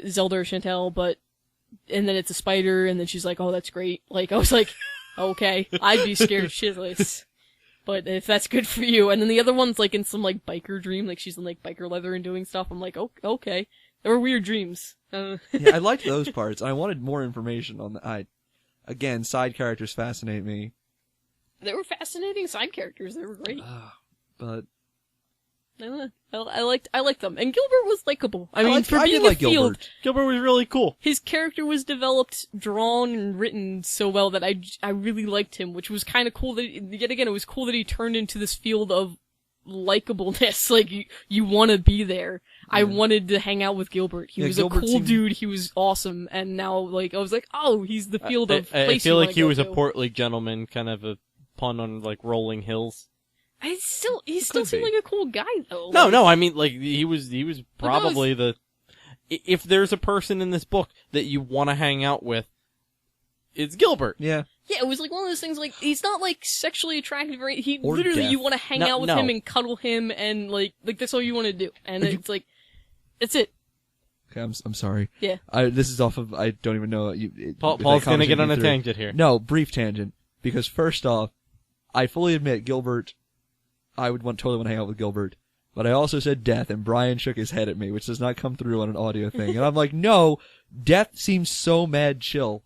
Speaker 1: Zelda or Chantel, but, and then it's a spider, and then she's like, oh, that's great. Like, I was like, okay, I'd be scared shitless. But if that's good for you. And then the other one's, like, in some, like, biker dream, like, she's in, like, biker leather and doing stuff. I'm like, oh, okay. They were weird dreams.
Speaker 2: yeah, I liked those parts. I wanted more information on the. Again, side characters fascinate me,
Speaker 1: They were fascinating side characters. They were great.
Speaker 2: but
Speaker 1: I liked them. And Gilbert was likable. I mean, for
Speaker 2: I
Speaker 1: being
Speaker 2: did like
Speaker 1: a field,
Speaker 2: Gilbert.
Speaker 3: Gilbert was really cool.
Speaker 1: his character was developed, drawn, and written so well that I really liked him, which was kind of cool that, yet again, it was cool that he turned into this field of likableness. Like, you want to be there. I wanted to hang out with Gilbert. He
Speaker 2: Yeah,
Speaker 1: was
Speaker 2: Gilbert
Speaker 1: a cool
Speaker 2: seemed-
Speaker 1: dude. He was awesome. And now, like, I was like, oh, he's the field of
Speaker 3: I
Speaker 1: place
Speaker 3: feel
Speaker 1: you
Speaker 3: like
Speaker 1: wanna
Speaker 3: he
Speaker 1: go
Speaker 3: was a
Speaker 1: to.
Speaker 3: portly gentleman, kind of a pun on, like, rolling hills.
Speaker 1: He still
Speaker 2: could
Speaker 1: seemed
Speaker 2: be.
Speaker 1: like a cool guy, though.
Speaker 3: No, I mean, like, he was probably
Speaker 1: But
Speaker 3: if there's a person in this book that you want to hang out with, it's Gilbert.
Speaker 2: yeah,
Speaker 1: Yeah, it was like one of those things, like, he's not, like, sexually attractive, right? He
Speaker 2: Or
Speaker 1: literally,
Speaker 2: deaf.
Speaker 1: you want to hang
Speaker 3: No,
Speaker 1: out with
Speaker 3: no.
Speaker 1: him and cuddle him, and, like, that's all you want to do. And it's like, that's it.
Speaker 2: okay, I'm sorry.
Speaker 1: Yeah.
Speaker 2: This is off of. I don't even know.
Speaker 3: Paul's gonna get on a tangent here.
Speaker 2: No, brief tangent. Because first off, I fully admit Gilbert. I would totally want to hang out with Gilbert, but I also said death, and Brian shook his head at me, which does not come through on an audio thing. And I'm like, no, death seems so mad chill.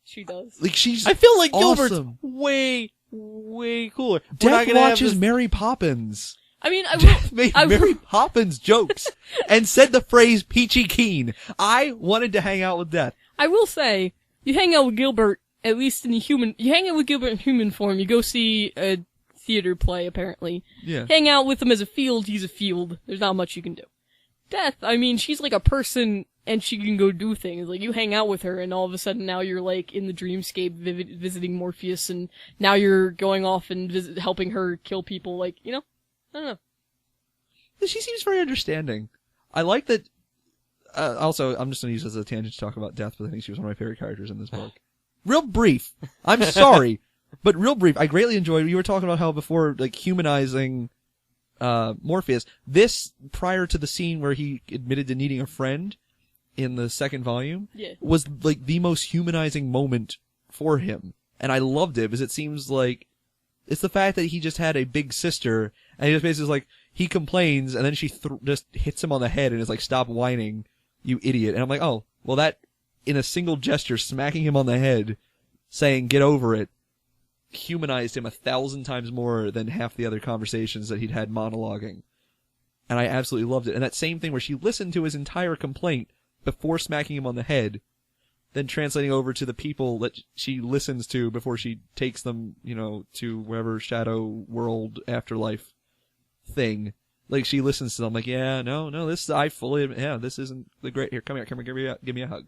Speaker 1: She does.
Speaker 2: Like, she's
Speaker 3: I feel like
Speaker 2: awesome.
Speaker 3: Gilbert's way cooler.
Speaker 2: Death watches Mary Poppins.
Speaker 1: I mean,
Speaker 2: made Mary Poppins jokes and said the phrase peachy keen. I wanted to hang out with Death.
Speaker 1: I will say, you hang out with Gilbert, at least in you hang out with Gilbert in human form, you go see a theater play, apparently.
Speaker 2: Yeah.
Speaker 1: Hang out with him as a field, he's a field. There's not much you can do. Death, I mean, she's like a person, and she can go do things. Like, you hang out with her, and all of a sudden now you're, like, in the dreamscape visiting Morpheus, and now you're going off and helping her kill people, like, you know? I don't know.
Speaker 2: She seems very understanding. I like that. Also, I'm just going to use this as a tangent to talk about Death, but I think she was one of my favorite characters in this book. Real brief. I'm sorry, but real brief. I greatly enjoyed. You were talking about how before, like, humanizing Morpheus. This, prior to the scene where he admitted to needing a friend in the second volume, was like the most humanizing moment for him, and I loved it because it seems like it's the fact that he just had a big sister, and he just basically is like, he complains, and then she just hits him on the head and is like, "Stop whining, you idiot!" And I'm like, oh, well, that in a single gesture, smacking him on the head, saying "Get over it," humanized him 1,000 times more than half the other conversations that he'd had monologuing. And I absolutely loved it. And that same thing where she listened to his entire complaint before smacking him on the head, then translating over to the people that she listens to before she takes them, you know, to wherever shadow world afterlife thing. Like, she listens to them like, yeah, no, this, I fully admit, yeah, this isn't the great, here, come here, give me a hug.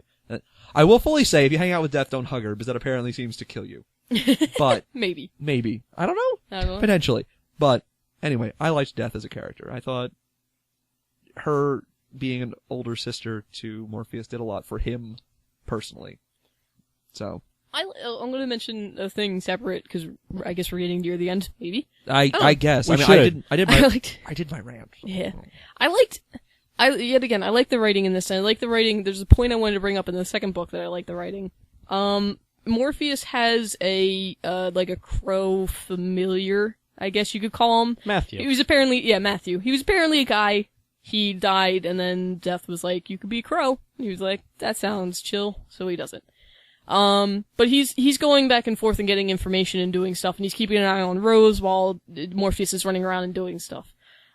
Speaker 2: I will fully say, if you hang out with Death, don't hug her, because that apparently seems to kill you. But
Speaker 1: Maybe.
Speaker 2: I don't know. Potentially. But anyway, I liked Death as a character. I thought her being an older sister to Morpheus did a lot for him personally. So
Speaker 1: I'm going to mention a thing separate because I guess we're getting near the end. Maybe
Speaker 2: I guess. I mean, I did my rant. So.
Speaker 1: Yeah, I liked the writing in this. And I like the writing. There's a point I wanted to bring up in the second book that I like the writing. Morpheus has a crow familiar, I guess you could call him.
Speaker 3: Matthew.
Speaker 1: He was apparently, Matthew. He was apparently a guy. He died, and then Death was like, "You could be a crow." And he was like, "That sounds chill," so he doesn't. But he's going back and forth and getting information and doing stuff, and he's keeping an eye on Rose while Morpheus is running around and doing stuff.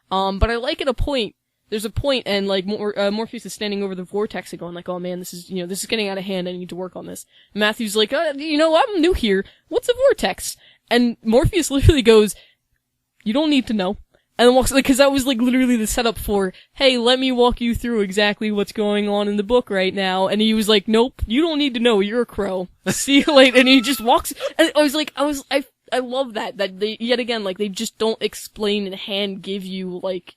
Speaker 1: But I like at a point, there's a point, and like Morpheus is standing over the vortex and going like, "Oh man, this is getting out of hand. I need to work on this." And Matthew's like, I'm new here. What's a vortex?" And Morpheus literally goes, "You don't need to know." And then walks, because that was like literally the setup for, "Hey, let me walk you through exactly what's going on in the book right now." And he was like, "Nope, you don't need to know. You're a crow. See you later." And he just walks. And I love that they, yet again, like, they just don't explain and hand give you, like,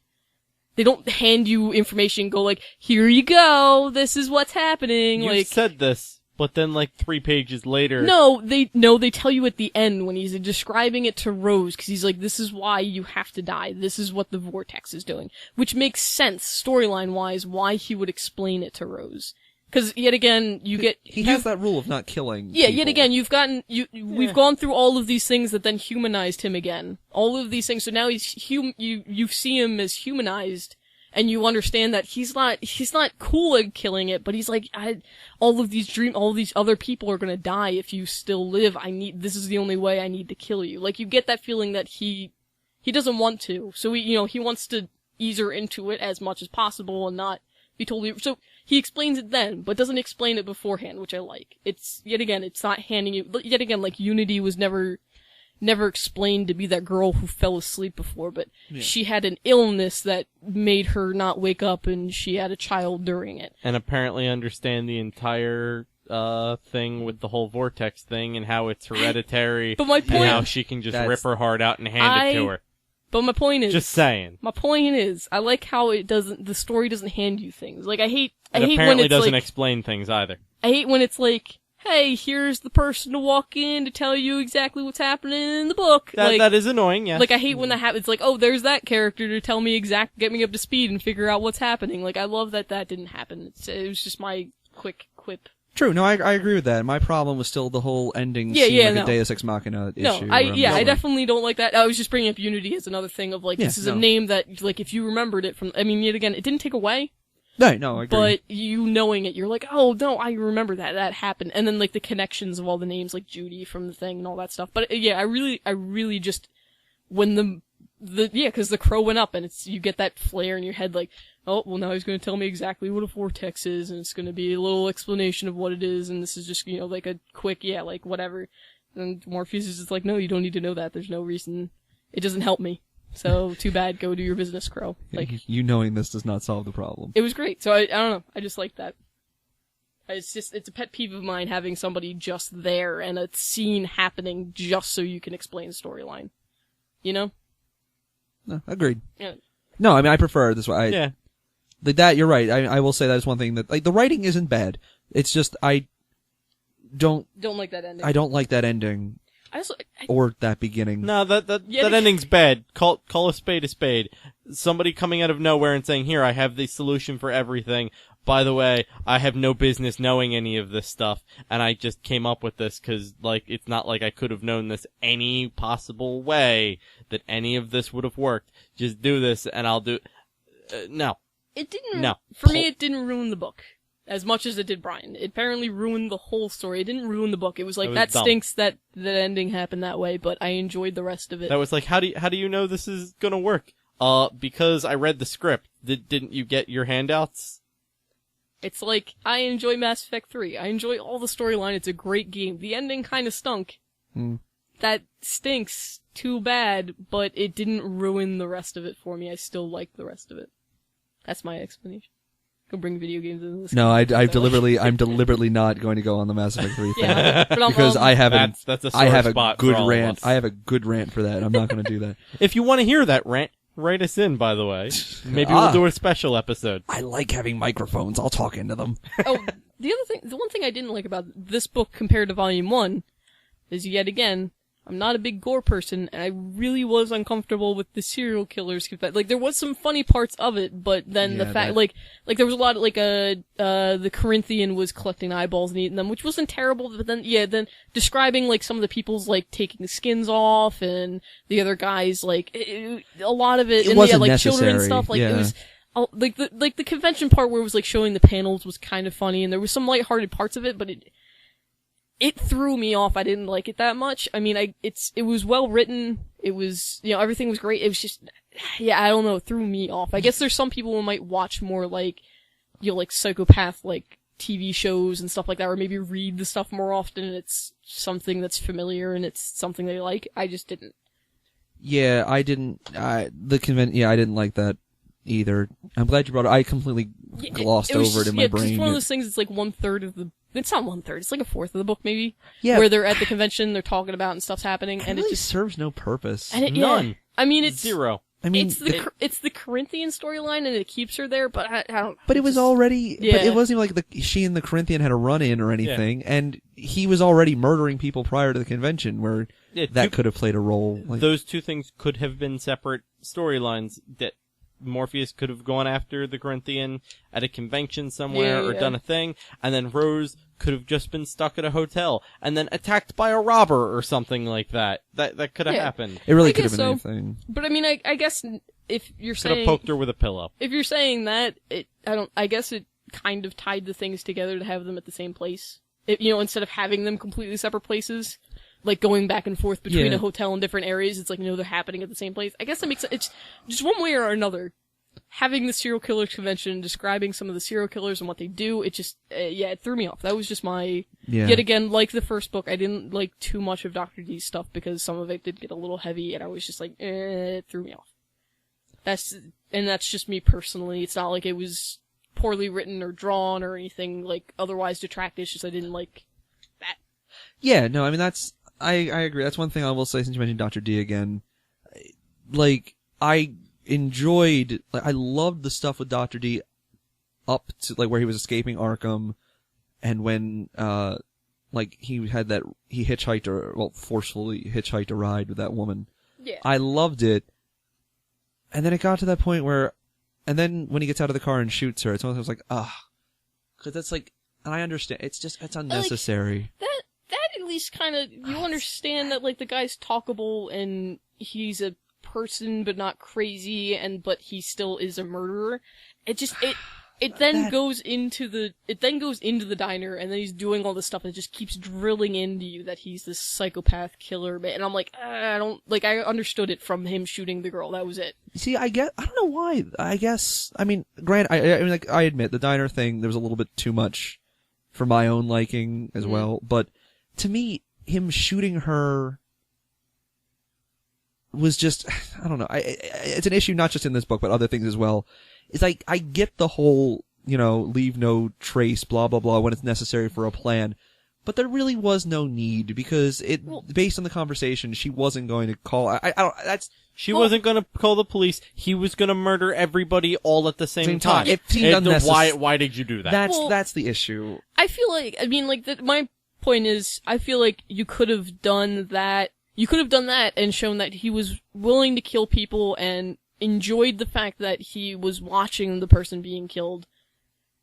Speaker 1: they don't hand you information and go like, "Here you go. This is what's happening."
Speaker 3: You said this. But then, like, 3 pages later...
Speaker 1: No, they tell you at the end when he's describing it to Rose, because he's like, "This is why you have to die. This is what the vortex is doing." Which makes sense, storyline-wise, why he would explain it to Rose. Because, yet again,
Speaker 2: He has that rule of not killing
Speaker 1: Yeah,
Speaker 2: people.
Speaker 1: yet again, we've gone through all of these things that then humanized him again. All of these things, so now you see him as humanized, and you understand that he's not cool at killing it, but he's like, all of these other people are gonna die if you still live. This is the only way I need to kill you. Like, you get that feeling that he doesn't want to. So he wants to ease her into it as much as possible and not be totally, so he explains it then, but doesn't explain it beforehand, which I like. It's, yet again, it's not handing you, yet again, like, Unity was never explained to be that girl who fell asleep before, but she had an illness that made her not wake up, and she had a child during it.
Speaker 3: And apparently understand the entire thing with the whole vortex thing and how it's hereditary,
Speaker 1: but my point,
Speaker 3: and how she can just rip her heart out and hand it to her.
Speaker 1: But my point is,
Speaker 3: just saying.
Speaker 1: My point is, I like how the story doesn't hand you things. Like, I hate
Speaker 3: apparently
Speaker 1: when it's
Speaker 3: doesn't
Speaker 1: like,
Speaker 3: explain things either.
Speaker 1: I hate when it's like, "Hey, here's the person to walk in to tell you exactly what's happening in the book."
Speaker 3: That is annoying, yeah.
Speaker 1: Like, I hate when that happens. It's like, "Oh, there's that character to tell me get me up to speed and figure out what's happening." Like, I love that didn't happen. It was just my quick quip
Speaker 2: True. No, I agree with that. My problem was still the whole ending a Deus Ex Machina issue.
Speaker 1: I definitely don't like that. I was just bringing up Unity as another thing of, like, this is a name that, like, if you remembered it from, I mean, yet again, it didn't take away.
Speaker 2: No, I agree.
Speaker 1: But you knowing it, you're like, oh, no, I remember that happened. And then, like, the connections of all the names, like Judy from the thing and all that stuff. But, yeah, I really just, when because the crow went up and you get that flare in your head, like, oh, well, now he's going to tell me exactly what a vortex is, and it's going to be a little explanation of what it is, and this is just, like a quick, like, whatever. And Morpheus is just like, no, you don't need to know that. There's no reason. It doesn't help me. So, too bad. Go do your business, Crow. Like,
Speaker 2: you knowing this does not solve the problem.
Speaker 1: It was great. So, I don't know. I just like that. It's a pet peeve of mine having somebody just there and a scene happening just so you can explain the storyline. You know?
Speaker 2: No, agreed.
Speaker 1: Yeah.
Speaker 2: No, I mean, I prefer this way.
Speaker 3: Yeah.
Speaker 2: Like that, you're right. I will say that is one thing that, like, the writing isn't bad. It's just, I don't like that ending. I don't like that ending. Or that beginning.
Speaker 3: No, that ending's bad. Call a spade a spade. Somebody coming out of nowhere and saying, here, I have the solution for everything. By the way, I have no business knowing any of this stuff, and I just came up with this because, like, it's not like I could have known this any possible way that any of this would have worked. Just do this, and I'll do... no.
Speaker 1: It didn't... No. For me, it didn't ruin the book. As much as it did Brian. It apparently ruined the whole story. It didn't ruin the book. It was like, that dumb. Stinks that ending happened that way, but I enjoyed the rest of it.
Speaker 3: That was like, how do you know this is gonna work? Because I read the script. Didn't you get your handouts?
Speaker 1: It's like, I enjoy Mass Effect 3. I enjoy all the storyline. It's a great game. The ending kinda stunk. That stinks. Too bad, but it didn't ruin the rest of it for me. I still like the rest of it. That's my explanation. Go bring video games into this.
Speaker 2: No, I'm deliberately not going to go on the Mass Effect 3 thing. Because I have a good rant. I have a good rant for that. I'm not going to do that.
Speaker 3: If you want to hear that rant, write us in, by the way. Maybe we'll do a special episode.
Speaker 2: I like having microphones. I'll talk into them.
Speaker 1: The one thing I didn't like about this book compared to Volume 1 is, yet again, I'm not a big gore person, and I really was uncomfortable with the serial killers. Like, there was some funny parts of it, but then the fact, like there was a lot of, like, the Corinthian was collecting eyeballs and eating them, which wasn't terrible, but then describing, like, some of the people's, like, taking the skins off, and the other guys, like, a lot of it, and
Speaker 2: wasn't
Speaker 1: like,
Speaker 2: necessary.
Speaker 1: children and stuff, like, it was, like, the convention part where it was, like, showing the panels was kind of funny, and there was some lighthearted parts of it, but it threw me off. I didn't like it that much. I mean, it was well written. It was, everything was great. It was just, I don't know, it threw me off. I guess there's some people who might watch more like, like psychopath, like, TV shows and stuff like that, or maybe read the stuff more often and it's something that's familiar and it's something they like. I just didn't.
Speaker 2: Yeah, I didn't, I didn't like that either. I'm glad you brought it. I completely glossed over it in my brain.
Speaker 1: It's one of those things, it's like 1/3 of the, it's not 1/3, it's like 1/4 of the book, maybe.
Speaker 2: Yeah.
Speaker 1: Where they're at the convention, they're talking about and stuff's happening, and
Speaker 2: it
Speaker 1: really
Speaker 2: just serves no purpose.
Speaker 1: And
Speaker 3: None.
Speaker 1: I mean, it's
Speaker 3: zero.
Speaker 2: I mean,
Speaker 1: it's the Corinthian storyline, and it keeps her there, but I don't.
Speaker 2: But it was already. Yeah. But it wasn't even like she and the Corinthian had a run-in or anything, and he was already murdering people prior to the convention, where that could have played a role. Like,
Speaker 3: those two things could have been separate storylines. That Morpheus could have gone after the Corinthian at a convention somewhere or done a thing, and then Rose could have just been stuck at a hotel and then attacked by a robber or something like that. That could have happened.
Speaker 2: It really could have been anything.
Speaker 1: But I mean, I guess if you're saying...
Speaker 3: Could have poked her with a pillow.
Speaker 1: If you're saying that, I guess it kind of tied the things together to have them at the same place. Instead of having them completely separate places, like going back and forth between a hotel and different areas, it's like, they're happening at the same place. I guess that makes sense. It's just one way or another. Having the serial killers convention, describing some of the serial killers and what they do, it just, it threw me off. That was just my, yet again, like the first book, I didn't like too much of Dr. D's stuff because some of it did get a little heavy and I was just like, it threw me off. That's just me personally. It's not like it was poorly written or drawn or anything like otherwise detracted. It's just I didn't like that.
Speaker 2: Yeah, no, I mean I agree. That's one thing I will say since you mentioned Dr. D again. Like, I loved the stuff with Dr. D up to, like, where he was escaping Arkham and when, he hitchhiked forcefully hitchhiked a ride with that woman.
Speaker 1: Yeah.
Speaker 2: I loved it. And then it got to that point where, and then when he gets out of the car and shoots her, it's almost like, cause that's like, And I understand. It's unnecessary.
Speaker 1: That at least kind of, you understand that, like, the guy's talkable and he's a person but not crazy, but he still is a murderer. It then goes into the diner, and then he's doing all this stuff, and it just keeps drilling into you that he's this psychopath killer, and I'm like, I understood it from him shooting the girl, that was it.
Speaker 2: See, I don't know why, granted, I admit, the diner thing, there was a little bit too much for my own liking as well, but to me, him shooting her was just, I don't know, it's an issue not just in this book, but other things as well. It's like, I get the whole, leave no trace, blah, blah, blah, when it's necessary for a plan. But there really was no need, because based on the conversation, she wasn't going to call,
Speaker 3: She wasn't going to call the police. He was going to murder everybody all at the same time.
Speaker 2: It seemed unnecessary.
Speaker 3: Why did you do that?
Speaker 2: That's the issue.
Speaker 1: I feel like, my point is, I feel like you could have done that. You could have done that and shown that he was willing to kill people and enjoyed the fact that he was watching the person being killed,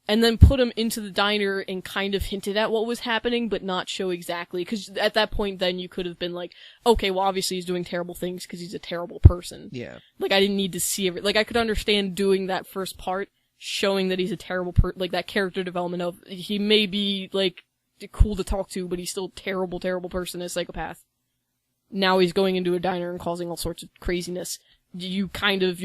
Speaker 1: and then put him into the diner and kind of hinted at what was happening, but not show exactly, because at that point then you could have been like, okay, well obviously he's doing terrible things because he's a terrible person.
Speaker 2: Yeah.
Speaker 1: Like, I didn't need to see I could understand doing that first part, showing that he's a terrible like that character development of, he may be, like, cool to talk to, but he's still a terrible, terrible person, a psychopath. Now he's going into a diner and causing all sorts of craziness. Your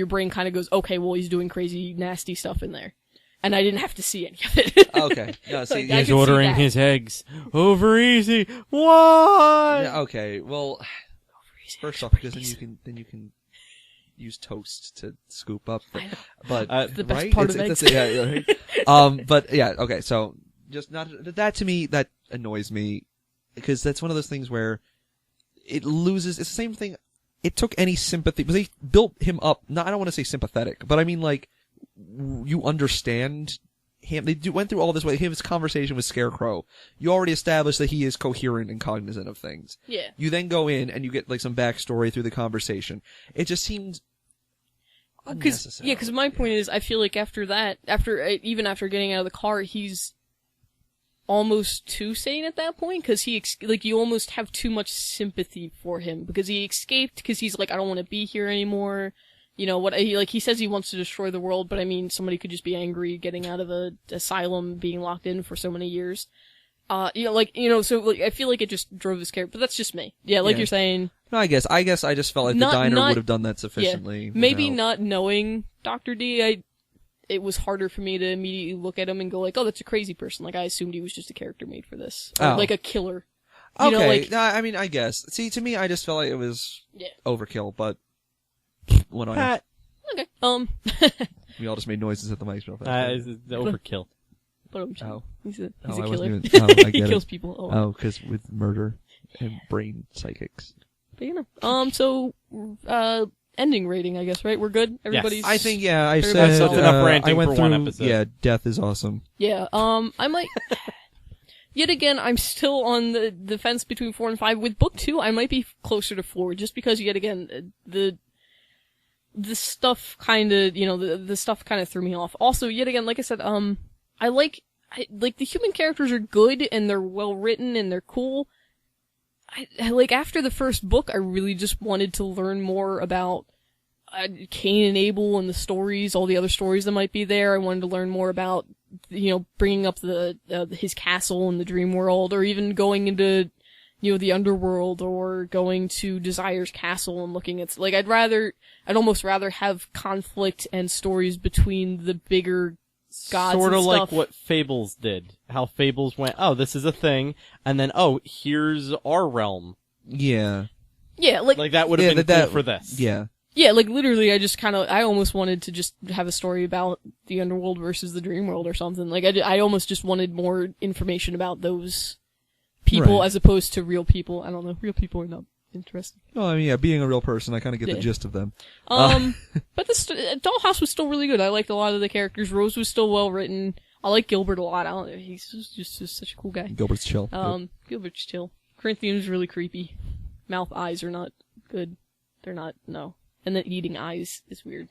Speaker 1: brain kind of goes, okay, well, he's doing crazy, nasty stuff in there. And I didn't have to see any of it.
Speaker 2: Okay. No, see,
Speaker 3: he's ordering his eggs over easy. What?
Speaker 2: Yeah, okay. Well, first off, because then you can use toast to scoop up. But
Speaker 1: the best
Speaker 2: right?
Speaker 1: part of eggs.
Speaker 2: Yeah, right? But yeah, okay. So just not that, to me, that annoys me, because that's one of those things where it loses. It's the same thing. It took any sympathy, but they built him up. I don't want to say sympathetic, but I mean, like, you understand him. They went through all this way. His conversation with Scarecrow. You already established that he is coherent and cognizant of things.
Speaker 1: Yeah.
Speaker 2: You then go in and you get, like, some backstory through the conversation. It just seemed unnecessary.
Speaker 1: Yeah, because my point is, I feel like even after getting out of the car, he's almost too sane at that point, because you almost have too much sympathy for him, because he escaped, because he's like, I don't want to be here anymore. He says he wants to destroy the world, but I mean, somebody could just be angry getting out of a asylum, being locked in for so many years. So I feel like it just drove his character, but that's just me. Yeah, you're saying. No,
Speaker 2: I guess I just felt like the diner would have done that sufficiently.
Speaker 1: Yeah, maybe not knowing Dr. D, it was harder for me to immediately look at him and go like, oh, that's a crazy person. Like, I assumed he was just a character made for this. Or like a killer.
Speaker 2: Okay. I guess. See, to me, I just felt like it was overkill, but what do I know?
Speaker 1: Okay.
Speaker 2: We all just made noises at the mic.
Speaker 3: It's overkill.
Speaker 1: He's a
Speaker 2: I
Speaker 1: killer.
Speaker 2: I get
Speaker 1: he kills
Speaker 2: it.
Speaker 1: people.
Speaker 2: Because with murder and brain psychics.
Speaker 1: But so, ending rating, I guess, right? We're good? Everybody's...
Speaker 3: Yes.
Speaker 2: I think, yeah, I said...
Speaker 3: That's enough ranting
Speaker 2: I went
Speaker 3: for
Speaker 2: through,
Speaker 3: one episode.
Speaker 2: Yeah, death is awesome.
Speaker 1: Yeah, I might... Yet again, I'm still on the fence between 4 and 5. With book 2, I might be closer to 4, just because, yet again, the stuff kinda, the stuff kinda threw me off. Also, yet again, like I said, I like the human characters are good, and they're well written, and they're cool. After the first book, I really just wanted to learn more about Cain and Abel and the stories, all the other stories that might be there. I wanted to learn more about, bringing up his castle in the dream world, or even going into, the underworld, or going to Desire's castle and looking at, I'd almost rather have conflict and stories between the bigger gods
Speaker 3: sort of
Speaker 1: and
Speaker 3: like
Speaker 1: stuff.
Speaker 3: what Fables did. How Fables went, oh, this is a thing, and then, oh, here's our realm.
Speaker 2: Yeah.
Speaker 1: Yeah,
Speaker 3: like that would have been cool for this.
Speaker 2: Yeah.
Speaker 1: Yeah, literally, I almost wanted to just have a story about the underworld versus the dream world or something. I almost just wanted more information about those people,
Speaker 2: Right.
Speaker 1: as opposed to real people. I don't know, real people are not interesting.
Speaker 2: Oh, I mean, yeah, being a real person, I kind of get the gist of them.
Speaker 1: But Dollhouse was still really good. I liked a lot of the characters. Rose was still well written. I like Gilbert a lot. He's just such a cool guy.
Speaker 2: Gilbert's chill.
Speaker 1: Gilbert's chill. Corinthian's really creepy. Mouth eyes are not good. They're not, no. And then eating eyes is weird.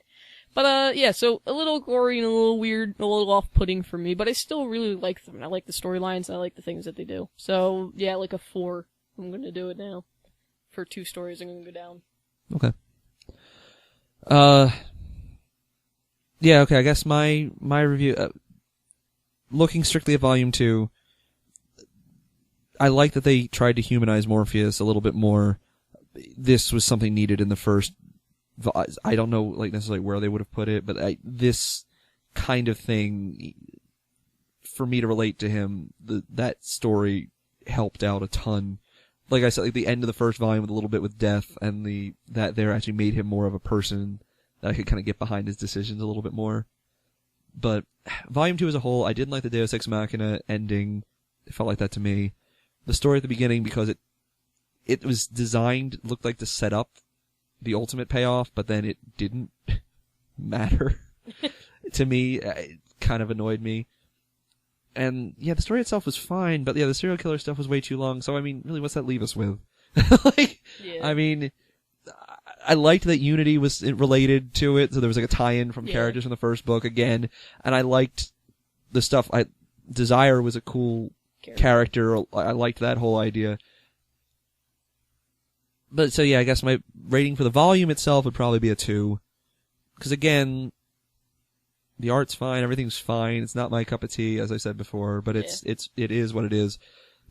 Speaker 1: But, yeah, so a little gory and a little weird, a little off-putting for me, but I still really like them. I like the storylines, and I like the things that they do. So, yeah, like a 4. I'm gonna do it now. For 2 stories, I'm gonna go down.
Speaker 2: Okay. Yeah, okay, I guess my review, looking strictly at Volume 2, I like that they tried to humanize Morpheus a little bit more. This was something needed in the first. I don't know, like, necessarily where they would have put it, but this kind of thing, for me to relate to him, that story helped out a ton. Like I said, like the end of the first volume with a little bit with death, and that there actually made him more of a person that I could kind of get behind his decisions a little bit more. But Volume 2 as a whole, I didn't like the Deus Ex Machina ending. It felt like that to me. The story at the beginning, because it was designed, looked like to set up the ultimate payoff, but then it didn't matter. To me, it kind of annoyed me. And, yeah, the story itself was fine, but yeah, the serial killer stuff was way too long, so I mean, really, what's that leave us with?
Speaker 1: Yeah.
Speaker 2: I mean, I liked that Unity was related to it, so there was like a tie-in from characters from the first book again, and I liked the stuff. Desire was a cool character. I liked that whole idea. But so yeah, I guess my rating for the volume itself would probably be a 2. Because again, the art's fine, everything's fine. It's not my cup of tea, as I said before, but it is what it is.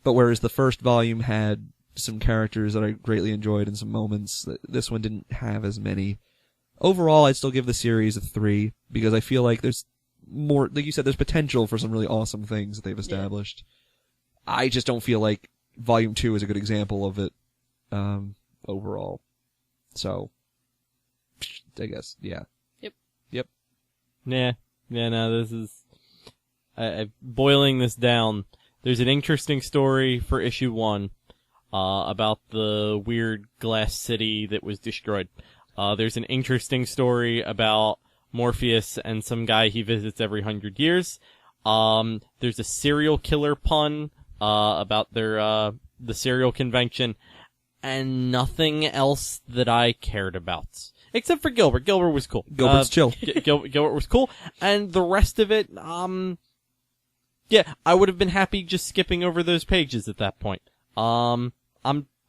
Speaker 2: But whereas the first volume had some characters that I greatly enjoyed in some moments, this one didn't have as many. Overall, I'd still give the series a 3, because I feel like there's more, like you said, there's potential for some really awesome things that they've established. Yeah. I just don't feel like Volume 2 is a good example of it, overall. So, I guess, yeah. Yep.
Speaker 3: Yeah, no, this is... boiling this down, there's an interesting story for issue 1, about the weird glass city that was destroyed. There's an interesting story about Morpheus and some guy he visits every 100 years. There's a serial killer pun, about the serial convention, and nothing else that I cared about. Except for Gilbert. Gilbert was cool.
Speaker 2: Gilbert's chill.
Speaker 3: Gilbert was cool. And the rest of it, yeah, I would have been happy just skipping over those pages at that point. I'm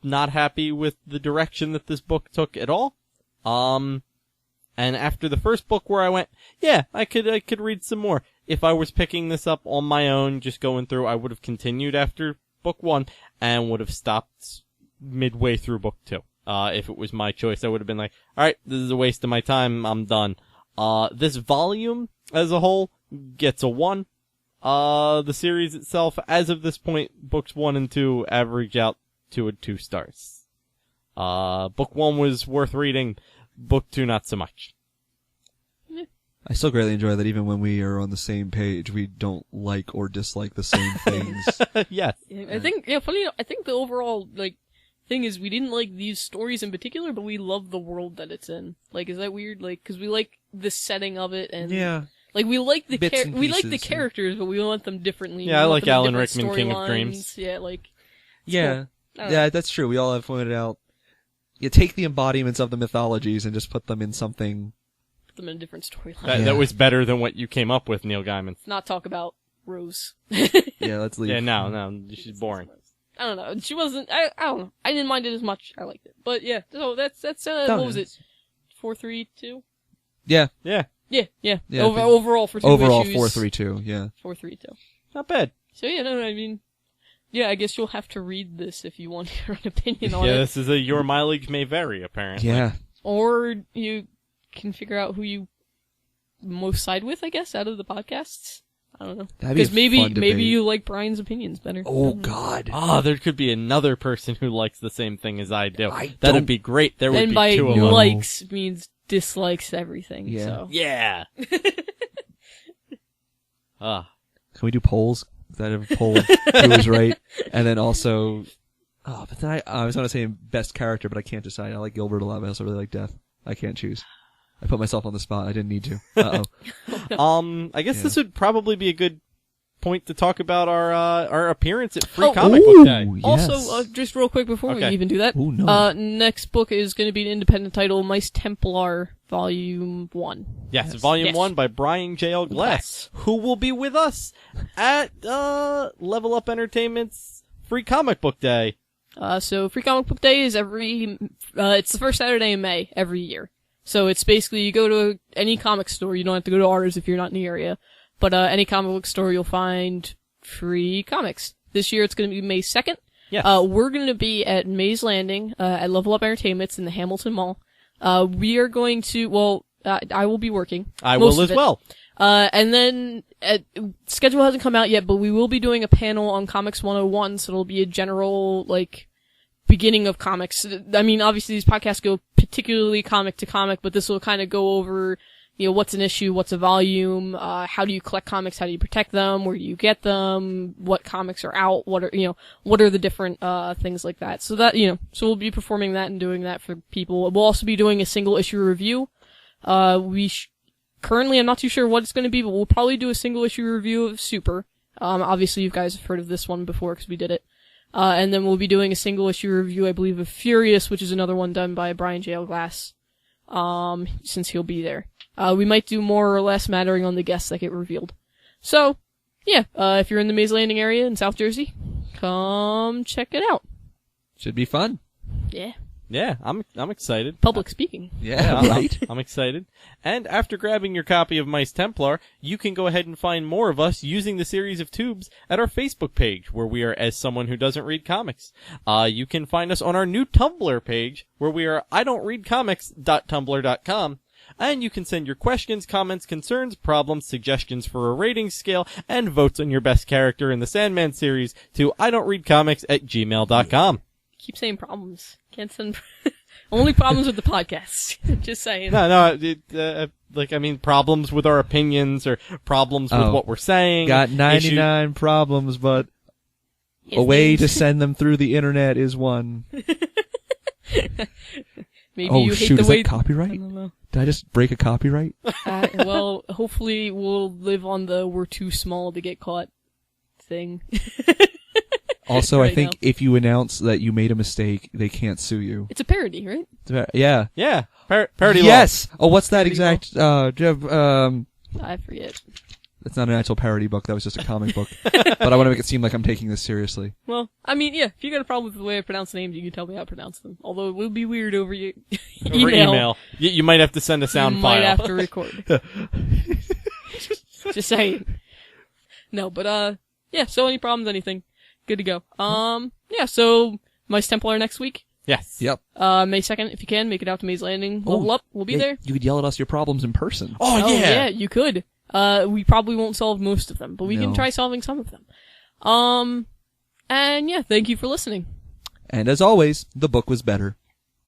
Speaker 3: not happy with the direction that this book took at all. And after the first book where I went, yeah, I could read some more. If I was picking this up on my own, just going through, I would have continued after book 1 and would have stopped midway through book 2. If it was my choice, I would have been like, alright, this is a waste of my time, I'm done. This volume, as a whole, gets a 1. The series itself, as of this point, books 1 and 2 average out to a 2 stars. Book 1 was worth reading, book 2 not so much.
Speaker 2: I still greatly enjoy that even when we are on the same page, we don't like or dislike the same things.
Speaker 3: Yes.
Speaker 1: I think, funny, I think the overall, thing is we didn't like these stories in particular, but we love the world that it's in. Is that weird? Cause we like the setting of it and...
Speaker 2: Yeah.
Speaker 1: we like the
Speaker 2: we
Speaker 1: like the characters, but we want them differently.
Speaker 3: Yeah, I like Alan Rickman, King of Dreams.
Speaker 1: Yeah,
Speaker 2: Yeah.
Speaker 1: Cool.
Speaker 2: Yeah, that's true. We all have pointed out. You take the embodiments of the mythologies and just put them in something...
Speaker 1: Put them in a different storyline.
Speaker 3: That was better than what you came up with, Neil Gaiman.
Speaker 1: Not talk about Rose.
Speaker 2: Yeah, let's leave.
Speaker 3: Yeah, no, she's boring.
Speaker 1: I don't know. She wasn't. I don't know. I didn't mind it as much. I liked it, but yeah. So that's what was it? 4-3-2.
Speaker 2: Yeah.
Speaker 3: Yeah.
Speaker 1: Yeah. Overall for 2
Speaker 2: overall,
Speaker 1: issues.
Speaker 2: 4-3-2. Yeah.
Speaker 1: 4-3-2.
Speaker 3: Not bad.
Speaker 1: So yeah, no, I mean, yeah. I guess you'll have to read this if you want your own opinion on it.
Speaker 3: Yeah, this is your mileage may vary apparently.
Speaker 2: Yeah.
Speaker 1: Or you can figure out who you most side with. I guess out of the podcasts. I don't know. Because maybe you like Brian's opinions better.
Speaker 2: Oh God!
Speaker 3: There could be another person who likes the same thing as I do. That'd be great. There would be 2 of them.
Speaker 1: Likes means dislikes everything.
Speaker 2: Yeah.
Speaker 1: So.
Speaker 3: Yeah.
Speaker 2: Can we do polls? That have a poll of who was right, and then also, but then I was going to say best character, but I can't decide. I like Gilbert a lot, but I also really like Death. I can't choose. I put myself on the spot. I didn't need to. Uh-oh.
Speaker 3: I guess this would probably be a good point to talk about our appearance at Free Comic Book Day.
Speaker 2: Yes.
Speaker 1: Also, just real quick before we even do that,
Speaker 2: Ooh, no.
Speaker 1: next book is going to be an independent title, Mice Templar, Volume 1.
Speaker 3: Yes, Volume 1 by Brian J.L. Glass, who will be with us at Level Up Entertainment's Free Comic Book Day.
Speaker 1: So Free Comic Book Day is it's the first Saturday in May every year. So it's basically you go to any comic store, you don't have to go to ours if you're not in the area, but any comic book store you'll find free comics. This year it's going to be May 2nd.
Speaker 3: Yes.
Speaker 1: We're going to be at Mays Landing, at Level Up Entertainment's in the Hamilton Mall. We are going to, I will be working.
Speaker 3: I will as well.
Speaker 1: And then, schedule hasn't come out yet, but we will be doing a panel on Comics 101, so it'll be a general, beginning of comics. I mean, obviously these podcasts go particularly comic to comic, but this will kind of go over, what's an issue, what's a volume, how do you collect comics, how do you protect them, where do you get them, what comics are out, what are the different, things like that. So that, so we'll be performing that and doing that for people. We'll also be doing a single issue review. Currently I'm not too sure what it's going to be, but we'll probably do a single issue review of Super. Obviously you guys have heard of this one before because we did it. And then we'll be doing a single issue review, I believe, of Furious, which is another one done by Brian J.L. Glass, since he'll be there. We might do more or less mattering on the guests that get revealed. So, yeah, if you're in the Mays Landing area in South Jersey, come check it out.
Speaker 2: Should be fun.
Speaker 1: Yeah.
Speaker 3: Yeah, I'm excited.
Speaker 1: Public speaking.
Speaker 2: Yeah, right.
Speaker 3: I'm excited. And after grabbing your copy of Mice Templar, you can go ahead and find more of us using the series of tubes at our Facebook page, where we are As Someone Who Doesn't Read Comics. You can find us on our new Tumblr page, where we are idon'treadcomics.tumblr.com. And you can send your questions, comments, concerns, problems, suggestions for a rating scale, and votes on your best character in the Sandman series to idon'treadcomics@gmail.com.
Speaker 1: Keep saying problems. Can't send only problems with the podcast. Just saying.
Speaker 3: No, problems with our opinions or problems with what we're saying.
Speaker 2: Got 99 problems, but a way to send them through the internet is one.
Speaker 1: Maybe you hate the way.
Speaker 2: Is that copyright?
Speaker 1: I don't know.
Speaker 2: Did I just break a copyright?
Speaker 1: Well, hopefully we'll live on the "we're too small to get caught" thing.
Speaker 2: Also,
Speaker 1: right
Speaker 2: I think
Speaker 1: now.
Speaker 2: if you announce that you made a mistake, they can't sue you.
Speaker 1: It's a parody, right?
Speaker 2: Yeah.
Speaker 3: Yeah. Parody law.
Speaker 2: Yes! Oh, what's that
Speaker 1: Parody
Speaker 2: exact,
Speaker 1: I forget.
Speaker 2: it's not an actual parody book, that was just a comic book. But I want to make it seem like I'm taking this seriously.
Speaker 1: Well, I mean, yeah, if you got a problem with the way I pronounce names, you can tell me how to pronounce them. Although it will be weird over your
Speaker 3: Over email. You might have to send a sound file.
Speaker 1: Might have to record. Just saying. No, but, yeah, so any problems, anything. Good to go. Yeah, so, Mice Templar next week.
Speaker 3: Yes.
Speaker 2: Yep.
Speaker 1: May 2nd, if you can, make it out to Mays Landing. Level up, we'll be there.
Speaker 2: You could yell at us your problems in person.
Speaker 3: Oh, yeah.
Speaker 1: Yeah, you could. We probably won't solve most of them, but we can try solving some of them. And yeah, thank you for listening.
Speaker 2: And as always, the book was better.